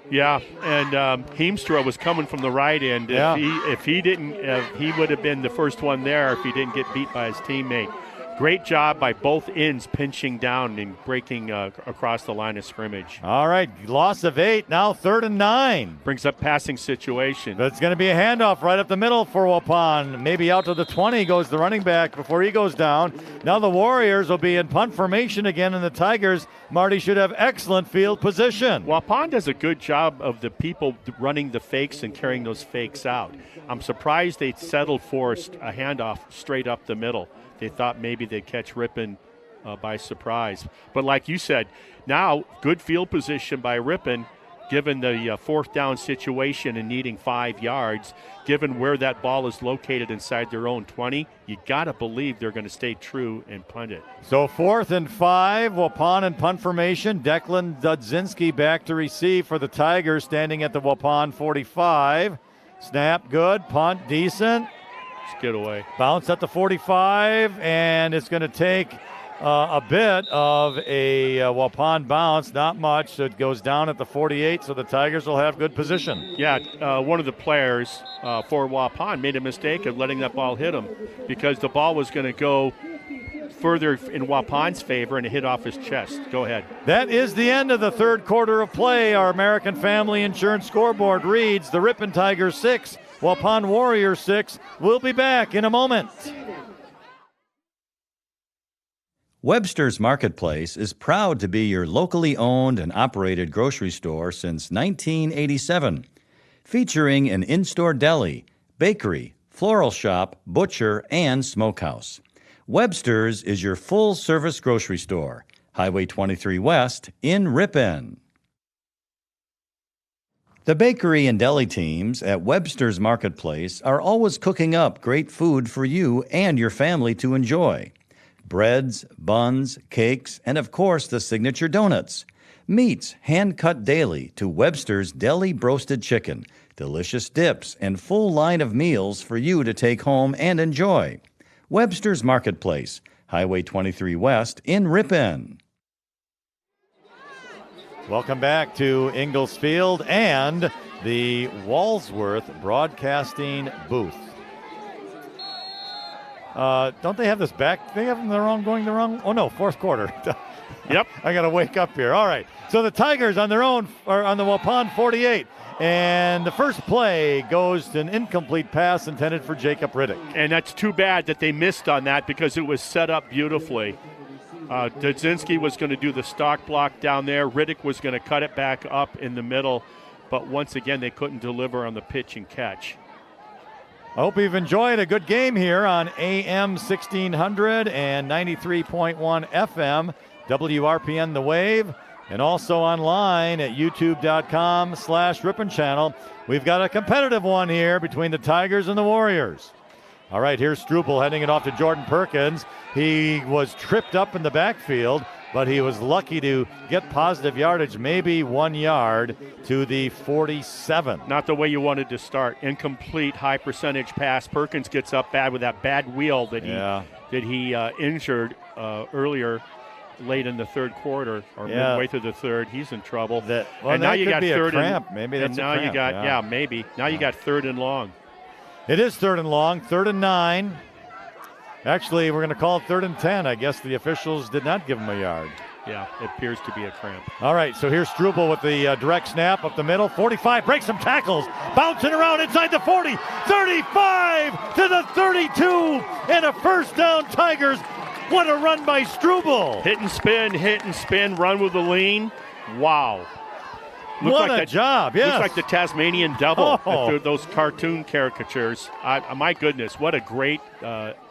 Yeah, and Heemstra was coming from the right end. If he didn't, he would have been the first one there if he didn't get beat by his teammate. Great job by both ends pinching down and breaking across the line of scrimmage. All right, loss of 8, now 3rd and 9. Brings up passing situation. But it's going to be a handoff right up the middle for Waupun. Maybe out to the 20 goes the running back before he goes down. Now the Warriors will be in punt formation again, and the Tigers, Marty, should have excellent field position. Waupun does a good job of the people running the fakes and carrying those fakes out. I'm surprised they settled for a handoff straight up the middle. They thought maybe they'd catch Ripon by surprise. But like you said, now good field position by Ripon, given the 4th down situation and needing 5 yards, given where that ball is located inside their own 20, you got to believe they're going to stay true and punt it. So 4th and 5, Waupun in punt formation. Declan Dudzinski back to receive for the Tigers, standing at the Waupun 45. Snap good, punt decent. Get away. Bounce at the 45, and it's going to take a bit of a Waupun bounce, not much. So it goes down at the 48, so the Tigers will have good position. Yeah, one of the players for Waupun made a mistake of letting that ball hit him because the ball was going to go further in Waupun's favor and it hit off his chest. Go ahead. That is the end of the 3rd quarter of play. Our American Family Insurance scoreboard reads the Ripon Tigers 6, Waupun Warriors 6. We'll be back in a moment. Webster's Marketplace is proud to be your locally owned and operated grocery store since 1987, featuring an in-store deli, bakery, floral shop, butcher, and smokehouse. Webster's is your full-service grocery store, Highway 23 West in Ripon. The bakery and deli teams at Webster's Marketplace are always cooking up great food for you and your family to enjoy. Breads, buns, cakes, and of course the signature donuts. Meats hand-cut daily to Webster's Deli Broasted Chicken, delicious dips, and full line of meals for you to take home and enjoy. Webster's Marketplace, Highway 23 West in Ripon. Welcome back to Ingalls Field and the Walsworth Broadcasting booth. Don't they have this back? They have them going the wrong. Oh no, 4th quarter. Yep. I got to wake up here. All right. So the Tigers on their own are on the Waupun 48. And the first play goes to an incomplete pass intended for Jacob Riddick. And that's too bad that they missed on that because it was set up beautifully. Dudzinski was going to do the stock block down there. Riddick was going to cut it back up in the middle. But once again, they couldn't deliver on the pitch and catch. I hope you've enjoyed a good game here on AM 1600 and 93.1 FM, WRPN The Wave, and also online at youtube.com/Ripon Channel. We've got a competitive one here between the Tigers and the Warriors. All right, here's Struble heading it off to Jordan Perkins. He was tripped up in the backfield, but he was lucky to get positive yardage, maybe 1 yard to the 47. Not the way you wanted to start. Incomplete, high percentage pass. Perkins gets up bad with that bad wheel that he injured earlier, late in the 3rd quarter or midway through the 3rd. He's in trouble. And now you got 3rd cramp. Maybe that's and now a cramp. You got maybe. Now you got 3rd and long. It is 3rd and long, 3rd and 9. Actually, we're going to call it 3rd and 10. I guess the officials did not give him a yard. Yeah, it appears to be a cramp. All right, so here's Struble with the direct snap up the middle. 45, breaks some tackles, bouncing around inside the 40, 35 to the 32, and a first down, Tigers. What a run by Struble. Hit and spin, run with the lean. Wow. What a job, yes. Looks like the Tasmanian Devil, those cartoon caricatures. My goodness, what a great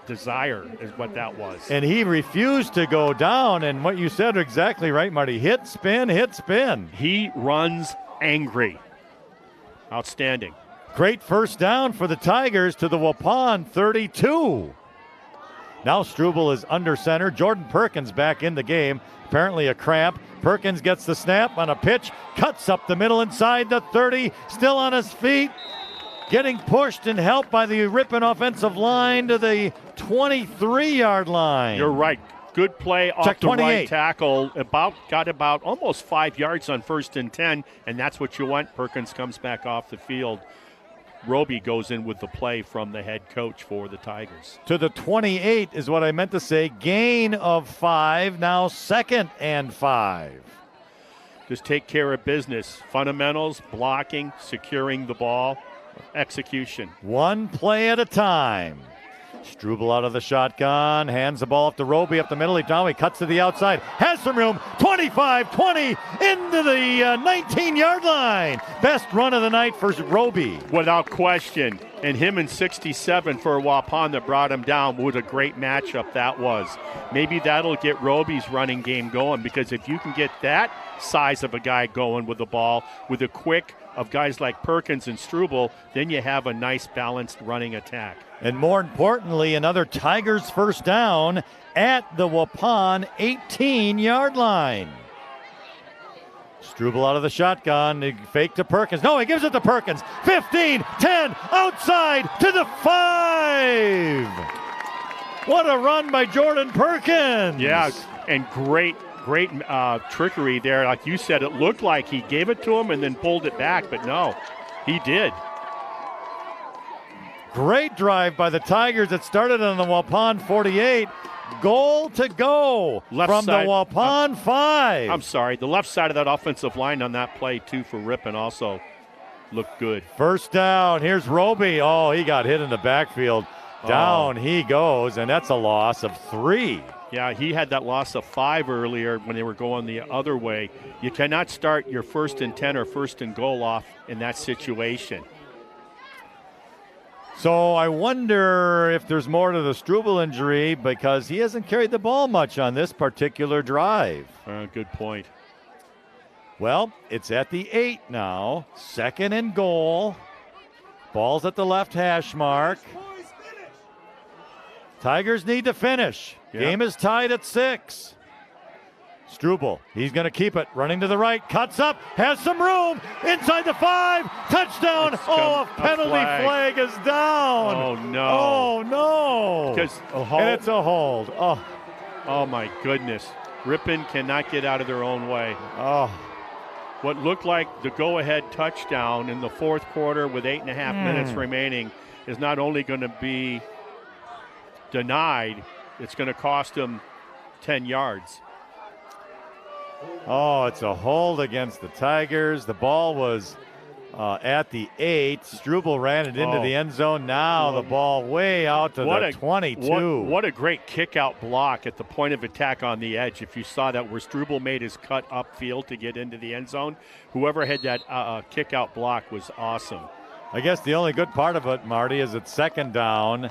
desire is what that was. And he refused to go down, and what you said exactly right, Marty. Hit, spin, hit, spin. He runs angry. Outstanding. Great first down for the Tigers to the Waupun 32. Now Struble is under center. Jordan Perkins back in the game. Apparently a cramp. Perkins gets the snap on a pitch, cuts up the middle inside the 30, still on his feet, getting pushed and helped by the Ripon offensive line to the 23-yard line. You're right. Good play off Check the 28. right tackle. Got about almost 5 yards on 1st and 10, and that's what you want. Perkins comes back off the field. Roby goes in with the play from the head coach for the Tigers. To the 28 is what I meant to say. Gain of 5, now 2nd and 5. Just take care of business. Fundamentals, blocking, securing the ball, execution. One play at a time. Struble out of the shotgun, hands the ball up to Roby up the middle. He cuts to the outside, has some room, 25-20 into the 19-yard line. Best run of the night for Roby. Without question. And him in 67 for Waupun that brought him down. What a great matchup that was. Maybe that'll get Roby's running game going, because if you can get that size of a guy going with the ball, with a quick of guys like Perkins and Struble, then you have a nice balanced running attack. And more importantly, another Tigers first down at the Waupun 18-yard line. Struble out of the shotgun, fake to Perkins. No, he gives it to Perkins. 15, 10, outside to the 5. What a run by Jordan Perkins. Yeah, and great trickery there. Like you said, it looked like he gave it to him and then pulled it back, but no, he did. Great drive by the Tigers. It started on the Waupun 48. Goal to go from the Waupun 5. I'm sorry. The left side of that offensive line on that play, too, for Ripon also looked good. First down. Here's Roby. Oh, he got hit in the backfield. Down he goes, and that's a loss of 3. Yeah, he had that loss of 5 earlier when they were going the other way. You cannot start your 1st and 10 or 1st and goal off in that situation. So I wonder if there's more to the Struble injury, because he hasn't carried the ball much on this particular drive. Good point. Well, it's at the 8 now. 2nd and goal. Ball's at the left hash mark. Tigers need to finish. Yep. Game is tied at 6. Struble, he's going to keep it. Running to the right, cuts up, has some room. Inside the 5, touchdown. A penalty flag is down. Oh, no. Oh, no. And it's a hold. Oh, my goodness. Ripon cannot get out of their own way. Oh. What looked like the go-ahead touchdown in the 4th quarter with 8.5 minutes remaining is not only going to be denied, it's going to cost them 10 yards. Oh, it's a hold against the Tigers. The ball was at the 8. Struble ran it into the end zone. Now the ball way out to the 22. What a great kick-out block at the point of attack on the edge. If you saw that, where Struble made his cut upfield to get into the end zone, whoever had that kick-out block was awesome. I guess the only good part of it, Marty, is it's 2nd down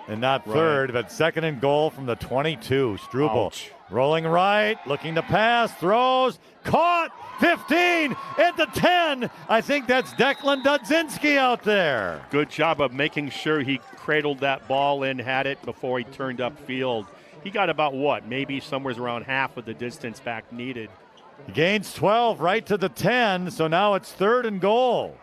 and not 3rd, but 2nd and goal from the 22. Struble. Ouch. Rolling right, looking to pass, throws, caught, 15 at the 10. I think that's Declan Dudzinski out there. Good job of making sure he cradled that ball in, had it before he turned upfield. He got about maybe somewhere around half of the distance back needed. He gains 12 right to the 10, so now it's 3rd and goal.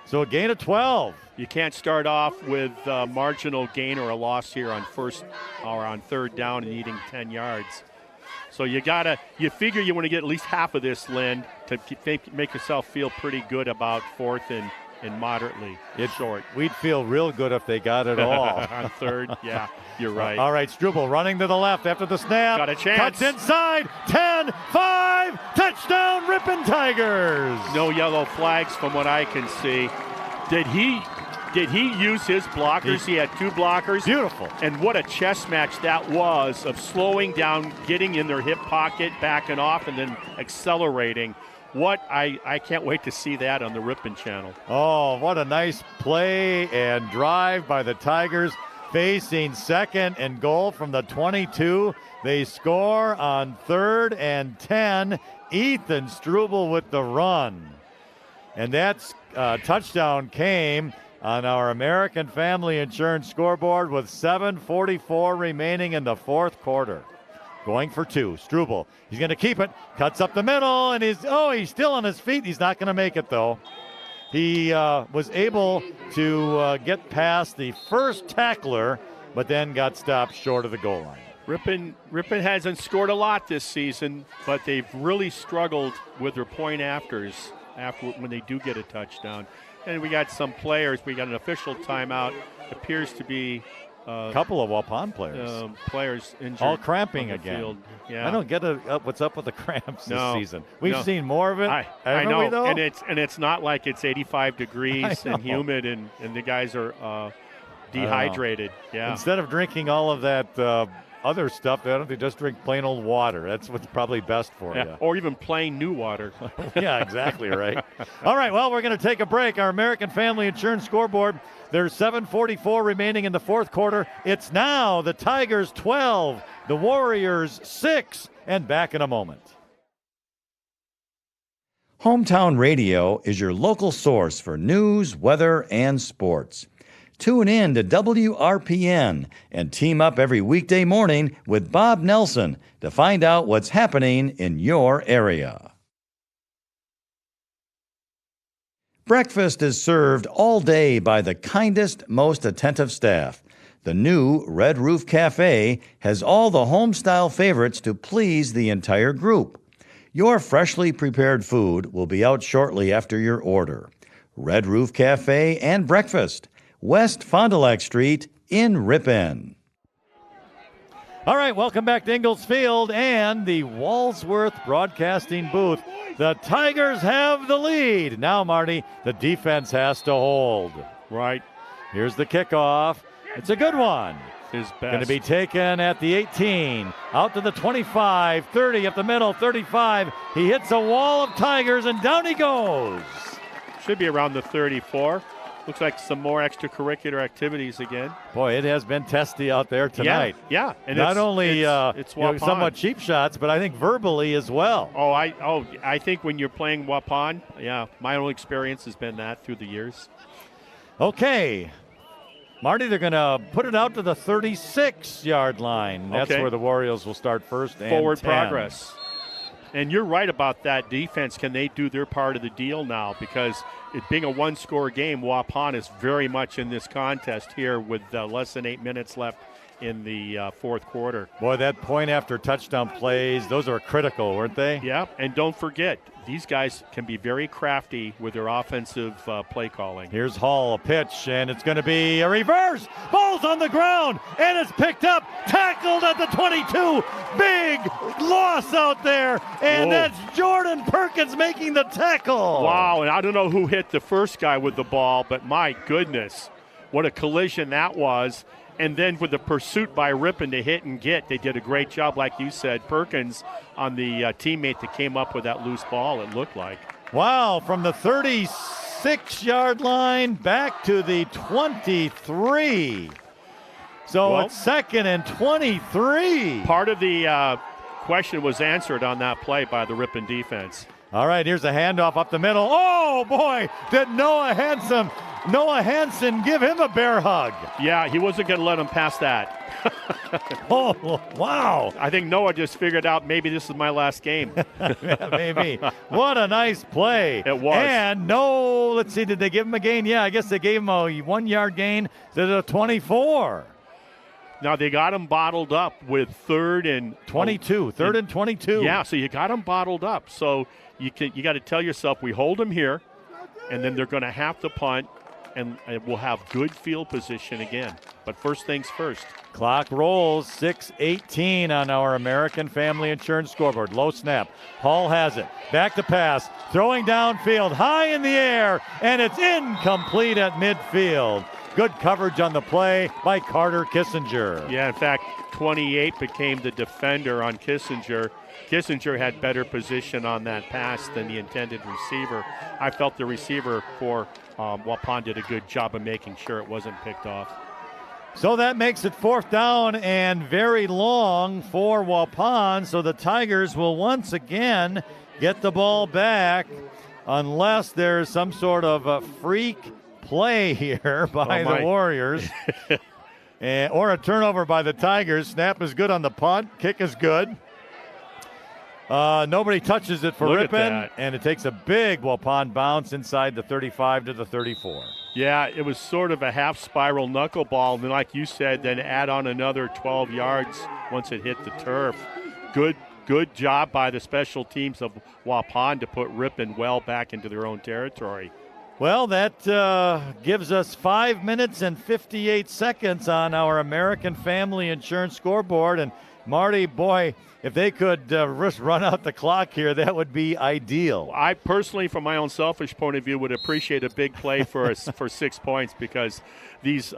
So a gain of 12. You can't start off with marginal gain or a loss here on 1st or on 3rd down and needing 10 yards. So you figure you want to get at least half of this, Lynn, to make yourself feel pretty good about 4th and moderately short. We'd feel real good if they got it all. On 3rd, yeah, you're right. All right, Struble running to the left after the snap. Got a chance. Cuts inside, 10, 5, touchdown, Ripon Tigers. No yellow flags from what I can see. Did he use his blockers? He had 2 blockers. Beautiful. And what a chess match that was, of slowing down, getting in their hip pocket, backing off, and then accelerating. I can't wait to see that on the Ripon channel. Oh, what a nice play and drive by the Tigers, facing 2nd and goal from the 22. They score on 3rd and 10. Ethan Struble with the run. And that touchdown came on our American Family Insurance scoreboard with 7:44 remaining in the 4th quarter. Going for 2. Struble, he's going to keep it, cuts up the middle, and he's still on his feet. He's not going to make it, though. He was able to get past the first tackler, but then got stopped short of the goal line. Ripon hasn't scored a lot this season, but they've really struggled with their point afters when they do get a touchdown. And we got some players. We got an official timeout. Appears to be a couple of Waupun players injured. All cramping again. Field. Yeah. I don't get what's up with the cramps this season. We've No. seen more of it. I know, though? and it's not like it's 85 degrees and humid, and the guys are dehydrated. Yeah. Instead of drinking all of that other stuff, why don't they just drink plain old water? That's what's probably best for you. Or even plain new water. Yeah, exactly right. All right, well, we're going to take a break. Our American Family Insurance scoreboard, there's 7:44 remaining in the fourth quarter. It's now the Tigers 12, the Warriors 6, and back in a moment. Hometown Radio is your local source for news, weather, and sports. Tune in to WRPN and team up every weekday morning with Bob Nelson to find out what's happening in your area. Breakfast is served all day by the kindest, most attentive staff. The new Red Roof Cafe has all the home-style favorites to please the entire group. Your freshly prepared food will be out shortly after your order. Red Roof Cafe and Breakfast, West Fond du Lac Street in Ripon. All right, welcome back to Ingalls Field and the Walsworth Broadcasting booth. The Tigers have the lead. Now, Marty, the defense has to hold. Right. Here's the kickoff. It's a good one. His best. Going to be taken at the 18, out to the 25, 30 up the middle, 35. He hits a wall of Tigers, and down he goes. Should be around the 34. Looks like some more extracurricular activities again. Boy, it has been testy out there tonight. Yeah. And not only it's somewhat cheap shots, but I think verbally as well. I think when you're playing Waupun, my own experience has been that through the years. Okay. Marty, they're going to put it out to the 36-yard line. That's where the Warriors will start first and forward 10. Progress. And you're right about that defense. Can they do their part of the deal now? Because it being a one-score game, Waupun is very much in this contest here with less than 8 minutes left in the fourth quarter. Boy, that point after touchdown plays, those are critical, weren't they? Yeah, and don't forget, these guys can be very crafty with their offensive play calling. Here's Hall, a pitch, and it's going to be a reverse. Ball's on the ground, and it's picked up, tackled at the 22. Big loss out there, and that's Jordan Perkins making the tackle. Wow, and I don't know who hit the first guy with the ball, but my goodness, what a collision that was. And then with the pursuit by Ripon to hit and get, they did a great job, like you said. Perkins on the teammate that came up with that loose ball, it looked like. Wow, from the 36-yard line back to the 23. So it's second and 23. Part of the question was answered on that play by the Ripon defense. All right, here's a handoff up the middle. Oh, boy, did Noah Hansen give him a bear hug. Yeah, he wasn't going to let him pass that. Oh, wow. I think Noah just figured out maybe this is my last game. Yeah, maybe. What a nice play. It was. And let's see, did they give him a gain? Yeah, I guess they gave him a 1-yard gain to the 24. Now, they got him bottled up with third and 22. Third and 22. Yeah, so you got him bottled up. So you got to tell yourself, we hold him here, and then they're going to have to punt, and we'll have good field position again. But first things first. Clock rolls, 6:18 on our American Family Insurance scoreboard. Low snap. Hall has it. Back to pass. Throwing downfield, high in the air, and it's incomplete at midfield. Good coverage on the play by Carter Kissinger. Yeah, in fact, 28 became the defender on Kissinger. Kissinger had better position on that pass than the intended receiver. I felt the receiver for Waupun did a good job of making sure it wasn't picked off. So that makes it fourth down and very long for Waupun. So the Tigers will once again get the ball back unless there's some sort of a freak play here by the Warriors. Or a turnover by the Tigers. Snap is good on the punt. Kick is good. Nobody touches it for Ripon, and it takes a big Waupun bounce inside the 35 to the 34. Yeah, it was sort of a half spiral knuckleball, and then like you said, then add on another 12 yards once it hit the turf. Good job by the special teams of Waupun to put Ripon well back into their own territory. Well, that gives us 5 minutes and 58 seconds on our American Family Insurance scoreboard. And Marty, boy, if they could just run out the clock here, that would be ideal. I personally, from my own selfish point of view, would appreciate a big play for for 6 points, because these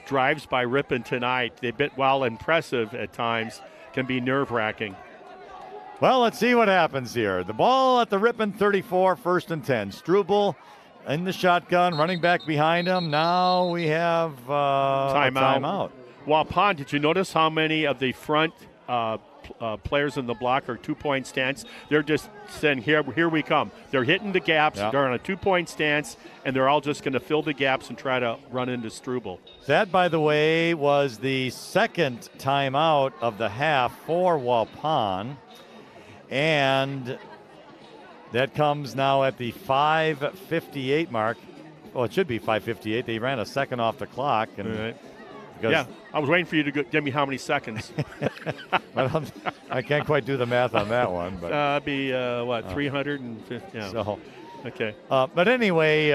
drives by Ripon tonight, while impressive at times, can be nerve-wracking. Well, let's see what happens here. The ball at the Ripon 34, 1st and 10. Struble in the shotgun, running back behind him. Now we have timeout. Waupun, did you notice how many of the front players in the block are 2-point stance? They're just saying, here we come. They're hitting the gaps. Yep. They're on a 2-point stance, and they're all just going to fill the gaps and try to run into Struble. That, by the way, was the second timeout of the half for Waupun. And that comes now at the 5:58 mark. Well, it should be 5:58. They ran a second off the clock. And right. Yeah, I was waiting for you to give me how many seconds. I can't quite do the math on that one. But it'd be, 350? Yeah. So, okay. But anyway,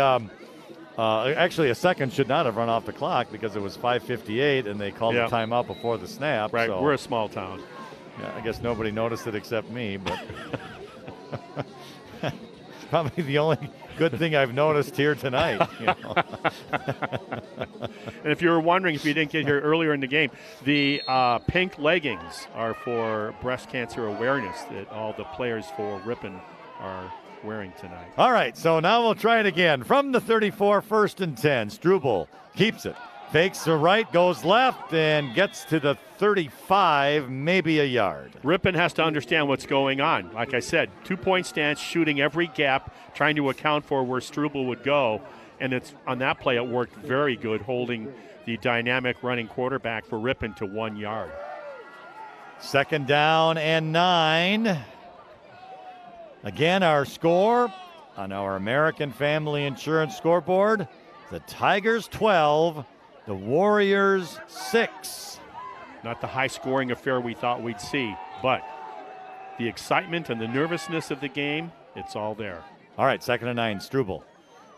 actually a second should not have run off the clock because it was 5:58 and they called the timeout before the snap. Right, so. We're a small town. Yeah, I guess nobody noticed it except me, but probably the only good thing I've noticed here tonight. You know? And if you were wondering, if you didn't get here earlier in the game, the pink leggings are for breast cancer awareness that all the players for Ripon are wearing tonight. All right, so now we'll try it again. From the 34, 1st and 10. Struble keeps it. Fakes to right, goes left, and gets to the 35, maybe a yard. Ripon has to understand what's going on. Like I said, 2-point stance, shooting every gap, trying to account for where Struble would go. And it's on that play, it worked very good, holding the dynamic running quarterback for Ripon to 1 yard. 2nd down and 9. Again, our score on our American Family Insurance scoreboard, the Tigers 12, the Warriors 6. Not the high-scoring affair we thought we'd see, but the excitement and the nervousness of the game, it's all there. All right, 2nd and 9, Struble.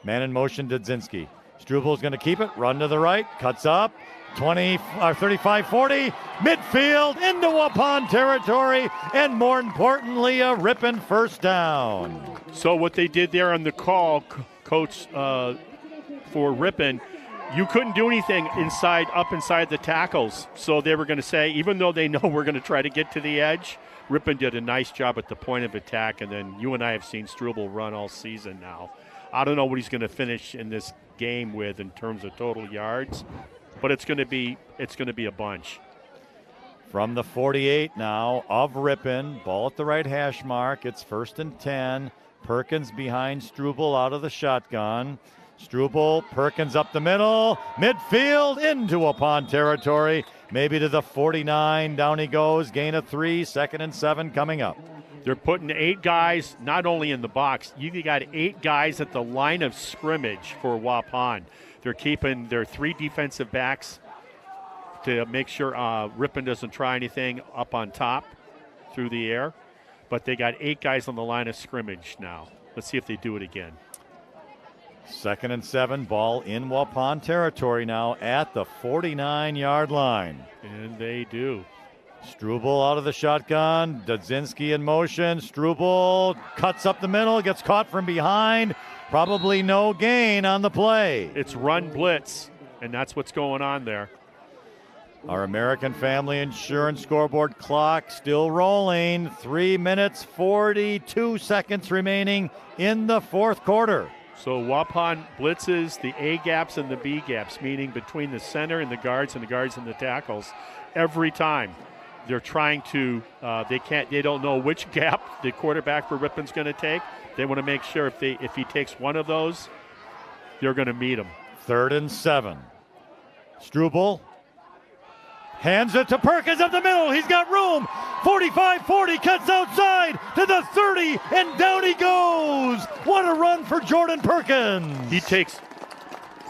Man in motion, Dudzinski. Struble's going to keep it, run to the right, cuts up, 35-40, midfield into Waupun territory, and more importantly, a Ripon 1st down. So what they did there on the call, Coach, for Ripon, you couldn't do anything up inside the tackles. So they were going to say, even though they know we're going to try to get to the edge, Ripon did a nice job at the point of attack. And then you and I have seen Struble run all season now. I don't know what he's going to finish in this game with in terms of total yards, but it's going to be a bunch. From the 48 now of Ripon, ball at the right hash mark. It's 1st and 10. Perkins behind Struble out of the shotgun. Struble, Perkins up the middle, midfield into Waupun territory, maybe to the 49. Down he goes, gain of 3, 2nd and 7 coming up. They're putting 8 guys not only in the box, you got 8 guys at the line of scrimmage for Waupun. They're keeping their 3 defensive backs to make sure Ripon doesn't try anything up on top through the air, but they got 8 guys on the line of scrimmage now. Let's see if they do it again. 2nd and 7, ball in Waupun territory now at the 49-yard line. And they do. Struble out of the shotgun, Dudzinski in motion. Struble cuts up the middle, gets caught from behind. Probably no gain on the play. It's run blitz, and that's what's going on there. Our American Family Insurance scoreboard clock still rolling. 3 minutes, 42 seconds remaining in the 4th quarter. So Waupun blitzes the A gaps and the B gaps, meaning between the center and the guards and the tackles every time. They're trying to, they don't know which gap the quarterback for Ripon's going to take. They want to make sure if he takes one of those, they're going to meet him. 3rd and 7. Struble hands it to Perkins up the middle. He's got room. 45-40, cuts outside to the 30, and down he goes. What a run for Jordan Perkins. He takes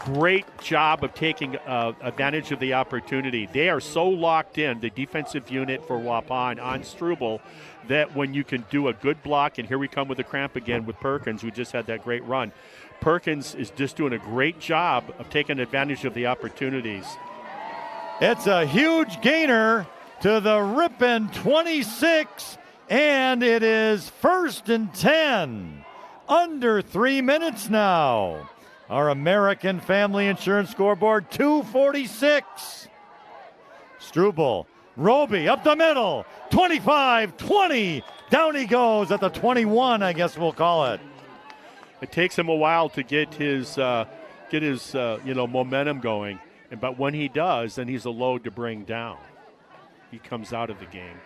great job of taking advantage of the opportunity. They are so locked in, the defensive unit for Waupun on Struble, that when you can do a good block, and here we come with the cramp again with Perkins, who just had that great run. Perkins is just doing a great job of taking advantage of the opportunities. It's a huge gainer to the Ripon 26, and it is 1st and 10. Under 3 minutes now. Our American Family Insurance scoreboard, 246. Struble, Roby up the middle, 25-20. Down he goes at the 21, I guess we'll call it. It takes him a while to get his momentum going, but when he does, then he's a load to bring down. He comes out of the game.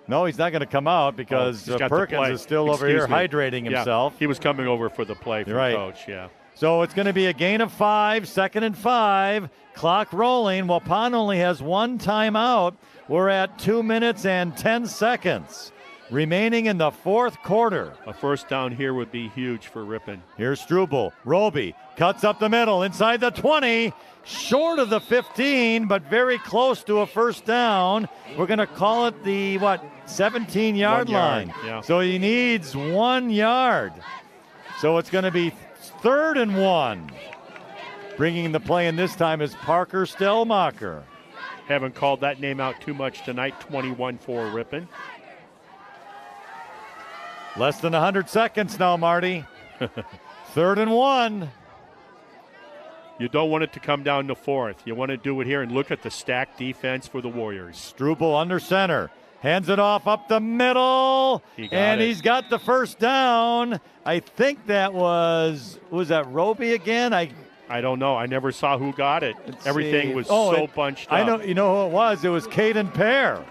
No, he's not going to come out because Perkins is still over here hydrating himself. Yeah, he was coming over for the play from Coach, yeah. So it's going to be a gain of 5, 2nd and 5. Clock rolling. Waupun only has 1 timeout. We're at 2 minutes and 10 seconds remaining in the 4th quarter. A first down here would be huge for Ripon. Here's Struble. Roby cuts up the middle inside the 20. Short of the 15, but very close to a first down. We're going to call it the, 17-yard line. Yeah. So he needs 1 yard. So it's going to be 3rd and 1. Bringing the play in this time is Parker Stellmacher. Haven't called that name out too much tonight. 21 for Ripon. Less than 100 seconds now, Marty. 3rd and 1. You don't want it to come down to 4th. You want to do it here and look at the stacked defense for the Warriors. Struble under center. Hands it off up the middle. He's got the first down. I think that was that Roby again? I don't know. I never saw who got it. Everything was so bunched up. I know. You know who it was? It was Caden Pear.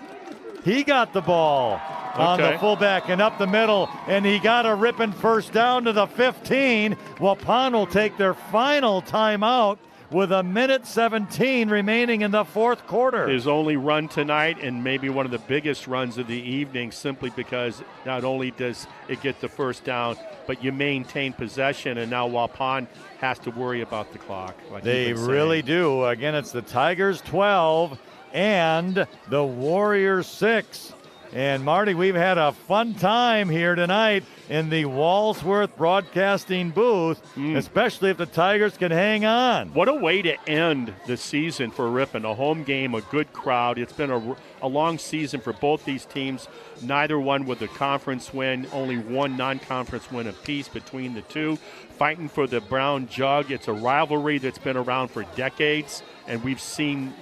He got the ball on the fullback and up the middle, and he got a Ripon first down to the 15. Waupun will take their final timeout with 1:17 remaining in the 4th quarter. His only run tonight, and maybe one of the biggest runs of the evening, simply because not only does it get the first down, but you maintain possession, and now Waupun has to worry about the clock. They really do. Again, it's the Tigers 12 and the Warriors 6. And Marty, we've had a fun time here tonight in the Walsworth Broadcasting booth, especially if the Tigers can hang on. What a way to end the season for Ripon. A home game, a good crowd. It's been a long season for both these teams. Neither one with a conference win, only one non-conference win apiece between the two. Fighting for the Brown Jug. It's a rivalry that's been around for decades, and we've seen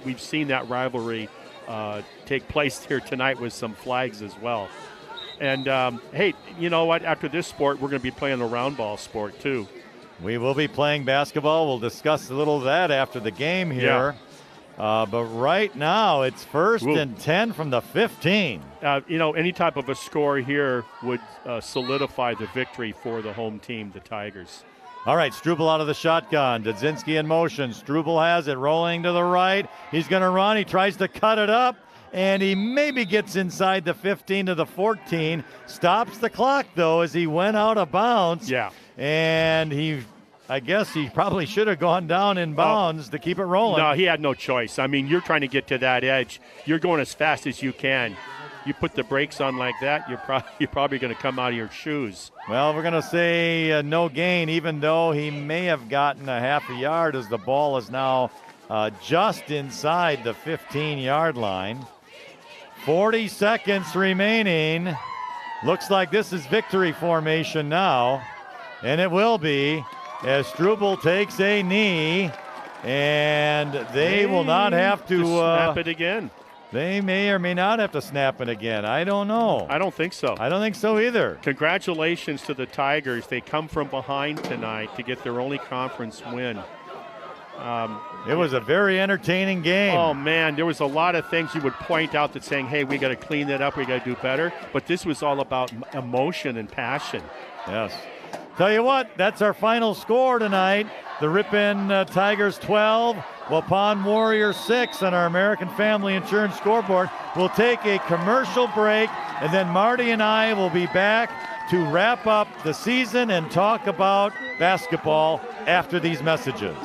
that rivalry take place here tonight with some flags as well. And, hey, you know what? After this sport, we're going to be playing the round ball sport, too. We will be playing basketball. We'll discuss a little of that after the game here. Yeah. But right now, it's 1st and 10 from the 15. Any type of a score here would solidify the victory for the home team, the Tigers. All right, Struble out of the shotgun. Dudzinski in motion. Struble has it rolling to the right. He's going to run. He tries to cut it up, and he maybe gets inside the 15 to the 14. Stops the clock, though, as he went out of bounds. Yeah. And I guess he probably should have gone down in bounds to keep it rolling. No, he had no choice. I mean, you're trying to get to that edge. You're going as fast as you can. You put the brakes on like that, you're probably going to come out of your shoes. Well, we're going to say no gain, even though he may have gotten a half a yard, as the ball is now just inside the 15-yard line. 40 seconds remaining. Looks like this is victory formation now, and it will be, as Struble takes a knee, and they will not have to snap it again. They may or may not have to snap it again. I don't know. I don't think so. I don't think so either. Congratulations to the Tigers. They come from behind tonight to get their only conference win. It was a very entertaining game. Oh, man, there was a lot of things you would point out that saying, hey, we got to clean that up, we got to do better. But this was all about emotion and passion. Yes. Tell you what, that's our final score tonight. The Ripon Tigers 12, Waupun Warriors 6 on our American Family Insurance scoreboard. We'll take a commercial break, and then Marty and I will be back to wrap up the season and talk about basketball after these messages.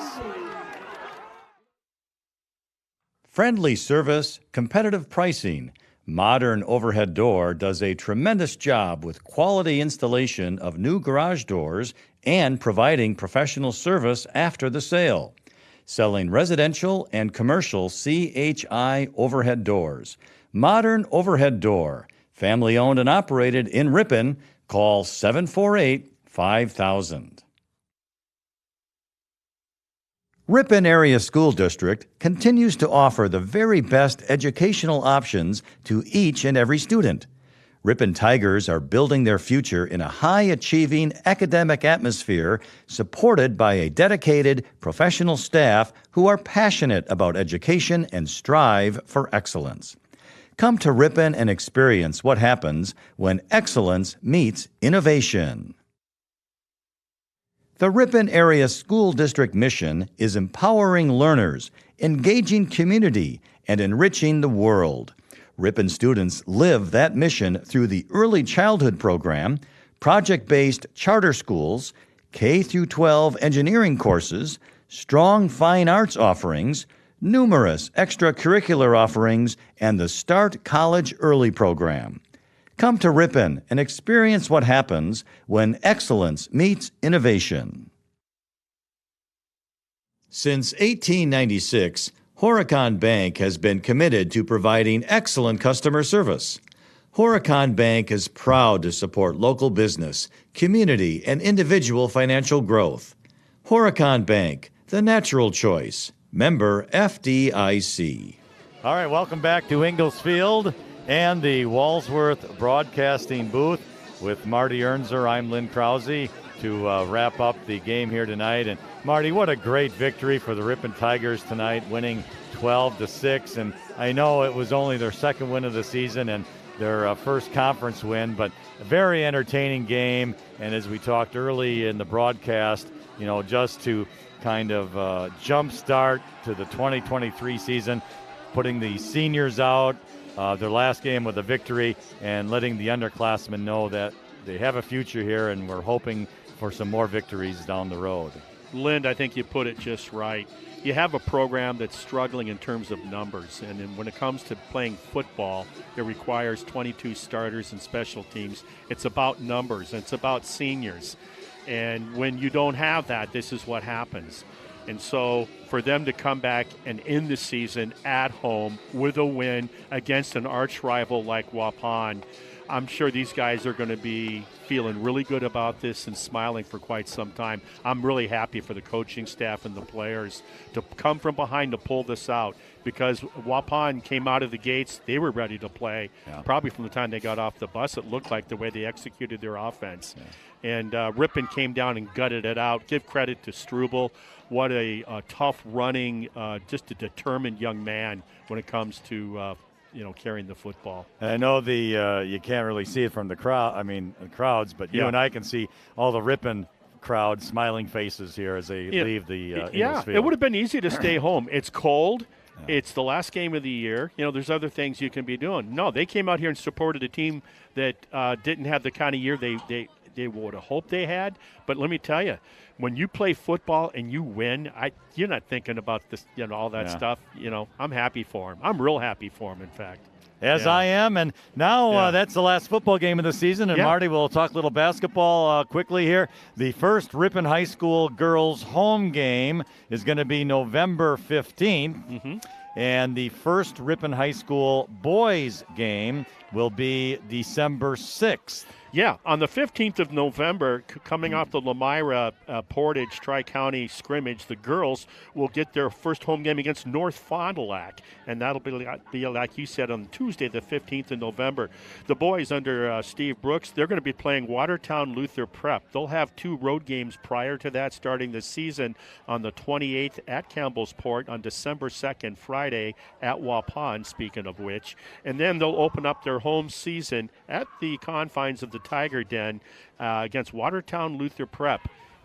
Friendly service, competitive pricing. Modern Overhead Door does a tremendous job with quality installation of new garage doors and providing professional service after the sale. Selling residential and commercial CHI overhead doors. Modern Overhead Door, family owned and operated in Ripon. Call 748-5000. Ripon Area School District continues to offer the very best educational options to each and every student. Ripon Tigers are building their future in a high-achieving academic atmosphere supported by a dedicated professional staff who are passionate about education and strive for excellence. Come to Ripon and experience what happens when excellence meets innovation. The Ripon Area School District mission is empowering learners, engaging community, and enriching the world. Ripon students live that mission through the Early Childhood Program, project-based charter schools, K-12 engineering courses, strong fine arts offerings, numerous extracurricular offerings, and the Start College Early program. Come to Ripon and experience what happens when excellence meets innovation. Since 1896, Horicon Bank has been committed to providing excellent customer service. Horicon Bank is proud to support local business, community, and individual financial growth. Horicon Bank, the natural choice. Member FDIC. All right, welcome back to Ingalls Field and the Walsworth Broadcasting booth with Marty Ernzer. I'm Lynn Krause to wrap up the game here tonight. And Marty, what a great victory for the Ripon Tigers tonight, winning 12-6. And I know it was only their second win of the season and their first conference win, but a very entertaining game. And as we talked early in the broadcast, you know, just to kind of jump start to the 2023 season, putting the seniors out, their last game with a victory, and letting the underclassmen know that they have a future here, and we're hoping for some more victories down the road. Lind, I think you put it just right. You have a program that's struggling in terms of numbers, and then when it comes to playing football, it requires 22 starters and special teams. It's about numbers, and it's about seniors. And when you don't have that, this is what happens. And so for them to come back and end the season at home with a win against an arch rival like Waupun, I'm sure these guys are going to be feeling really good about this and smiling for quite some time. I'm really happy for the coaching staff and the players to come from behind to pull this out, because Waupun came out of the gates, they were ready to play. Yeah. Probably from the time they got off the bus, it looked like the way they executed their offense. Yeah. And Ripon came down and gutted it out. Give credit to Struble. What a tough running, just a determined young man when it comes to carrying the football. I know you can't really see it from the crowds, but you and I can see all the Ripon crowd smiling faces here as they leave the Ingalls Field. It would have been easy to stay home. It's cold. Yeah. It's the last game of the year. There's other things you can be doing. No, they came out here and supported a team that didn't have the kind of year they would have hoped they had. But let me tell you, when you play football and you win, you're not thinking about this, all that stuff. I'm happy for him. I'm real happy for him, in fact. As I am. And now that's the last football game of the season. And Marty, we'll talk a little basketball quickly here. The first Ripon High School girls home game is going to be November 15th. Mm-hmm. And the first Ripon High School boys game will be December 6th. Yeah, on the 15th of November, coming off the Lemira Portage Tri-County scrimmage, the girls will get their first home game against North Fond du Lac, and that'll be like you said, on Tuesday, the 15th of November. The boys under Steve Brooks, they're going to be playing Watertown Luther Prep. They'll have 2 road games prior to that, starting the season on the 28th at Campbellsport, on December 2nd, Friday, at Waupun, speaking of which. And then they'll open up their home season at the confines of the Tiger Den against Watertown Luther Prep,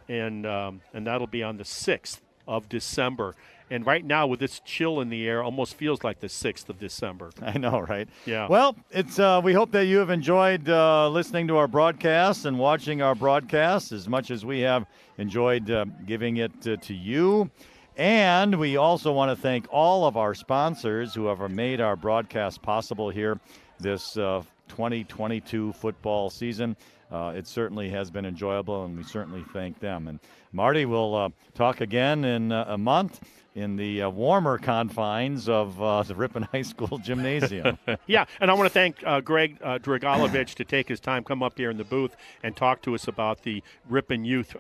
and that'll be on the 6th of December. And right now, with this chill in the air, almost feels like the 6th of December. I know, right? Yeah. Well, it's we hope that you have enjoyed listening to our broadcasts and watching our broadcasts as much as we have enjoyed giving it to you. And we also want to thank all of our sponsors who have made our broadcast possible here this 2022 football season. It certainly has been enjoyable, and we certainly thank them. And Marty, we'll talk again in a month in the warmer confines of the Ripon High School gymnasium. Yeah, and I want to thank Greg Dragalovich to take his time, come up here in the booth, and talk to us about the Ripon Youth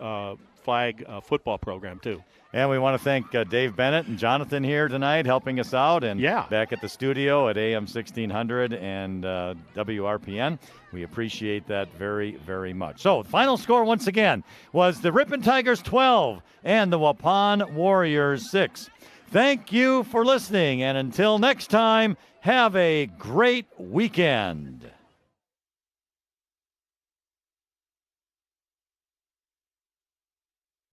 flag football program, too. And we want to thank Dave Bennett and Jonathan here tonight helping us out, and back at the studio at AM 1600 and WRPN. We appreciate that very, very much. So the final score once again was the Ripon Tigers 12 and the Waupun Warriors 6. Thank you for listening, and until next time, have a great weekend.